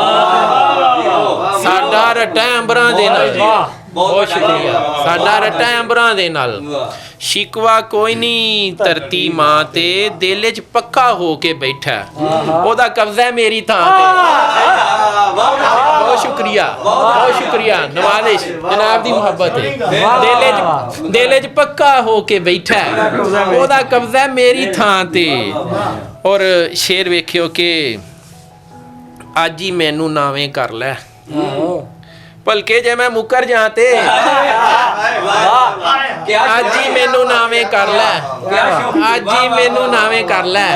ਸਾਡਾ ਰੱਟਾ ਅੰਬਰਾਂ ਦੇ ਨਾਲ, ਬਹੁਤ ਸ਼ੁਕਰੀਆ। ਸਾਡਾ ਰੱਟਾ ਅੰਬਰਾਂ ਦੇ ਨਾਲ, ਸ਼ਿਕਵਾ ਕੋਈ ਨਹੀਂ ਧਰਤੀ ਮਾਂ ਤੇ। ਦਿਲ 'ਚ ਪੱਕਾ ਹੋ ਕੇ ਬੈਠਾ, ਉਹਦਾ ਕਬਜ਼ਾ ਮੇਰੀ ਥਾਂ ਤੇ। ਬਹੁਤ ਸ਼ੁਕਰੀਆ, ਬਹੁਤ ਸ਼ੁਕਰੀਆ। ਨਵਾਜ਼ਿਸ਼ ਜਨਾਬ ਦੀ ਮੁਹੱਬਤ ਹੈ। ਦਿਲ 'ਚ ਪੱਕਾ ਹੋ ਕੇ ਬੈਠਾ, ਉਹਦਾ ਕਬਜ਼ਾ ਮੇਰੀ ਥਾਂ ਤੇ। ਔਰ ਸ਼ੇਰ ਵੇਖਿਓ ਕਿ ਅੱਜ ਹੀ ਮੈਨੂੰ ਨਾਵੇਂ ਕਰ ਲੈ, ਭਲਕੇ ਜੇ ਮੈਂ ਮੁੱਕਰ ਜਾਂ ਤੇ ਅੱਜ ਹੀ ਮੈਨੂੰ ਨਾਵੇਂ ਕਰ ਲੈ, ਅੱਜ ਹੀ ਮੈਨੂੰ ਨਾਵੇਂ ਕਰ ਲੈ,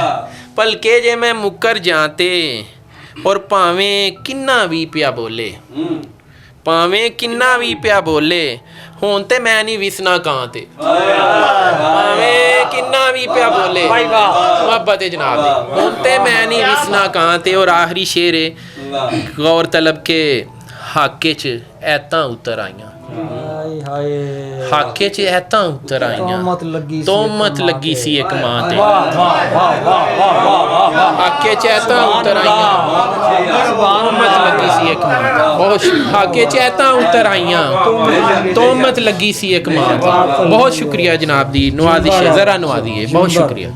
ਭਲਕੇ ਜੇ ਮੈਂ ਮੁੱਕਰ ਜਾਂ ਤੇ। ਔਰ ਭਾਵੇਂ ਕਿੰਨਾ ਵੀ ਪਿਆ ਬੋਲੇ, ਭਾਵੇਂ ਕਿੰਨਾ ਵੀ ਪਿਆ ਬੋਲੇ, ਹੁਣ ਤੇ ਮੈਂ ਨਹੀਂ ਵਿਸਣਾ ਕਾਂ ਤੇ। ਭਾਵੇਂ ਕਿੰਨਾ ਵੀ ਪਿਆ ਬੋਲੇ, ਮੁਹੱਬਤ ਹੈ ਜਨਾਬ ਦੀ, ਹੁਣ ਤੇ ਮੈਂ ਨਹੀਂ ਵਿਸਣਾ ਕਾਂ ਤੇ। ਔਰ ਆਖਰੀ ਸ਼ੇਰ ਹੈ, ਗੌਰ ਤਲਬ ਕੇ ਹਾਕੇ 'ਚ ਐਤਾਂ ਉਤਰ ਆਈਆਂ, ਹਾਕੇ 'ਚ ਐਤਾਂ ਉਤਰ ਆਈਆਂ। ਤੋਮਤ ਲੱਗੀ ਸੀ ਇੱਕ ਮਾਂ ਤੇ, ਹਾਕੇ 'ਚ ਐਤਾਂ ਉਤਰ ਆਈਆਂ। ਤੋਮਤ ਲੱਗੀ ਸੀ ਇੱਕ ਮਾਂ ਤੇ, ਬਹੁਤ ਹਾਕੇ 'ਚ ਐਤਾਂ ਉਤਰ ਆਈਆਂ। ਤੋਮਤ ਲੱਗੀ ਸੀ ਇੱਕ ਮਾਂ ਤੇ। ਬਹੁਤ ਸ਼ੁਕਰੀਆ ਜਨਾਬ ਦੀ ਨਵਾਜ਼ਿਸ਼, ਜ਼ਰਾ ਨਵਾਜ਼ੀਏ। ਬਹੁਤ ਸ਼ੁਕਰੀਆ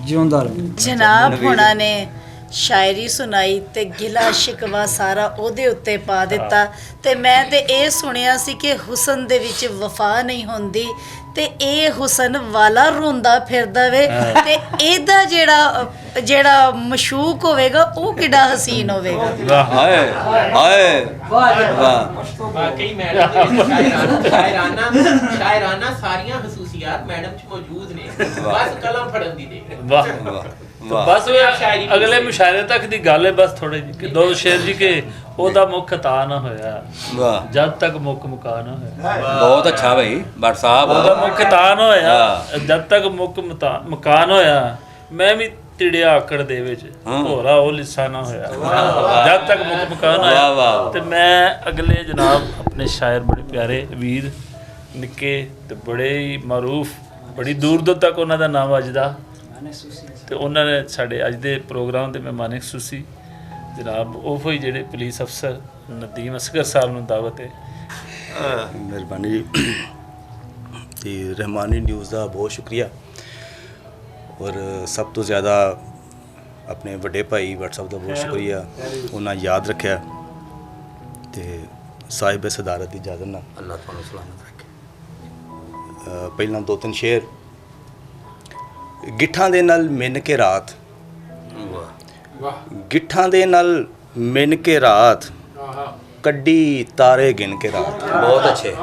ਜਨਾਬ ਹੁਣਾਂ ਨੇ ਸ਼ਾਇਰੀ ਸੁਣਾਈ ਤੇ ਗਿਲਾ ਸ਼ਿਕਵਾ ਸਾਰਾ ਉਹਦੇ ਉੱਤੇ ਪਾ ਦਿੱਤਾ। ਤੇ ਮੈਂ ਤੇ ਇਹ ਸੁਣਿਆ ਸੀ ਕਿ ਹੁਸਨ ਦੇ ਵਿੱਚ ਵਫਾ ਨਹੀਂ ਹੁੰਦੀ, ਤੇ ਇਹ ਹੁਸਨ ਵਾਲਾ ਰੋਂਦਾ ਫਿਰਦਾ ਵੇ। ਤੇ ਇਹਦਾ ਜਿਹੜਾ ਮਸ਼ੂਕ ਹੋਵੇਗਾ ਉਹ ਕਿੱਡਾ ਹਸੀਨ ਹੋਵੇਗਾ। ਹਾਏ ਹਾਏ ਵਾਕਈ ਮੈਡਮ ਸ਼ਾਇਰਾਨਾ ਸਾਰੀਆਂ ਖਸੂਸੀਆਤ ਮੈਡਮ 'ਚ ਮੌਜੂਦ ਨੇ, ਬਸ ਕਲਮ ਫੜਨ ਦੀ ਦੇ। ਵਾਹ ਬਸ ਉਹ ਅਗਲੇ ਮੁਸ਼ਾਇਰੇ ਤੱਕ ਦੀ ਗੱਲ ਹੈ। ਬਸ ਥੋੜੇ ਜਿਹੇ ਦੋ ਸ਼ੇਰ ਜੀ ਕੇ ਉਹਦਾ ਮੁੱਖ ਤਾ ਨਾ ਹੋਇਆ, ਵਾਹ ਜਦ ਤੱਕ ਮੁੱਕ ਮੁਕਾ ਨਾ ਹੋਇਆ। ਬਹੁਤ ਅੱਛਾ ਭਾਈ ਭੱਟ ਸਾਹਿਬ, ਉਹਦਾ ਮੁੱਖ ਤਾ ਨਾ ਹੋਇਆ, ਜਦ ਤੱਕ ਮੁੱਕ ਮਕਾਨ ਹੋਇਆ। ਮੈਂ ਵੀ ਤਿੜਿਆ ਆਕੜ ਦੇ ਵਿੱਚ, ਹੋਰਾ ਉਹ ਲਿੱਸਾ ਨਾ ਹੋਇਆ, ਜਦ ਤੱਕ ਮੁੱਕ ਮਕਾਨ ਹੋਇਆ। ਤੇ ਮੈਂ ਅਗਲੇ ਜਨਾਬ ਆਪਣੇ ਸ਼ਾਇਰ ਬੜੇ ਪਿਆਰੇ ਵੀਰ ਨਿੱਕੇ ਤੇ ਬੜੇ ਹੀ ਮਾਰੂਫ, ਬੜੀ ਦੂਰ ਦੂਰ ਤੱਕ ਉਹਨਾਂ ਦਾ ਨਾਮ ਵੱਜਦਾ, ਤੇ ਉਹਨਾਂ ਨੇ ਸਾਡੇ ਅੱਜ ਦੇ ਪ੍ਰੋਗਰਾਮ ਦੇ ਮਹਿਮਾਨ ਖਸੂਸੀ ਜਨਾਬ ਉਹ ਹੀ ਜਿਹੜੇ ਪੁਲਿਸ ਅਫਸਰ ਨਦੀਮ ਅਸਗਰ ਸਾਹਿਬ ਨੂੰ ਦਾਵਤ ਹੈ। ਮਿਹਰਬਾਨੀ ਜੀ। ਤੇ ਰਹਿਮਾਨੀ ਨਿਊਜ਼ ਦਾ ਬਹੁਤ ਸ਼ੁਕਰੀਆ। ਔਰ ਸਭ ਤੋਂ ਜ਼ਿਆਦਾ ਆਪਣੇ ਵੱਡੇ ਭਾਈ WhatsApp ਦਾ ਬਹੁਤ ਸ਼ੁਕਰੀਆ, ਉਹਨਾਂ ਯਾਦ ਰੱਖਿਆ ਤੇ ਸਾਹਿਬ ਸਦਾਰਤ ਦੀ ਇਜਾਜ਼ਤ ਨਾਲ ਅੱਲਾਹ ਤੁਹਾਨੂੰ ਸਲਾਮਤ ਰੱਖੇ। ਪਹਿਲਾਂ ਦੋ ਤਿੰਨ ਸ਼ੇਰ। ਗਿੱਠਾਂ ਦੇ ਨਾਲ ਮਿੰਨ ਕੇ ਰਾਤ, ਗਿੱਠਾਂ ਦੇ ਨਾਲ ਮਿੰਨ ਕੇ ਰਾਤ, ਕੱਢੀ ਤਾਰੇ ਗਿਣ ਕੇ ਰਾਤ। ਬਹੁਤ ਅੱਛੇ,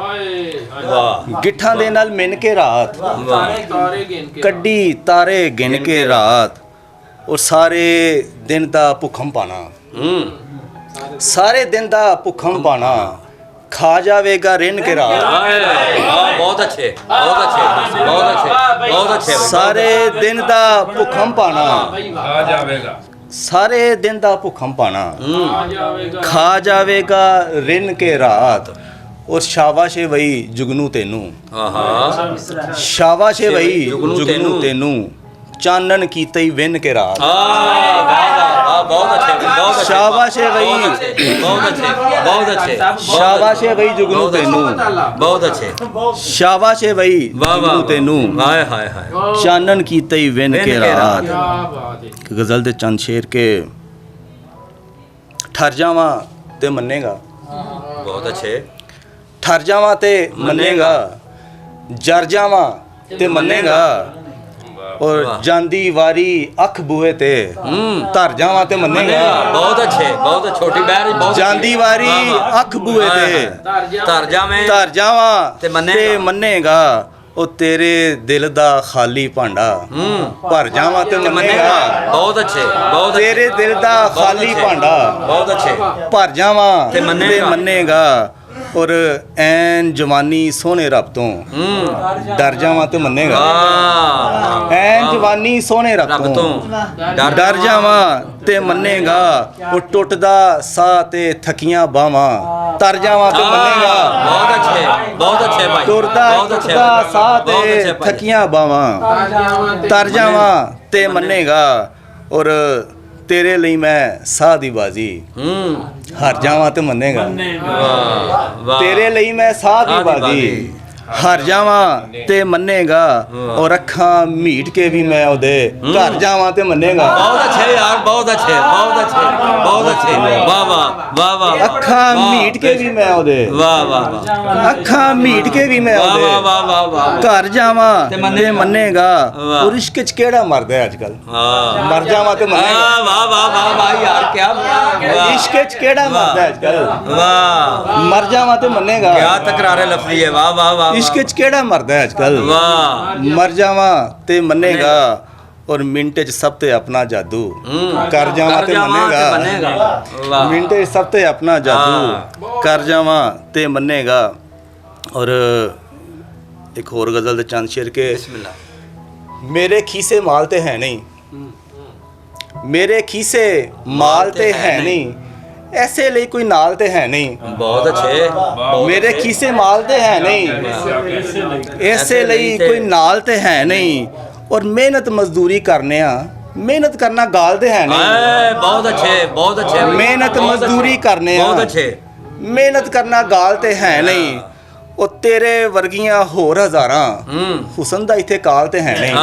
ਵਾਹ। ਗਿੱਠਾਂ ਦੇ ਨਾਲ ਮਿੰਨ ਕੇ ਰਾਤ, ਕੱਢੀ ਤਾਰੇ ਗਿਣ ਕੇ ਰਾਤ। ਔਰ ਸਾਰੇ ਦਿਨ ਦਾ ਭੁੱਖਮ ਪਾਣਾ, ਸਾਰੇ ਦਿਨ ਦਾ ਭੁੱਖਮ ਪਾਣਾ, ਖਾ ਜਾਵੇਗਾ ਰਿੰਨ ਕੇ ਰਾਤ। ਬਹੁਤ ਅੱਛੇ, ਬਹੁਤ ਅੱਛੇ, ਬਹੁਤ ਅੱਛੇ, ਬਹੁਤ ਅੱਛੇ। ਸਾਰੇ ਦਿਨ ਦਾ ਭੁੱਖਮ ਪਾਣਾ, ਆ ਜਾਵੇਗਾ, ਸਾਰੇ ਦਿਨ ਦਾ ਭੁੱਖਮ ਪਾਣਾ, ਖਾ ਜਾਵੇਗਾ ਰਿੰਨ ਕੇ ਰਾਤ। ਔਰ ਸ਼ਾਬਾਸ਼ ਏ ਵਈ ਜੁਗਨੂ ਤੈਨੂੰ, ਸ਼ਾਬਾਸ਼ ਏ ਵਈ ਜੁਗਨੂ ਤੈਨੂੰ, ਚਾਨਣ ਕੀਤੇ ਹੀ ਵਿੰਨ ਕੇ ਰਾਤ। ਬਹੁਤ ਅੱਛੇ, ਬਹੁਤ ਅੱਛੇ। ਸ਼ਾਬਾਸ਼ ਏ ਵਈ, ਬਹੁਤ ਅੱਛੇ, ਬਹੁਤ ਅੱਛੇ। ਸ਼ਾਬਾਸ਼ ਏ ਵਈ ਜੁਗਨੂ ਤੈਨੂੰ, ਬਹੁਤ ਅੱਛੇ। ਸ਼ਾਬਾਸ਼ ਏ ਵਈ ਜੁਗਨੂ ਤੈਨੂੰ, ਹਾਏ ਹਾਏ ਹਾਏ। ਚਾਨਣ ਕੀਤੇ ਹੀ ਵਿੰਨ ਕੇ ਰਾਤ। ਗਜ਼ਲ ਦੇ ਚੰਦ ਸ਼ੇਰ ਕੇ ਠਰ ਜਾਵਾਂ ਤੇ ਮੰਨੇਗਾ, ਬਹੁਤ ਅੱਛੇ। ਠਰ ਜਾਵਾਂ ਤੇ ਮੰਨੇਗਾ, ਜਰ ਜਾਵਾਂ ਤੇ ਮੰਨੇਗਾ। ਔਰ ਜਾਂਦੀ ਵਾਰੀ ਅੱਖ ਬੂਹੇ ਤੇ ਧਰ ਜਾਵਾਂ ਤੇ ਮੰਨੇਗਾ। ਬਹੁਤ ਅੱਛੇ, ਬਹੁਤ ਛੋਟੀ ਬਹਿਰ, ਬਹੁਤ ਜਾਂਦੀ ਵਾਰੀ ਅੱਖ ਬੂਹੇ ਤੇ ਧਰ ਜਾਵਾਂ ਤੇ ਮੰਨੇਗਾ। ਉਹ ਤੇਰੇ ਦਿਲ ਦਾ ਖਾਲੀ ਭਾਂਡਾ ਭਰ ਜਾਵਾਂ ਤੇ ਮੰਨੇਗਾ। ਬਹੁਤ ਅੱਛੇ, ਬਹੁਤ ਤੇਰੇ ਦਿਲ ਦਾ ਖਾਲੀ ਭਾਂਡਾ ਬਹੁਤ ਅੱਛੇ ਭਰ ਜਾਵਾਂ ਤੇ ਮੰਨੇਗਾ। ਔਰ ਐਨ ਜਵਾਨੀ ਸੋਹਣੇ ਰੱਬ ਤੋਂ ਡਰ ਜਾਵਾਂ ਤੇ ਮੰਨੇਗਾ ਐਨ ਜਵਾਨੀ ਸੋਹਣੇ ਰੱਬ ਤੋਂ ਡਰ ਜਾਵਾਂ ਤੇ ਮੰਨੇਗਾ ਉਹ ਟੁੱਟਦਾ ਸਾਹ ਤੇ ਥਕੀਆਂ ਬਾਵਾਂ ਤਰ ਜਾਵਾਂ ਤੇ ਮੰਨੇਗਾ बहुत अच्छे भाई ਟੁੱਟਦਾ ਸਾਹ ਤੇ ਥਕੀਆਂ ਬਾਵਾਂ ਤਰ ਜਾਵਾਂ ਤੇ ਮੰਨੇਗਾ ਔਰ ਤੇਰੇ ਲਈ ਮੈਂ ਸਾਹ ਦੀ ਬਾਜ਼ੀ ਹਾਰ ਜਾਵਾਂ ਤੇ ਮੰਨੇਗਾ ਤੇਰੇ ਲਈ ਮੈਂ ਸਾਹ ਦੀ ਬਾਜ਼ੀ ਹਾਰ ਜਾਵਾਂ ਤੇ ਮੰਨੇਗਾ ਔਰ ਅੱਖਾਂ ਮੀਟ ਕੇ ਵੀ ਮੈਂ ਉਹਦੇ ਘਰ ਜਾਵਾਂ ਤੇ ਮੰਨੇਗਾ बहुत अच्छे यार बहुत अच्छे वाह वाह वाह वाह ਅੱਖਾਂ ਮੀਟ ਕੇ ਵੀ ਮੈਂ ਉਹਦੇ वाह वाह वाह ਅੱਖਾਂ ਮੀਟ ਕੇ ਵੀ ਮੈਂ वाह ਉਹਦੇ वाह वाह वाह ਘਰ ਜਾਵਾਂ ਤੇ ਮੰਨੇਗਾ ਉਹ ਇਸ਼ਕ ਚ ਕਿਹੜਾ ਮਰਦਾ ਹੈ ਅੱਜ ਕੱਲ ਮਰ ਜਾਵਾਂ ਤੇ ਮੰਨੇਗਾ वाह वाह वाह वाह यार क्या ਇਸ਼ਕ ਚ ਕਿਹੜਾ ਮਰਦਾ ਹੈ ਅੱਜ ਕੱਲ वाह ਮਰ ਜਾਵਾਂ ਤੇ ਮੰਨੇਗਾ क्या तकरारे लफड़ी है वाह वाह वाह ਇਸ਼ਕ ਚ ਕਿਹੜਾ ਮਰਦਾ ਹੈ ਅੱਜ ਕੱਲ वाह ਮਰ ਜਾਵਾਂ ਤੇ ਮੰਨੇਗਾ ਔਰ ਮਿੰਟ ਚ ਸਭ ਤੇ ਆਪਣਾ ਜਾਦੂ ਕਰ ਜਾਵਾਂ ਤੇ ਮੰਨੇਗਾ ਮਿੰਟ ਚ ਸਭ ਤੇ ਆਪਣਾ ਜਾਦੂ ਕਰ ਜਾਵਾਂ ਤੇ ਮੰਨੇਗਾ ਔਰ ਇੱਕ ਹੋਰ ਗਜ਼ਲ ਦੇ ਚੰਦ ਸ਼ੇਰ ਕੇ ਮੇਰੇ ਖੀਸੇ ਮਾਲ ਤੇ ਹੈ ਨਹੀਂ ਮੇਰੇ ਖੀਸੇ ਮਾਲ ਤੇ ਹੈ ਨਹੀਂ ਐਸੇ ਲਈ ਕੋਈ ਨਾਲ ਤੇ ਹੈ ਨਹੀਂ बहुत अच्छे ਮੇਰੇ ਖੀਸੇ ਮਾਲ ਤੇ ਹੈ ਨਹੀਂ ਐਸੇ ਲਈ ਕੋਈ ਨਾਲ ਤੇ ਹੈ ਨਹੀਂ ਔਰ ਮਿਹਨਤ ਮਜ਼ਦੂਰੀ ਕਰਨੇ ਆ ਮਿਹਨਤ ਕਰਨਾ ਗਾਲ ਤੇ ਹੈ ਨਹੀਂ बहुत अच्छे ਮਿਹਨਤ ਮਜ਼ਦੂਰੀ ਕਰਨੇ ਆ बहुत अच्छे ਮਿਹਨਤ ਕਰਨਾ ਗਾਲ ਤੇ ਹੈ ਨਹੀਂ ਉਹ ਤੇਰੇ ਵਰਗੀਆਂ ਹੋਰ ਹਜ਼ਾਰਾਂ ਹੁਸਨ ਦਾ ਇੱਥੇ ਕਾਲ ਤੇ ਹੈ ਨਹੀਂ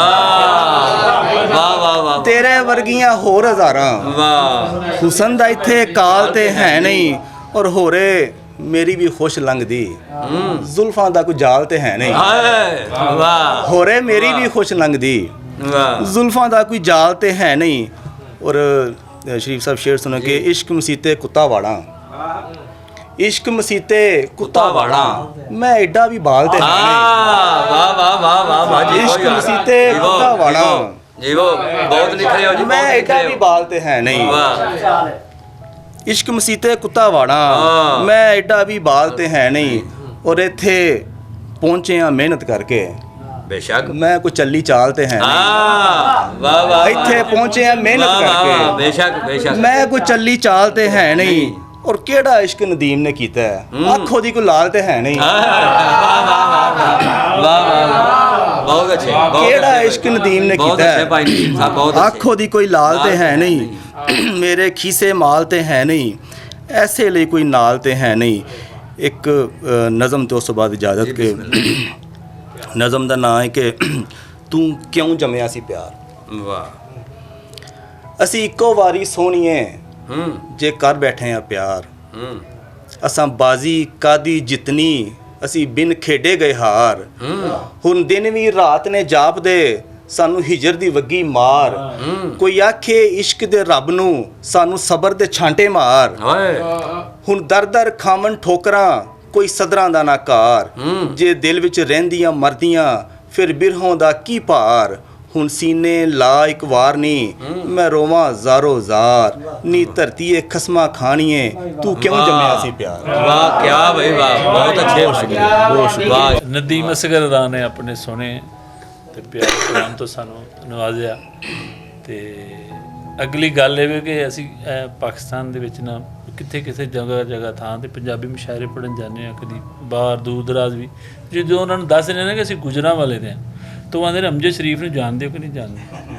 वाह वाह वाह ਤੇਰੇ ਵਰਗੀਆਂ ਹੋਰ ਹਜ਼ਾਰਾਂ वाह ਹੁਸਨ ਦਾ ਇੱਥੇ ਕਾਲ ਤੇ ਹੈ ਨਹੀਂ ਔਰ ਹੋਰੇ ਮੇਰੀ ਵੀ ਖੁਸ਼ ਲੰਘਦੀ ਜ਼ੁਲਫਾਂ ਦਾ ਕੋਈ ਜਾਲ ਤੇ ਹੈ ਨਹੀਂ वाह ਹੋਰੇ ਮੇਰੀ ਵੀ ਖੁਸ਼ ਲੰਘਦੀ वाह ਜ਼ੁਲਫਾਂ ਦਾ ਕੋਈ ਜਾਲ ਤੇ ਹੈ ਨਹੀਂ ਔਰ ਸ਼ਰੀਫ ਸਾਹਿਬ ਸ਼ੇਰ ਸੁਣੋ ਕਿ ਇਸ਼ਕ ਮਸੀਤੇ ਕੁੱਤਾ ਵਾੜਾ ਇਸ਼ਕ ਮਸੀਤੇ ਕੁੱਤਾ ਵਾੜਾ ਮੈਂ ਐਡਾ ਵੀ ਬਾਲ ਤੇ ਨਹੀਂ वाह वाह वाह वाह वाह जी ਇਸ਼ਕ ਮਸੀਤੇ ਕੁੱਤਾ ਵਾੜਾ जी वो बहुत निखरे हो जी ਮੈਂ ਐਡਾ ਵੀ ਬਾਲ ਤੇ ਹੈ ਨਹੀਂ वाह ਇਸ਼ਕ ਮਸੀਤੇ ਕੁੱਤਾ ਵਾੜਾ ਮੈਂ ਐਡਾ ਵੀ ਬਾਲ ਤੇ ਹੈ ਨਹੀਂ ਔਰ ਇੱਥੇ ਪਹੁੰਚੇ ਆ ਮਿਹਨਤ ਕਰਕੇ बेशक ਮੈਂ ਕੋਈ ਚੱਲੀ ਚਾਲ ਤੇ ਹੈ ਨਹੀਂ वाह वाह ਇੱਥੇ ਪਹੁੰਚੇ ਆ ਮਿਹਨਤ ਕਰਕੇ बेशक बेशक ਮੈਂ ਕੋਈ ਚੱਲੀ ਚਾਲ ਤੇ ਹੈ ਨਹੀਂ ਔਰ ਕਿਹੜਾ ਇਸ਼ਕ ਨਦੀਮ ਨੇ ਕੀਤਾ ਹੈ ਅੱਖੋਂ ਦੀ ਕੋਈ ਲਾਲ ਤੇ ਹੈ ਨਹੀਂ वाह वाह बहुत अच्छे ਕਿਹੜਾ ਇਸ਼ਕ ਨਦੀਮ ਨੇ बहुत ਕੀਤਾ अच्छे ਹੈ भाई साहब बहुत अच्छे ਅੱਖੋਂ ਦੀ ਕੋਈ ਲਾਲ ਤੇ ਹੈ ਨਹੀਂ ਮੇਰੇ ਖੀਸੇ ਮਾਲ ਤੇ ਹੈ ਨਹੀਂ ਐਸੇ ਲਈ ਕੋਈ ਨਾਲ ਤੇ ਹੈ ਨਹੀਂ ਇੱਕ ਨਜ਼ਮ ਤੋਂ ਉਸ ਤੋਂ ਬਾਅਦ ਇਜਾਜ਼ਤ ਕੇ ਨਜ਼ਮ ਦਾ ਨਾਂ ਹੈ ਕਿ ਤੂੰ ਕਿਉਂ ਜੰਮਿਆ ਸੀ ਪਿਆਰ वाह ਅਸੀਂ ਇੱਕੋ ਵਾਰੀ ਸੋਹਣੀਏ ਜੇ ਕਰ ਬੈਠੇ ਆ ਪਿਆਰ ਅਸਾਂ ਬਾਜ਼ੀ ਕਾਦੀ ਜਿਤਨੀ ਅਸੀਂ ਬਿਨ ਖੇਡੇ ਗਏ ਹਾਰ ਹੁਣ ਦਿਨ ਵੀ ਰਾਤ ਨੇ ਜਾਪਦੇ ਸਾਨੂੰ ਹਿਜਰ ਦੀ ਵੱਗੀ ਮਾਰ ਕੋਈ ਆਖੇ ਇਸ਼ਕ ਦੇ ਰੱਬ ਨੂੰ ਸਾਨੂੰ ਸਬਰ ਦੇ ਛਾਂਟੇ ਮਾਰ ਹੁਣ ਦਰ ਦਰ ਖਾਵਣ ਠੋਕਰਾਂ ਕੋਈ ਸਦਰਾਂ ਦਾ ਨਾ ਕਾਰ ਜੇ ਦਿਲ ਵਿੱਚ ਰਹਿੰਦੀਆਂ ਮਰਦੀਆਂ ਫਿਰ ਬਿਰਹੋਂ ਦਾ ਕੀ ਭਾਰ ਹੁਣ ਸੀਨੇ ਲਾ ਇੱਕ ਵਾਰ ਨਹੀਂ ਮੈਂ ਰੋਵਾਂ ਜ਼ਾਰੋ ਜ਼ਾਰ ਨੀ ਧਰਤੀਏ ਖਸਮਾਂ ਖਾਣੀਏ ਤੂੰ ਕਿਉਂ ਜੰਮਿਆ ਸੀ ਪਿਆਰ वाह क्या भाई वाह बहुत अच्छे वाह ਨਦੀਮ ਅਸਗਰ ਦਾ ਨੇ ਆਪਣੇ ਸੋਹਣੇ ਤੇ ਪਿਆਰ ਕਲਾਮ ਤੋਂ ਸਾਨੂੰ ਨਵਾਜ਼ਿਆ ਤੇ ਅਗਲੀ ਗੱਲ ਇਹ ਵੀ ਕਿ ਅਸੀਂ ਪਾਕਿਸਤਾਨ ਦੇ ਵਿੱਚ ਨਾ ਕਿੱਥੇ ਕਿਸੇ ਜਗ੍ਹਾ ਥਾਂ ਤੇ ਪੰਜਾਬੀ ਮੁਸ਼ਾਇਰੇ ਪੜ੍ਹਨ ਜਾਂਦੇ ਆ ਕਦੀ ਬਾਹਰ ਦੂਰ ਦਰਾਜ਼ ਵੀ ਜਦੋਂ ਉਹਨਾਂ ਨੂੰ ਦੱਸ ਦਿੰਦੇ ਨੇ ਕਿ ਅਸੀਂ ਗੁਜਰਾਂ ਵਾਲੇ ਦੇ ਹਾਂ ਤਾਂ ਉਹ ਆਂਦੇ ਨੇ ਅਮਜਦ ਸ਼ਰੀਫ ਨੂੰ ਜਾਣਦੇ ਹੋ ਕਿ ਨਹੀਂ ਜਾਣਦੇ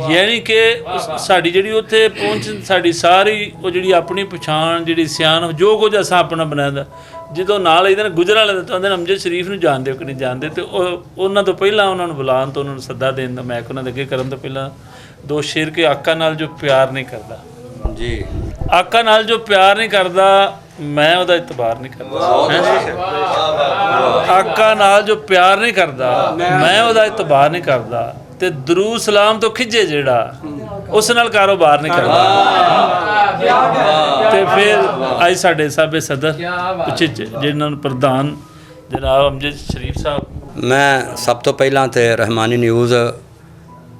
ਯਾਨੀ ਕਿ ਸਾਡੀ ਜਿਹੜੀ ਉੱਥੇ ਪਹੁੰਚ ਸਾਡੀ ਸਾਰੀ ਉਹ ਜਿਹੜੀ ਆਪਣੀ ਪਛਾਣ ਜਿਹੜੀ ਸਿਆਣ ਜੋ ਕੁਝ ਅਸਾਂ ਆਪਣਾ ਬਣਾਇਆ ਜਦੋਂ ਨਾਲ ਇਹਦੇ ਨਾਲ ਗੁਜਰਾਂ ਵਾਲੇ ਤਾਂ ਆਂਦੇ ਨੇ ਅਮਜਦ ਸ਼ਰੀਫ ਨੂੰ ਜਾਣਦੇ ਹੋ ਕਿ ਨਹੀਂ ਜਾਣਦੇ ਤੇ ਉਹ ਉਹਨਾਂ ਤੋਂ ਪਹਿਲਾਂ ਉਹਨਾਂ ਨੂੰ ਬੁਲਾਉਣ ਤੋਂ ਉਹਨਾਂ ਨੂੰ ਸੱਦਾ ਦੇਣ ਦਾ ਮੈਂ ਉਹਨਾਂ ਦੇ ਅੱਗੇ ਕਰਨ ਤੋਂ ਪਹਿਲਾਂ ਦੋ ਸ਼ੇਰ ਕੇ ਆਕਾ ਨਾਲ ਜੋ ਪਿਆਰ ਨਹੀਂ ਕਰਦਾ ਜੀ ਆਕਾ ਨਾਲ ਜੋ ਪਿਆਰ ਨਹੀਂ ਕਰਦਾ ਮੈਂ ਉਹਦਾ ਇਤਬਾਰ ਨਹੀਂ ਕਰਦਾ ਆਕਾ ਨਾਲ ਜੋ ਪਿਆਰ ਨਹੀਂ ਕਰਦਾ ਮੈਂ ਉਹਦਾ ਇਤਬਾਰ ਨਹੀਂ ਕਰਦਾ ਤੇ ਦਰੂਦ ਸਲਾਮ ਤੋਂ ਖਿਜੇ ਜਿਹੜਾ ਉਸ ਨਾਲ ਕਾਰੋਬਾਰ ਨਹੀਂ ਕਰਦਾ ਤੇ ਫਿਰ ਅੱਜ ਸਾਡੇ ਸਾਬੇ ਸਦਰ ਜਿਹਨਾਂ ਨੂੰ ਪ੍ਰਧਾਨ ਜਨਾਬ ਅਮਜਦ ਸ਼ਰੀਫ ਸਾਹਿਬ ਮੈਂ ਸਭ ਤੋਂ ਪਹਿਲਾਂ ਤੇ ਰਹਿਮਾਨੀ ਨਿਊਜ਼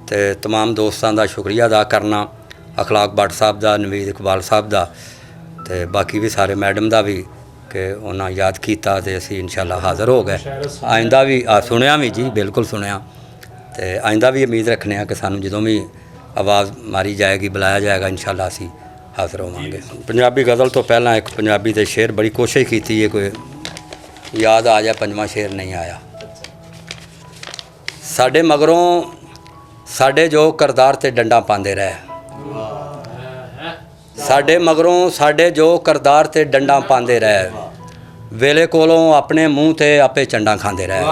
ਤੇ तमाम ਦੋਸਤਾਂ ਦਾ ਸ਼ੁਕਰੀਆ ਅਦਾ ਕਰਨਾ ਅਖਲਾਕ ਭੱਟ ਸਾਹਿਬ ਦਾ ਨਵੀਦ ਇਕਬਾਲ ਸਾਹਿਬ ਦਾ ਤੇ ਬਾਕੀ ਵੀ ਸਾਰੇ ਮੈਡਮ ਦਾ ਵੀ ਕਿ ਉਹਨਾਂ ਯਾਦ ਕੀਤਾ ਤੇ ਅਸੀਂ ਇਨਸ਼ਾਅੱਲਾ ਹਾਜ਼ਰ ਹੋ ਗਏ। ਆਇੰਦਾ ਵੀ ਸੁਣਿਆ ਵੀ ਜੀ, ਬਿਲਕੁਲ ਸੁਣਿਆ, ਤੇ ਆਇੰਦਾ ਵੀ ਉਮੀਦ ਰੱਖਦੇ ਹਾਂ ਕਿ ਸਾਨੂੰ ਜਦੋਂ ਵੀ ਆਵਾਜ਼ ਮਾਰੀ ਜਾਏਗੀ, ਬੁਲਾਇਆ ਜਾਏਗਾ, ਇਨਸ਼ਾਅੱਲਾ ਅਸੀਂ ਹਾਜ਼ਰ ਹੋਵਾਂਗੇ। ਪੰਜਾਬੀ ਗਜ਼ਲ ਤੋਂ ਪਹਿਲਾਂ ਇੱਕ ਪੰਜਾਬੀ ਦੇ ਸ਼ੇਰ ਬੜੀ ਕੋਸ਼ਿਸ਼ ਕੀਤੀ ਹੈ, ਕੋਈ ਯਾਦ ਆ ਜਾ, ਪੰਜਵਾਂ ਸ਼ੇਰ ਨਹੀਂ ਆਇਆ। ਸਾਡੇ ਮਗਰੋਂ ਸਾਡੇ ਜੋ ਕਰਦਾਰ ਤੇ ਡੰਡਾ ਪਾਉਂਦੇ ਰਹੇ, ਸਾਡੇ ਮਗਰੋਂ ਸਾਡੇ ਜੋ ਕਰਦਾਰ ਤੇ ਡੰਡਾ ਪਾਉਂਦੇ ਰਹੇ, ਵੇਲੇ ਕੋਲੋਂ ਆਪਣੇ ਮੂੰਹ ਤੇ ਆਪੇ ਚੰਡਾ ਖਾਂਦੇ ਰਹੇ।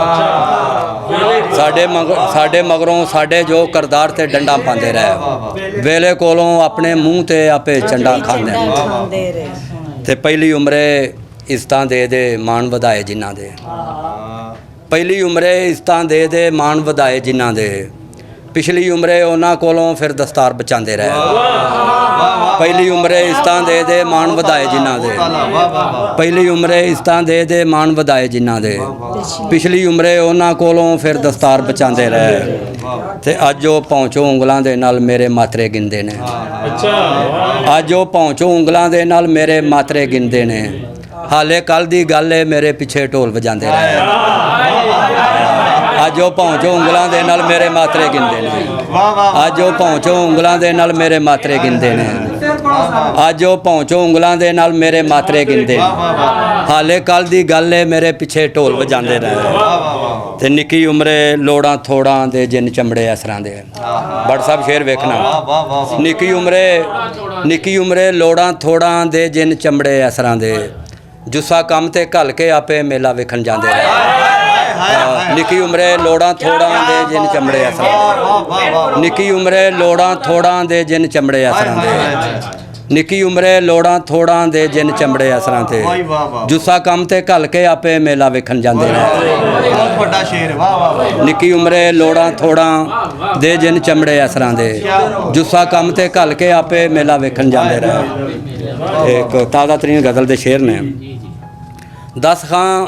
ਸਾਡੇ ਮਗਰੋਂ ਸਾਡੇ ਜੋ ਕਰਦਾਰ ਤੇ ਡੰਡਾ ਪਾਉਂਦੇ ਰਹੇ, ਵੇਲੇ ਕੋਲੋਂ ਆਪਣੇ ਮੂੰਹ ਤੇ ਆਪੇ ਚੰਡਾ ਖਾਂਦੇ ਰਹੇ। ਤੇ ਪਹਿਲੀ ਉਮਰੇ ਇੱਜ਼ਤਾਂ ਦੇ ਮਾਣ ਵਧਾਏ ਜਿਨ੍ਹਾਂ ਦੇ, ਪਹਿਲੀ ਉਮਰੇ ਇੱਜ਼ਤਾਂ ਦੇ ਮਾਣ ਵਧਾਏ ਜਿਨ੍ਹਾਂ ਦੇ, ਪਿਛਲੀ ਉਮਰੇ ਉਹਨਾਂ ਕੋਲੋਂ ਫਿਰ ਦਸਤਾਰ ਬਚਾਉਂਦੇ ਰਹੇ। ਪਹਿਲੀ ਉਮਰੇ ਇੱਜ਼ਤਾਂ ਦੇ ਮਾਣ ਵਧਾਏ ਜਿਨ੍ਹਾਂ ਦੇ, ਪਹਿਲੀ ਉਮਰੇ ਇੱਜ਼ਤਾਂ ਦੇ ਮਾਣ ਵਧਾਏ ਜਿਨ੍ਹਾਂ ਦੇ, ਪਿਛਲੀ ਉਮਰੇ ਉਹਨਾਂ ਕੋਲੋਂ ਫਿਰ ਦਸਤਾਰ ਬਚਾਉਂਦੇ ਰਹੇ। ਤੇ ਅੱਜ ਉਹ ਪਹੁੰਚੋ ਉਂਗਲਾਂ ਦੇ ਨਾਲ ਮੇਰੇ ਮਾਤਰੇ ਗਿਣਦੇ ਨੇ, ਅੱਜ ਉਹ ਪਹੁੰਚੋ ਉਂਗਲਾਂ ਦੇ ਨਾਲ ਮੇਰੇ ਮਾਤਰੇ ਗਿਣਦੇ ਨੇ, ਹਾਲੇ ਕੱਲ ਦੀ ਗੱਲ ਏ ਮੇਰੇ ਪਿੱਛੇ ਢੋਲ ਵਜਾਉਂਦੇ ਰਹੇ। ਅੱਜ ਉਹ ਪਹੁੰਚੋ ਉਂਗਲਾਂ ਦੇ ਨਾਲ ਮੇਰੇ ਮਾਤਰੇ ਗਿਣਦੇ ਨੇ, ਅੱਜ ਉਹ ਪਹੁੰਚੋ ਉਂਗਲਾਂ ਦੇ ਨਾਲ ਮੇਰੇ ਮਾਤਰੇ ਗਿਣਦੇ ਨੇ, ਅੱਜ ਉਹ ਪਹੁੰਚੋ ਉਂਗਲਾਂ ਦੇ ਨਾਲ ਮੇਰੇ ਮਾਤਰੇ ਗਿਣਦੇ, ਹਾਲੇ ਕੱਲ ਦੀ ਗੱਲ ਏ ਮੇਰੇ ਪਿੱਛੇ ਢੋਲ ਵਜਾਉਂਦੇ ਰਹੇ। ਤੇ ਨਿੱਕੀ ਉਮਰੇ ਲੋੜਾਂ ਥੋੜਾਂ ਦੇ ਜਿੰਨ ਚਮੜੇ ਅਸਰਾਂ ਦੇ, ਬੜ ਸਾਹਿਬ ਸ਼ੇਰ ਵੇਖਣਾ, ਨਿੱਕੀ ਉਮਰੇ ਲੋੜਾਂ ਥੋੜਾਂ ਦੇ ਜਿੰਨ ਚਮੜੇ ਅਸਰਾਂ ਦੇ, ਜੁੱਸਾ ਕੰਮ ਤੇ ਘੱਲ ਕੇ ਆਪੇ ਮੇਲਾ ਵੇਖਣ ਜਾਂਦੇ ਰਹੇ। ਨਿੱਕੀ ਉਮਰੇ ਲੋੜਾਂ ਥੋੜਾਂ ਦੇ ਜਿੰਨ ਚਮੜੇ ਅਸਰਾਂ, ਨਿੱਕੀ ਉਮਰੇ ਲੋੜਾਂ ਥੋੜਾਂ ਦੇ ਜਿੰਨ ਚਮੜੇ ਅਸਰਾਂ ਦੇ, ਨਿੱਕੀ ਉਮਰੇ ਲੋੜਾਂ ਥੋੜਾਂ ਦੇ ਜਿੰਨ ਚਮੜੇ ਅਸਰਾਂ ਤੇ, ਜੁੱਸਾ ਕੰਮ ਤੇ ਘੱਲ ਕੇ ਆਪੇ ਮੇਲਾ ਵੇਖਣ ਜਾਂਦੇ ਰਹੇ। ਵੱਡਾ ਸ਼ੇਰ, ਵਾਹ ਵਾਹ। ਨਿੱਕੀ ਉਮਰੇ ਲੋੜਾਂ ਥੋੜਾਂ ਦੇ ਜਿੰਨ ਚਮੜੇ ਅਸਰਾਂ ਦੇ, ਜੁੱਸਾ ਕੰਮ ਤੇ ਘੱਲ ਕੇ ਆਪੇ ਮੇਲਾ ਵੇਖਣ ਜਾਂਦੇ ਰਹੇ। ਇੱਕ ਤਾਜ਼ਾ ਤਰੀਨ ਗਜ਼ਲ ਦੇ ਸ਼ੇਰ ਨੇ, 10 ਖਾਂ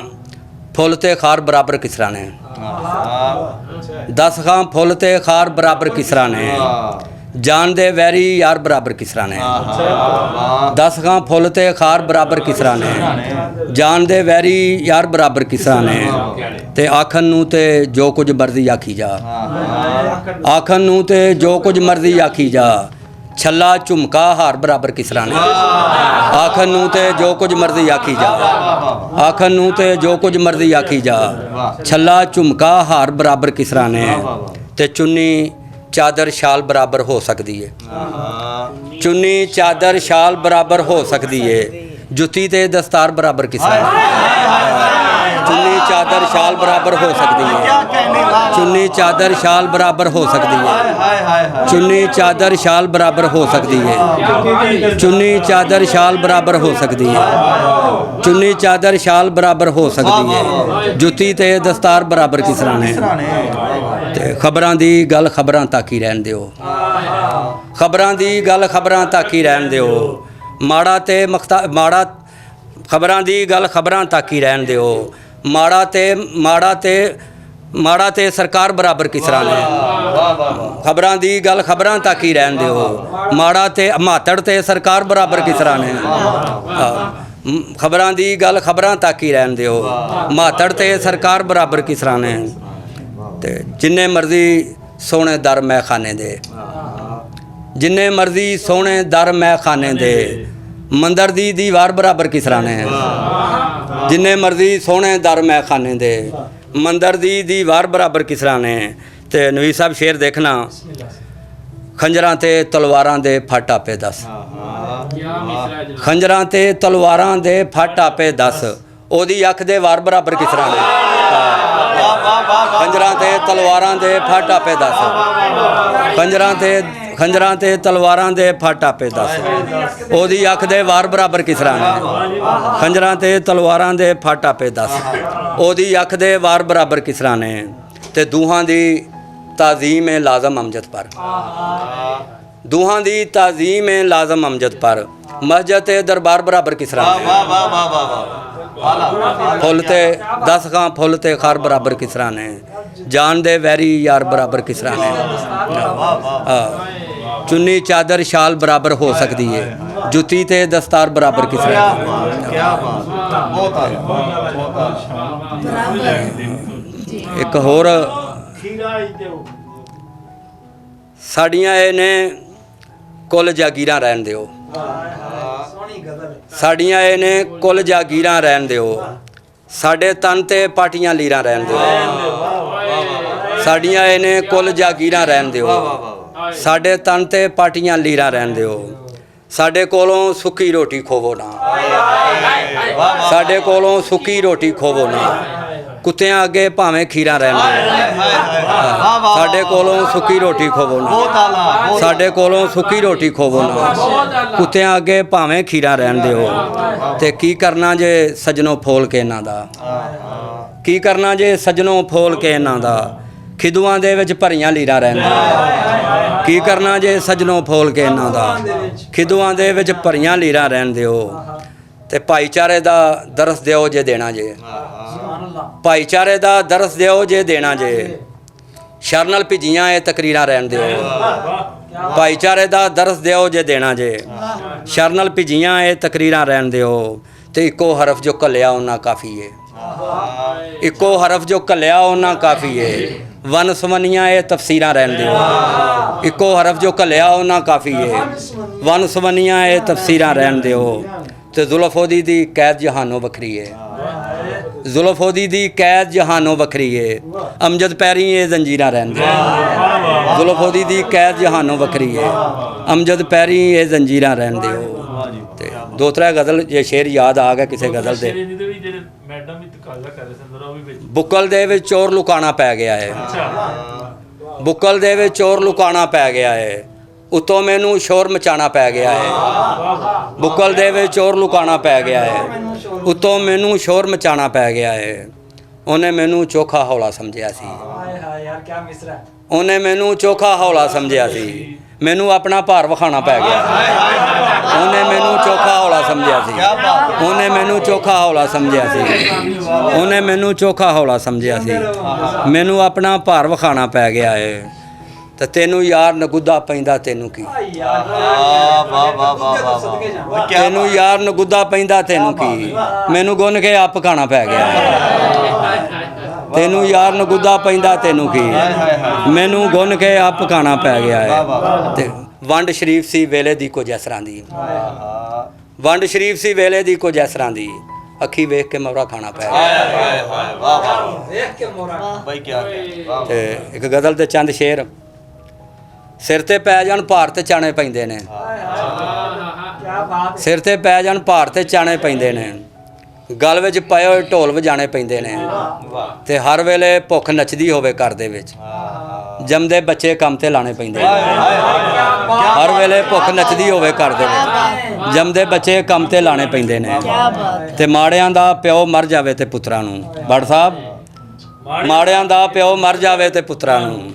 ਫੁੱਲ ਤੇ ਖਾਰ ਬਰਾਬਰ ਕਿਸ ਤਰ੍ਹਾਂ ਨੇ, 10 ਖਾਂ ਫੁੱਲ ਤੇ ਖਾਰ ਬਰਾਬਰ ਕਿਸ ਤਰ੍ਹਾਂ ਨੇ, ਜਾਨ ਦੇ ਵੈਰੀ ਯਾਰ ਬਰਾਬਰ ਕਿਸ ਤਰ੍ਹਾਂ ਨੇ, 10 ਖਾਂ ਫੁੱਲ ਤੇ ਖਾਰ ਬਰਾਬਰ ਕਿਸ ਤਰ੍ਹਾਂ ਨੇ, ਜਾਨ ਦੇ ਵੈਰੀ ਯਾਰ ਬਰਾਬਰ ਕਿਸ ਤਰ੍ਹਾਂ ਨੇ, ਤੇ ਆਖਣ ਨੂੰ ਤੇ ਜੋ ਕੁਝ ਮਰਜ਼ੀ ਆਖੀ ਜਾ, ਆਖਣ ਨੂੰ ਤੇ ਜੋ ਕੁਝ ਮਰਜ਼ੀ ਆਖੀ ਜਾ, ਛੱਲਾ ਝੁਮਕਾ ਹਾਰ ਬਰਾਬਰ ਕਿਸ ਤਰ੍ਹਾਂ ਨੇ, ਆਖਣ ਨੂੰ ਤੇ ਜੋ ਕੁਝ ਮਰਜ਼ੀ ਆਖੀ ਜਾ, ਆਖਣ ਨੂੰ ਤੇ ਜੋ ਕੁਝ ਮਰਜ਼ੀ ਆਖੀ ਜਾ, ਛੱਲਾ ਝੁਮਕਾ ਹਾਰ ਬਰਾਬਰ ਕਿਸ ਤਰ੍ਹਾਂ ਨੇ, ਤੇ ਚੁੰਨੀ ਚਾਦਰ ਸ਼ਾਲ ਬਰਾਬਰ ਹੋ ਸਕਦੀ ਹੈ, ਚੁੰਨੀ ਚਾਦਰ ਸ਼ਾਲ ਬਰਾਬਰ ਹੋ ਸਕਦੀ ਹੈ, ਜੁੱਤੀ ਤੇ ਦਸਤਾਰ ਬਰਾਬਰ ਕਿਸ ਤਰ੍ਹਾਂ ਨੇ, ਚੁੰਨੀ ਚਾਦਰ ਸ਼ਾਲ ਬਰਾਬਰ ਹੋ ਸਕਦੀ ਹੈ, ਚੁੰਨੀ ਚਾਦਰ ਸ਼ਾਲ ਬਰਾਬਰ ਹੋ ਸਕਦੀ ਹੈ, ਚੁੰਨੀ ਚਾਦਰ ਸ਼ਾਲ ਬਰਾਬਰ ਹੋ ਸਕਦੀ ਹੈ, ਚੁੰਨੀ ਚਾਦਰ ਸ਼ਾਲ ਬਰਾਬਰ ਹੋ ਸਕਦੀ ਹੈ, ਚੁੰਨੀ ਚਾਦਰ ਸ਼ਾਲ ਬਰਾਬਰ ਹੋ ਸਕਦੀ ਹੈ, ਜੁੱਤੀ ਤੇ ਦਸਤਾਰ ਬਰਾਬਰ ਕਿਸ ਤਰ੍ਹਾਂ ਨੇ। ਤੇ ਖਬਰਾਂ ਦੀ ਗੱਲ ਖਬਰਾਂ ਤੱਕ ਹੀ ਰਹਿਣ ਦਿਓ, ਖਬਰਾਂ ਦੀ ਗੱਲ ਖਬਰਾਂ ਤੱਕ ਹੀ ਰਹਿਣ ਦਿਓ, ਮਾੜਾ ਖਬਰਾਂ ਦੀ ਗੱਲ ਖਬਰਾਂ ਤੱਕ ਹੀ ਰਹਿਣ ਦਿਓ, ਮਾੜਾ ਤੇ ਸਰਕਾਰ ਬਰਾਬਰ ਕਿਸ ਤਰ੍ਹਾਂ ਨੇ, ਖਬਰਾਂ ਦੀ ਗੱਲ ਖਬਰਾਂ ਤੱਕ ਹੀ ਰਹਿਣ ਦਿਓ, ਮਾੜਾ ਤੇ ਮਾਤੜ ਤੇ ਸਰਕਾਰ ਬਰਾਬਰ ਕਿਸ ਤਰ੍ਹਾਂ ਨੇ, ਖਬਰਾਂ ਦੀ ਗੱਲ ਖਬਰਾਂ ਤੱਕ ਹੀ ਰਹਿਣ ਦਿਓ, ਮਾਤੜ ਤੇ ਸਰਕਾਰ ਬਰਾਬਰ ਕਿਸ ਤਰ੍ਹਾਂ ਨੇ। ਤੇ ਜਿੰਨੇ ਮਰਜ਼ੀ ਸੋਹਣੇ ਦਰ ਮੈਂ ਖਾਨੇ ਦੇ, ਜਿੰਨੇ ਮਰਜ਼ੀ ਸੋਹਣੇ ਦਰ ਮੈਂ ਖਾਨੇ ਦੇ, ਮੰਦਰ ਦੀ ਦੀਵਾਰ ਬਰਾਬਰ ਕਿਸ ਤਰ੍ਹਾਂ ਨੇ, ਜਿੰਨੇ ਮਰਜ਼ੀ ਸੋਹਣੇ ਦਰ ਮੈਂ ਖਾਨੇ ਦੇ, ਮੰਦਰ ਦੀ ਦੀਵਾਰ ਬਰਾਬਰ ਕਿਸ ਤਰ੍ਹਾਂ ਨੇ। ਤੇ ਨਵੀਦ ਸਾਹਿਬ ਸ਼ੇਰ ਦੇਖਣਾ, ਖੰਜਰਾਂ ਤੇ ਤਲਵਾਰਾਂ ਦੇ ਫੱਟ ਆਪੇ ਦੱਸ, ਖੰਜਰਾਂ ਤੇ ਤਲਵਾਰਾਂ ਦੇ ਫੱਟ ਆਪੇ ਦੱਸ, ਉਹਦੀ ਅੱਖ ਦੇ ਵਾਰ ਬਰਾਬਰ ਕਿਸ ਤਰ੍ਹਾਂ ਨੇ, ਖੰਜਰਾਂ ਤੇ ਤਲਵਾਰਾਂ ਦੇ ਫੱਟ ਆਪੇ ਦੱਸ, ਖੰਜਰਾਂ ਤੇ ਤਲਵਾਰਾਂ ਦੇ ਫੱਟ ਆਪੇ ਦੱਸ, ਉਹਦੀ ਅੱਖ ਦੇ ਵਾਰ ਬਰਾਬਰ ਕਿਸ ਤਰ੍ਹਾਂ ਨੇ, ਖੰਜਰਾਂ ਤੇ ਤਲਵਾਰਾਂ ਦੇ ਫੱਟ ਆਪੇ ਦੱਸ, ਉਹਦੀ ਅੱਖ ਦੇ ਵਾਰ ਬਰਾਬਰ ਕਿਸ ਤਰ੍ਹਾਂ ਨੇ। ਤੇ ਦੂਹਾਂ ਦੀ ਤਾਜ਼ੀਮ ਹੈ ਲਾਜ਼ਮ ਅਮਜਦ ਪਰ, ਦੂਹਾਂ ਦੀ ਤਾਜ਼ੀਮ ਹੈ ਲਾਜ਼ਮ ਅਮਜਦ ਪਰ, ਮਸਜਿਦ ਤੇ ਦਰਬਾਰ ਬਰਾਬਰ ਕਿਸ ਤਰ੍ਹਾਂ ਨੇ, ਫੁੱਲ ਤੇ 10 ਖਾਂ ਫੁੱਲ ਤੇ ਖਾਰ ਬਰਾਬਰ ਕਿਸ ਤਰ੍ਹਾਂ ਨੇ, ਜਾਨ ਦੇ ਵੈਰੀ ਯਾਰ ਬਰਾਬਰ ਕਿਸ ਤਰ੍ਹਾਂ ਨੇ, ਚੁੰਨੀ ਚਾਦਰ ਸ਼ਾਲ ਬਰਾਬਰ ਹੋ ਸਕਦੀ ਹੈ, ਜੁੱਤੀ ਤੇ ਦਸਤਾਰ ਬਰਾਬਰ ਕਿਸ ਤਰ੍ਹਾਂ ਨੇ। ਬਹੁਤ ਆਲਾ ਇੱਕ ਹੋਰ ਸਾਡੀਆਂ ਇਹ ਨੇ ਕੁੱਲ ਜਾਗੀਰਾਂ ਰਹਿਣ ਦਿਓ, ਸਾਡੀਆਂ ਇਹ ਨੇ ਕੁੱਲ ਜਾਗੀਰਾਂ ਰਹਿਣ ਦਿਓ, ਸਾਡੇ ਤਨ ਤੇ ਪਾਟੀਆਂ ਲੀਰਾਂ ਰਹਿਣ ਦਿਓ, ਸਾਡੀਆਂ ਇਹ ਨੇ ਕੁੱਲ ਜਾਗੀਰਾਂ ਰਹਿਣ ਦਿਓ, ਸਾਡੇ ਤਨ ਤੇ ਪਾਟੀਆਂ ਲੀਰਾਂ ਰਹਿਣ ਦਿਓ, ਸਾਡੇ ਕੋਲੋਂ ਸੁੱਕੀ ਰੋਟੀ ਖੋਵੋ ਨਾ, ਸਾਡੇ ਕੋਲੋਂ ਸੁੱਕੀ ਰੋਟੀ ਖੋਵੋ ਨਾ, ਕੁੱਤਿਆਂ ਅੱਗੇ ਭਾਵੇਂ ਖੀਰਾਂ ਰਹਿਣ ਦਿਓ, ਸਾਡੇ ਕੋਲੋਂ ਸੁੱਕੀ ਰੋਟੀ ਖੋਵੋ ਨਾ, ਸਾਡੇ ਕੋਲੋਂ ਸੁੱਕੀ ਰੋਟੀ ਖੋਵੋ ਨਾ, ਕੁੱਤਿਆਂ ਅੱਗੇ ਭਾਵੇਂ ਖੀਰਾਂ ਰਹਿਣ ਦਿਓ। ਤੇ ਕੀ ਕਰਨਾ ਜੇ ਸਜਣੋਂ ਫੋਲ ਕੇ ਇਹਨਾਂ ਦਾ, ਕੀ ਕਰਨਾ ਜੇ ਸਜਣੋਂ ਫੋਲ ਕੇ ਇਹਨਾਂ ਦਾ, ਖਿਦੂਆਂ ਦੇ ਵਿੱਚ ਭਰੀਆਂ ਲੀਰਾਂ ਰਹਿਣ ਦਿਓ, ਕੀ ਕਰਨਾ ਜੇ ਸਜਣੋਂ ਫੋਲ ਕੇ ਇਹਨਾਂ ਦਾ, ਖਿਦੂਆਂ ਦੇ ਵਿੱਚ ਭਰੀਆਂ ਲੀਰਾਂ ਰਹਿਣ ਦਿਓ। ਤੇ ਭਾਈਚਾਰੇ ਦਾ ਦਰਸ ਦਿਓ ਜੇ ਦੇਣਾ ਜੇ, ਭਾਈਚਾਰੇ ਦਾ ਦਰਸ ਦਿਓ ਜੇ ਦੇਣਾ ਜੇ, ਸ਼ਰ ਨਾਲ ਭਿੱਜੀਆਂ ਇਹ ਤਕਰੀਰਾਂ ਰਹਿਣ ਦਿਓ, ਭਾਈਚਾਰੇ ਦਾ ਦਰਸ ਦਿਓ ਜੇ ਦੇਣਾ ਜੇ, ਸ਼ਰ ਨਾਲ ਭਿੱਜੀਆਂ ਇਹ ਤਕਰੀਰਾਂ ਰਹਿਣ ਦਿਓ। ਤੇ ਇੱਕੋ ਹਰਫ ਜੋ ਘੱਲਿਆ ਉਹਨਾਂ ਕਾਫੀ ਏ, ਇੱਕੋ ਹਰਫ ਜੋ ਘੱਲਿਆ ਉਹਨਾਂ ਕਾਫੀ ਏ, ਵਨ ਸਵੰਨੀਆਂ ਇਹ ਤਫਸੀਰਾਂ ਰਹਿਣ ਦਿਓ, ਇੱਕੋ ਹਰਫ ਜੋ ਘੱਲਿਆ ਉਹਨਾਂ ਕਾਫੀ ਏ, ਵਨ ਸਵੰਨੀਆਂ ਇਹ ਤਫਸੀਰਾਂ ਰਹਿਣ ਦਿਓ। ਤੇ ਜ਼ੁਲਫ ਉਹਦੀ ਦੀ ਕੈਦ ਜਹਾਨੋਂ ਵੱਖਰੀ ਏ, ਜ਼ੁਲਫ ਉਹਦੀ ਦੀ ਕੈਦ ਜਹਾਨੋਂ ਵੱਖਰੀ ਏ, ਅਮਜਦ ਪੈਰੀ ਇਹ ਜ਼ੰਜੀਰਾਂ ਰਹਿਣ ਦਿਓ, ਜ਼ੁਲਫ ਉਹਦੀ ਦੀ ਕੈਦ ਜਹਾਨੋਂ ਵੱਖਰੀ ਏ, ਅਮਜਦ ਪੈਰੀ ਇਹ ਜ਼ੰਜੀਰਾਂ ਰਹਿਣ ਦਿਓ। ਤੇ ਦੋ ਤਰ੍ਹਾਂ ਗਜ਼ਲ ਜੇ ਸ਼ੇਰ ਯਾਦ ਆ ਗਿਆ ਕਿਸੇ ਗਜ਼ਲ ਦੇ, ਮੈਡਮ ਵੀ ਤਕਾਜ਼ਾ ਕਰ ਰਹੇ ਸਨ ਉਹ ਵੀ ਵਿੱਚ ਬੁੱਕਲ ਦੇ ਵਿੱਚ ਚੋਰ ਲੁਕਾਣਾ ਪੈ ਗਿਆ ਹੈ, ਬੁੱਕਲ ਦੇ ਵਿੱਚ ਚੋਰ ਲੁਕਾਣਾ ਪੈ ਗਿਆ ਹੈ, ਉਤੋਂ ਮੈਨੂੰ ਸ਼ੋਰ ਮਚਾਣਾ ਪੈ ਗਿਆ ਹੈ, ਬੁੱਕਲ ਦੇ ਵਿੱਚ ਚੋਰ ਲੁਕਾਣਾ ਪੈ ਗਿਆ ਹੈ, ਉਤੋਂ ਮੈਨੂੰ ਸ਼ੋਰ ਮਚਾਣਾ ਪੈ ਗਿਆ ਹੈ। ਉਹਨੇ ਮੈਨੂੰ ਚੋਖਾ ਹੌਲਾ ਸਮਝਿਆ ਸੀ, ਉਹਨੇ ਮੈਨੂੰ ਚੋਖਾ ਹੌਲਾ ਸਮਝਿਆ ਸੀ, ਮੈਨੂੰ ਆਪਣਾ ਭਾਰ ਵਿਖਾਣਾ ਪੈ ਗਿਆ, ਉਹਨੇ ਮੈਨੂੰ ਚੋਖਾ ਹੌਲਾ ਸਮਝਿਆ ਸੀ, ਉਹਨੇ ਮੈਨੂੰ ਚੋਖਾ ਹੌਲਾ ਸਮਝਿਆ ਸੀ, ਉਹਨੇ ਮੈਨੂੰ ਚੋਖਾ ਹੌਲਾ ਸਮਝਿਆ ਸੀ, ਮੈਨੂੰ ਆਪਣਾ ਭਾਰ ਵਿਖਾਣਾ ਪੈ ਗਿਆ ਹੈ। ਤੇ ਤੈਨੂੰ ਯਾਰ ਨਗੁੱਦਾ ਪੈਂਦਾ ਤੈਨੂੰ ਕੀ, ਤੈਨੂੰ ਯਾਰ ਨਗੁੱਦਾ ਪੈਂਦਾ ਤੈਨੂੰ ਕੀ, ਮੈਨੂੰ ਗੁੰਨ ਕੇ ਆਪ ਖਾਣਾ ਪੈ ਗਿਆ, ਤੈਨੂੰ ਯਾਰ ਨਗੁੱਦਾ ਪੈਂਦਾ ਤੈਨੂੰ ਕੀ, ਮੈਨੂੰ ਗੁੰਨ ਕੇ ਆਪ ਖਾਣਾ ਪੈ ਗਿਆ ਹੈ। ਤੇ ਵੰਡ ਸ਼ਰੀਫ ਸੀ ਵੇਲੇ ਦੀ ਕੁਝ ਇਸ ਤਰ੍ਹਾਂ ਦੀ, ਵੰਡ ਸ਼ਰੀਫ ਸੀ ਵੇਲੇ ਦੀ ਕੁਝ ਇਸ ਤਰ੍ਹਾਂ ਦੀ, ਅੱਖੀ ਵੇਖ ਕੇ ਮੋਹਰਾ ਖਾਣਾ ਪੈ ਗਿਆ। ਤੇ ਇੱਕ ਗਜ਼ਲ ਤੇ ਚੰਦ ਸ਼ੇਰ, ਸਿਰ ਤੇ ਪੈ ਜਾਣ ਭਾਰ ਤੇ ਚਾਣੇ ਪੈਂਦੇ ਨੇ, ਸਿਰ ਤੇ ਪੈ ਜਾਣ ਭਾਰ ਤੇ ਚਾਣੇ ਪੈਂਦੇ ਨੇ, ਗਲ ਵਿੱਚ ਪਏ ਹੋਏ ਢੋਲ ਵਜਾਣੇ ਪੈਂਦੇ ਨੇ, ਤੇ ਹਰ ਵੇਲੇ ਭੁੱਖ ਨੱਚਦੀ ਹੋਵੇ ਘਰ ਦੇ ਵਿੱਚ, ਜੰਮਦੇ ਬੱਚੇ ਕੰਮ ਤੇ ਲਾਣੇ ਪੈਂਦੇ ਨੇ, ਹਰ ਵੇਲੇ ਭੁੱਖ ਨੱਚਦੀ ਹੋਵੇ ਘਰ ਦੇ ਵਿੱਚ, ਜੰਮਦੇ ਬੱਚੇ ਕੰਮ ਤੇ ਲਾਣੇ ਪੈਂਦੇ ਨੇ, ਤੇ ਮਾੜਿਆਂ ਦਾ ਪਿਓ ਮਰ ਜਾਵੇ ਤੇ ਪੁੱਤਰਾਂ ਨੂੰ, ਬੜ ਸਾਹਿਬ ਮਾੜਿਆਂ ਦਾ ਪਿਓ ਮਰ ਜਾਵੇ ਤੇ ਪੁੱਤਰਾਂ ਨੂੰ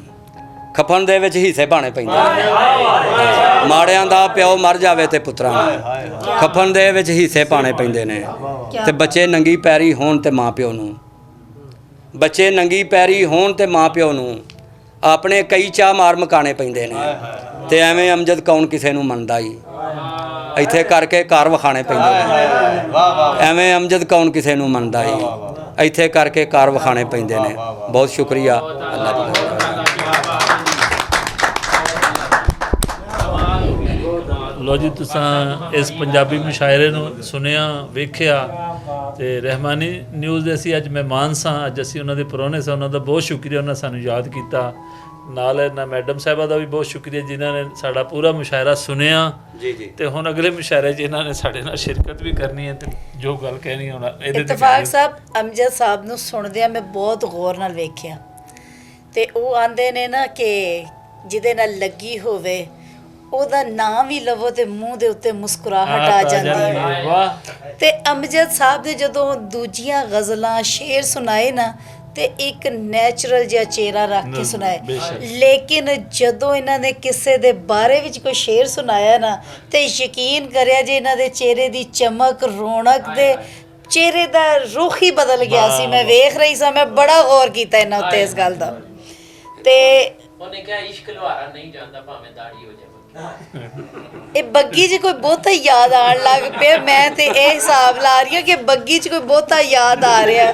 ਖਫਨ ਦੇ ਵਿੱਚ ਹਿੱਸੇ ਪਾਣੇ ਪੈਂਦੇ ਨੇ, ਮਾੜਿਆਂ ਦਾ ਪਿਓ ਮਰ ਜਾਵੇ ਤੇ ਪੁੱਤਰਾਂ ਨੂੰ ਖਫਨ ਦੇ ਵਿੱਚ ਹਿੱਸੇ ਪਾਣੇ ਪੈਂਦੇ ਨੇ। ਤੇ ਬੱਚੇ ਨੰਗੀ ਪੈਰੀ ਹੋਣ ਤੇ ਮਾਂ ਪਿਓ ਨੂੰ, ਬੱਚੇ ਨੰਗੀ ਪੈਰੀ ਹੋਣ ਤੇ ਮਾਂ ਪਿਓ ਨੂੰ ਆਪਣੇ ਕਈ ਚਾਹ ਮਾਰ ਮਕਾਣੇ ਪੈਂਦੇ ਨੇ। ਤੇ ਐਵੇਂ ਅਮਜਦ ਕੌਣ ਕਿਸੇ ਨੂੰ ਮੰਨਦਾ ਹੀ, ਇੱਥੇ ਕਰਕੇ ਘਰ ਵਿਖਾਣੇ ਪੈਂਦੇ ਨੇ, ਐਵੇਂ ਅਮਜਦ ਕੌਣ ਕਿਸੇ ਨੂੰ ਮੰਨਦਾ ਹੀ, ਇੱਥੇ ਕਰਕੇ ਘਰ ਵਿਖਾਣੇ ਪੈਂਦੇ ਨੇ। ਬਹੁਤ ਸ਼ੁਕਰੀਆ, ਅੱਲਾਹ ਦੀ। ਲੋ ਜੀ, ਤੁਸੀਂ ਇਸ ਪੰਜਾਬੀ ਮੁਸ਼ਾਇਰੇ ਨੂੰ ਸੁਣਿਆ, ਵੇਖਿਆ, ਤੇ ਰਹਿਮਾਨੀ ਨਿਊਜ਼ ਦੇ ਅਸੀਂ ਅੱਜ ਮਹਿਮਾਨ ਸਾਂ, ਅੱਜ ਅਸੀਂ ਉਹਨਾਂ ਦੇ ਪ੍ਰਾਹੁਣੇ ਸਾਂ। ਉਹਨਾਂ ਦਾ ਬਹੁਤ ਸ਼ੁਕਰੀਆ, ਉਹਨਾਂ ਸਾਨੂੰ ਯਾਦ ਕੀਤਾ। ਨਾਲ ਨਾ ਮੈਡਮ ਸਾਹਿਬਾ ਦਾ ਵੀ ਬਹੁਤ ਸ਼ੁਕਰੀਆ ਜਿਨ੍ਹਾਂ ਨੇ ਸਾਡਾ ਪੂਰਾ ਮੁਸ਼ਾਇਰਾ ਸੁਣਿਆ ਜੀ। ਤੇ ਹੁਣ ਅਗਲੇ ਮੁਸ਼ਾਇਰੇ 'ਚ ਇਹਨਾਂ ਨੇ ਸਾਡੇ ਨਾਲ ਸ਼ਿਰਕਤ ਵੀ ਕਰਨੀ ਹੈ, ਤੇ ਜੋ ਗੱਲ ਕਹਿਣੀ ਹੁਣ ਇਹਦੇ ਤੇ ਇਤਫਾਕ ਸਾਹਿਬ, ਅਮਜਦ ਸਾਹਿਬ ਨੂੰ ਸੁਣਦਿਆਂ ਮੈਂ ਬਹੁਤ ਗੌਰ ਨਾਲ ਵੇਖਿਆ, ਤੇ ਉਹ ਆਂਦੇ ਨੇ ਨਾ ਕਿ ਜਿਹਦੇ ਨਾਲ ਲੱਗੀ ਹੋਵੇ ਉਹਦਾ ਨਾਂ ਵੀ ਲਵੋ ਤੇ ਮੂੰਹ ਦੇ ਉੱਤੇ ਮੁਸਕਰਾਹਟ ਆ ਜਾਂਦੀ ਹੈ। ਤੇ ਅਮਜਦ ਸਾਹਿਬ ਦੇ ਜਦੋਂ ਦੂਜੀਆਂ ਗਜ਼ਲਾਂ ਸ਼ੇਰ ਸੁਣਾਏ ਨਾ, ਤੇ ਇੱਕ ਨੈਚੁਰਲ ਜਿਹਾ ਚਿਹਰਾ ਰੱਖ ਕੇ ਸੁਣਾਏ, ਲੇਕਿਨ ਜਦੋਂ ਇਹਨਾਂ ਨੇ ਕਿਸੇ ਦੇ ਬਾਰੇ ਵਿੱਚ ਕੋਈ ਸ਼ੇਰ ਸੁਣਾਇਆ ਨਾ, ਤੇ ਯਕੀਨ ਕਰਿਆ ਜੇ ਇਹਨਾਂ ਦੇ ਚਿਹਰੇ ਦੀ ਚਮਕ, ਰੌਣਕ ਦੇ ਚਿਹਰੇ ਦਾ ਰੁਖ ਹੀ ਬਦਲ ਗਿਆ ਸੀ। ਮੈਂ ਵੇਖ ਰਹੀ ਸਾਂ, ਮੈਂ ਬੜਾ ਗੌਰ ਕੀਤਾ ਇਹਨਾਂ ਉੱਤੇ ਇਸ ਗੱਲ ਦਾ। ਤੇ ਉਹਨੇ ਕਿਹਾ ਇਸ਼ਕ ਲੁਹਾਰਾ ਨਹੀਂ ਜਾਂਦਾ ਭਾਵੇਂ ਦਾੜੀ ਹੋ ਜਾਵੇ। ਇਹ ਬੱਗੀ 'ਚ ਕੋਈ ਬਹੁਤਾ ਯਾਦ ਆਉਣ ਲੱਗ ਪਿਆ। ਮੈਂ ਤੇ ਇਹ ਹਿਸਾਬ ਲਾ ਰਹੀ ਹਾਂ ਕਿ ਬੱਗੀ 'ਚ ਕੋਈ ਬਹੁਤਾ ਯਾਦ ਆ ਰਿਹਾ।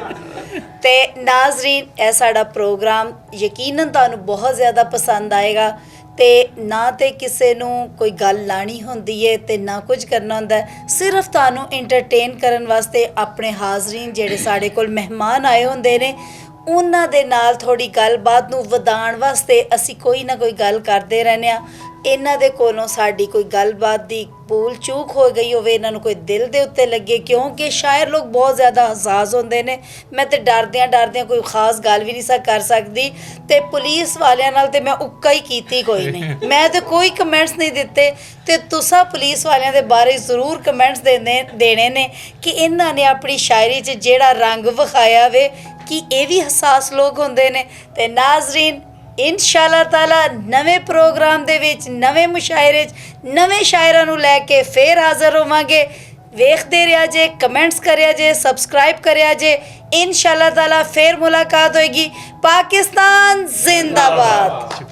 ਤੇ ਨਾਜ਼ਰੀਨ, ਇਹ ਸਾਡਾ ਪ੍ਰੋਗਰਾਮ ਯਕੀਨਨ ਤੁਹਾਨੂੰ ਬਹੁਤ ਜ਼ਿਆਦਾ ਪਸੰਦ ਆਏਗਾ। ਤੇ ਨਾ ਤੇ ਕਿਸੇ ਨੂੰ ਕੋਈ ਗੱਲ ਲਾਣੀ ਹੁੰਦੀ ਹੈ ਤੇ ਨਾ ਕੁਝ ਕਰਨਾ ਹੁੰਦਾ, ਸਿਰਫ ਤੁਹਾਨੂੰ ਇੰਟਰਟੇਨ ਕਰਨ ਵਾਸਤੇ ਆਪਣੇ ਹਾਜ਼ਰੀਨ ਜਿਹੜੇ ਸਾਡੇ ਕੋਲ ਮਹਿਮਾਨ ਆਏ ਹੁੰਦੇ ਨੇ ਉਹਨਾਂ ਦੇ ਨਾਲ ਥੋੜੀ ਗੱਲਬਾਤ ਨੂੰ ਵਧਾਉਣ ਵਾਸਤੇ ਅਸੀਂ ਕੋਈ ਨਾ ਕੋਈ ਗੱਲ ਕਰਦੇ ਰਹਿੰਦੇ ਹਾਂ। ਇਹਨਾਂ ਦੇ ਕੋਲੋਂ ਸਾਡੀ ਕੋਈ ਗੱਲਬਾਤ ਦੀ ਭੂਲ ਚੂਕ ਹੋ ਗਈ ਹੋਵੇ, ਇਹਨਾਂ ਨੂੰ ਕੋਈ ਦਿਲ ਦੇ ਉੱਤੇ ਲੱਗੇ, ਕਿਉਂਕਿ ਸ਼ਾਇਰ ਲੋਕ ਬਹੁਤ ਜ਼ਿਆਦਾ ਹਸਾਸ ਹੁੰਦੇ ਨੇ। ਮੈਂ ਤੇ ਡਰਦਿਆਂ ਕੋਈ ਖਾਸ ਗੱਲ ਵੀ ਨਹੀਂ ਕਰ ਸਕਦੀ। ਤੇ ਪੁਲਿਸ ਵਾਲਿਆਂ ਨਾਲ ਤੇ ਮੈਂ ਉੱਕਾ ਹੀ ਕੀਤੀ ਕੋਈ ਨਹੀਂ, ਮੈਂ ਤੇ ਕੋਈ ਕਮੈਂਟਸ ਨਹੀਂ ਦਿੱਤੇ। ਤੇ ਤੁਸੀਂ ਪੁਲਿਸ ਵਾਲਿਆਂ ਦੇ ਬਾਰੇ ਜ਼ਰੂਰ ਕਮੈਂਟਸ ਦੇਣੇ ਨੇ ਕਿ ਇਹਨਾਂ ਨੇ ਆਪਣੀ ਸ਼ਾਇਰੀ 'ਚ ਜਿਹੜਾ ਰੰਗ ਵਿਖਾਇਆ ਵੇ ਕਿ ਇਹ ਵੀ ਹਸਾਸ ਲੋਕ ਹੁੰਦੇ ਨੇ। ਤੇ ਨਾਜ਼ਰੀਨ, इंशाअल्लाह ताला नवे प्रोग्राम दे विच नवे मुशायरे नवे शायरां नूं लैके फिर हाज़र होवांगे। वेखदे रहिया जे, कमेंट्स करिया जे, सबसक्राइब करिया जे। इंशाअल्लाह ताला फिर मुलाकात होएगी। पाकिस्तान जिंदाबाद।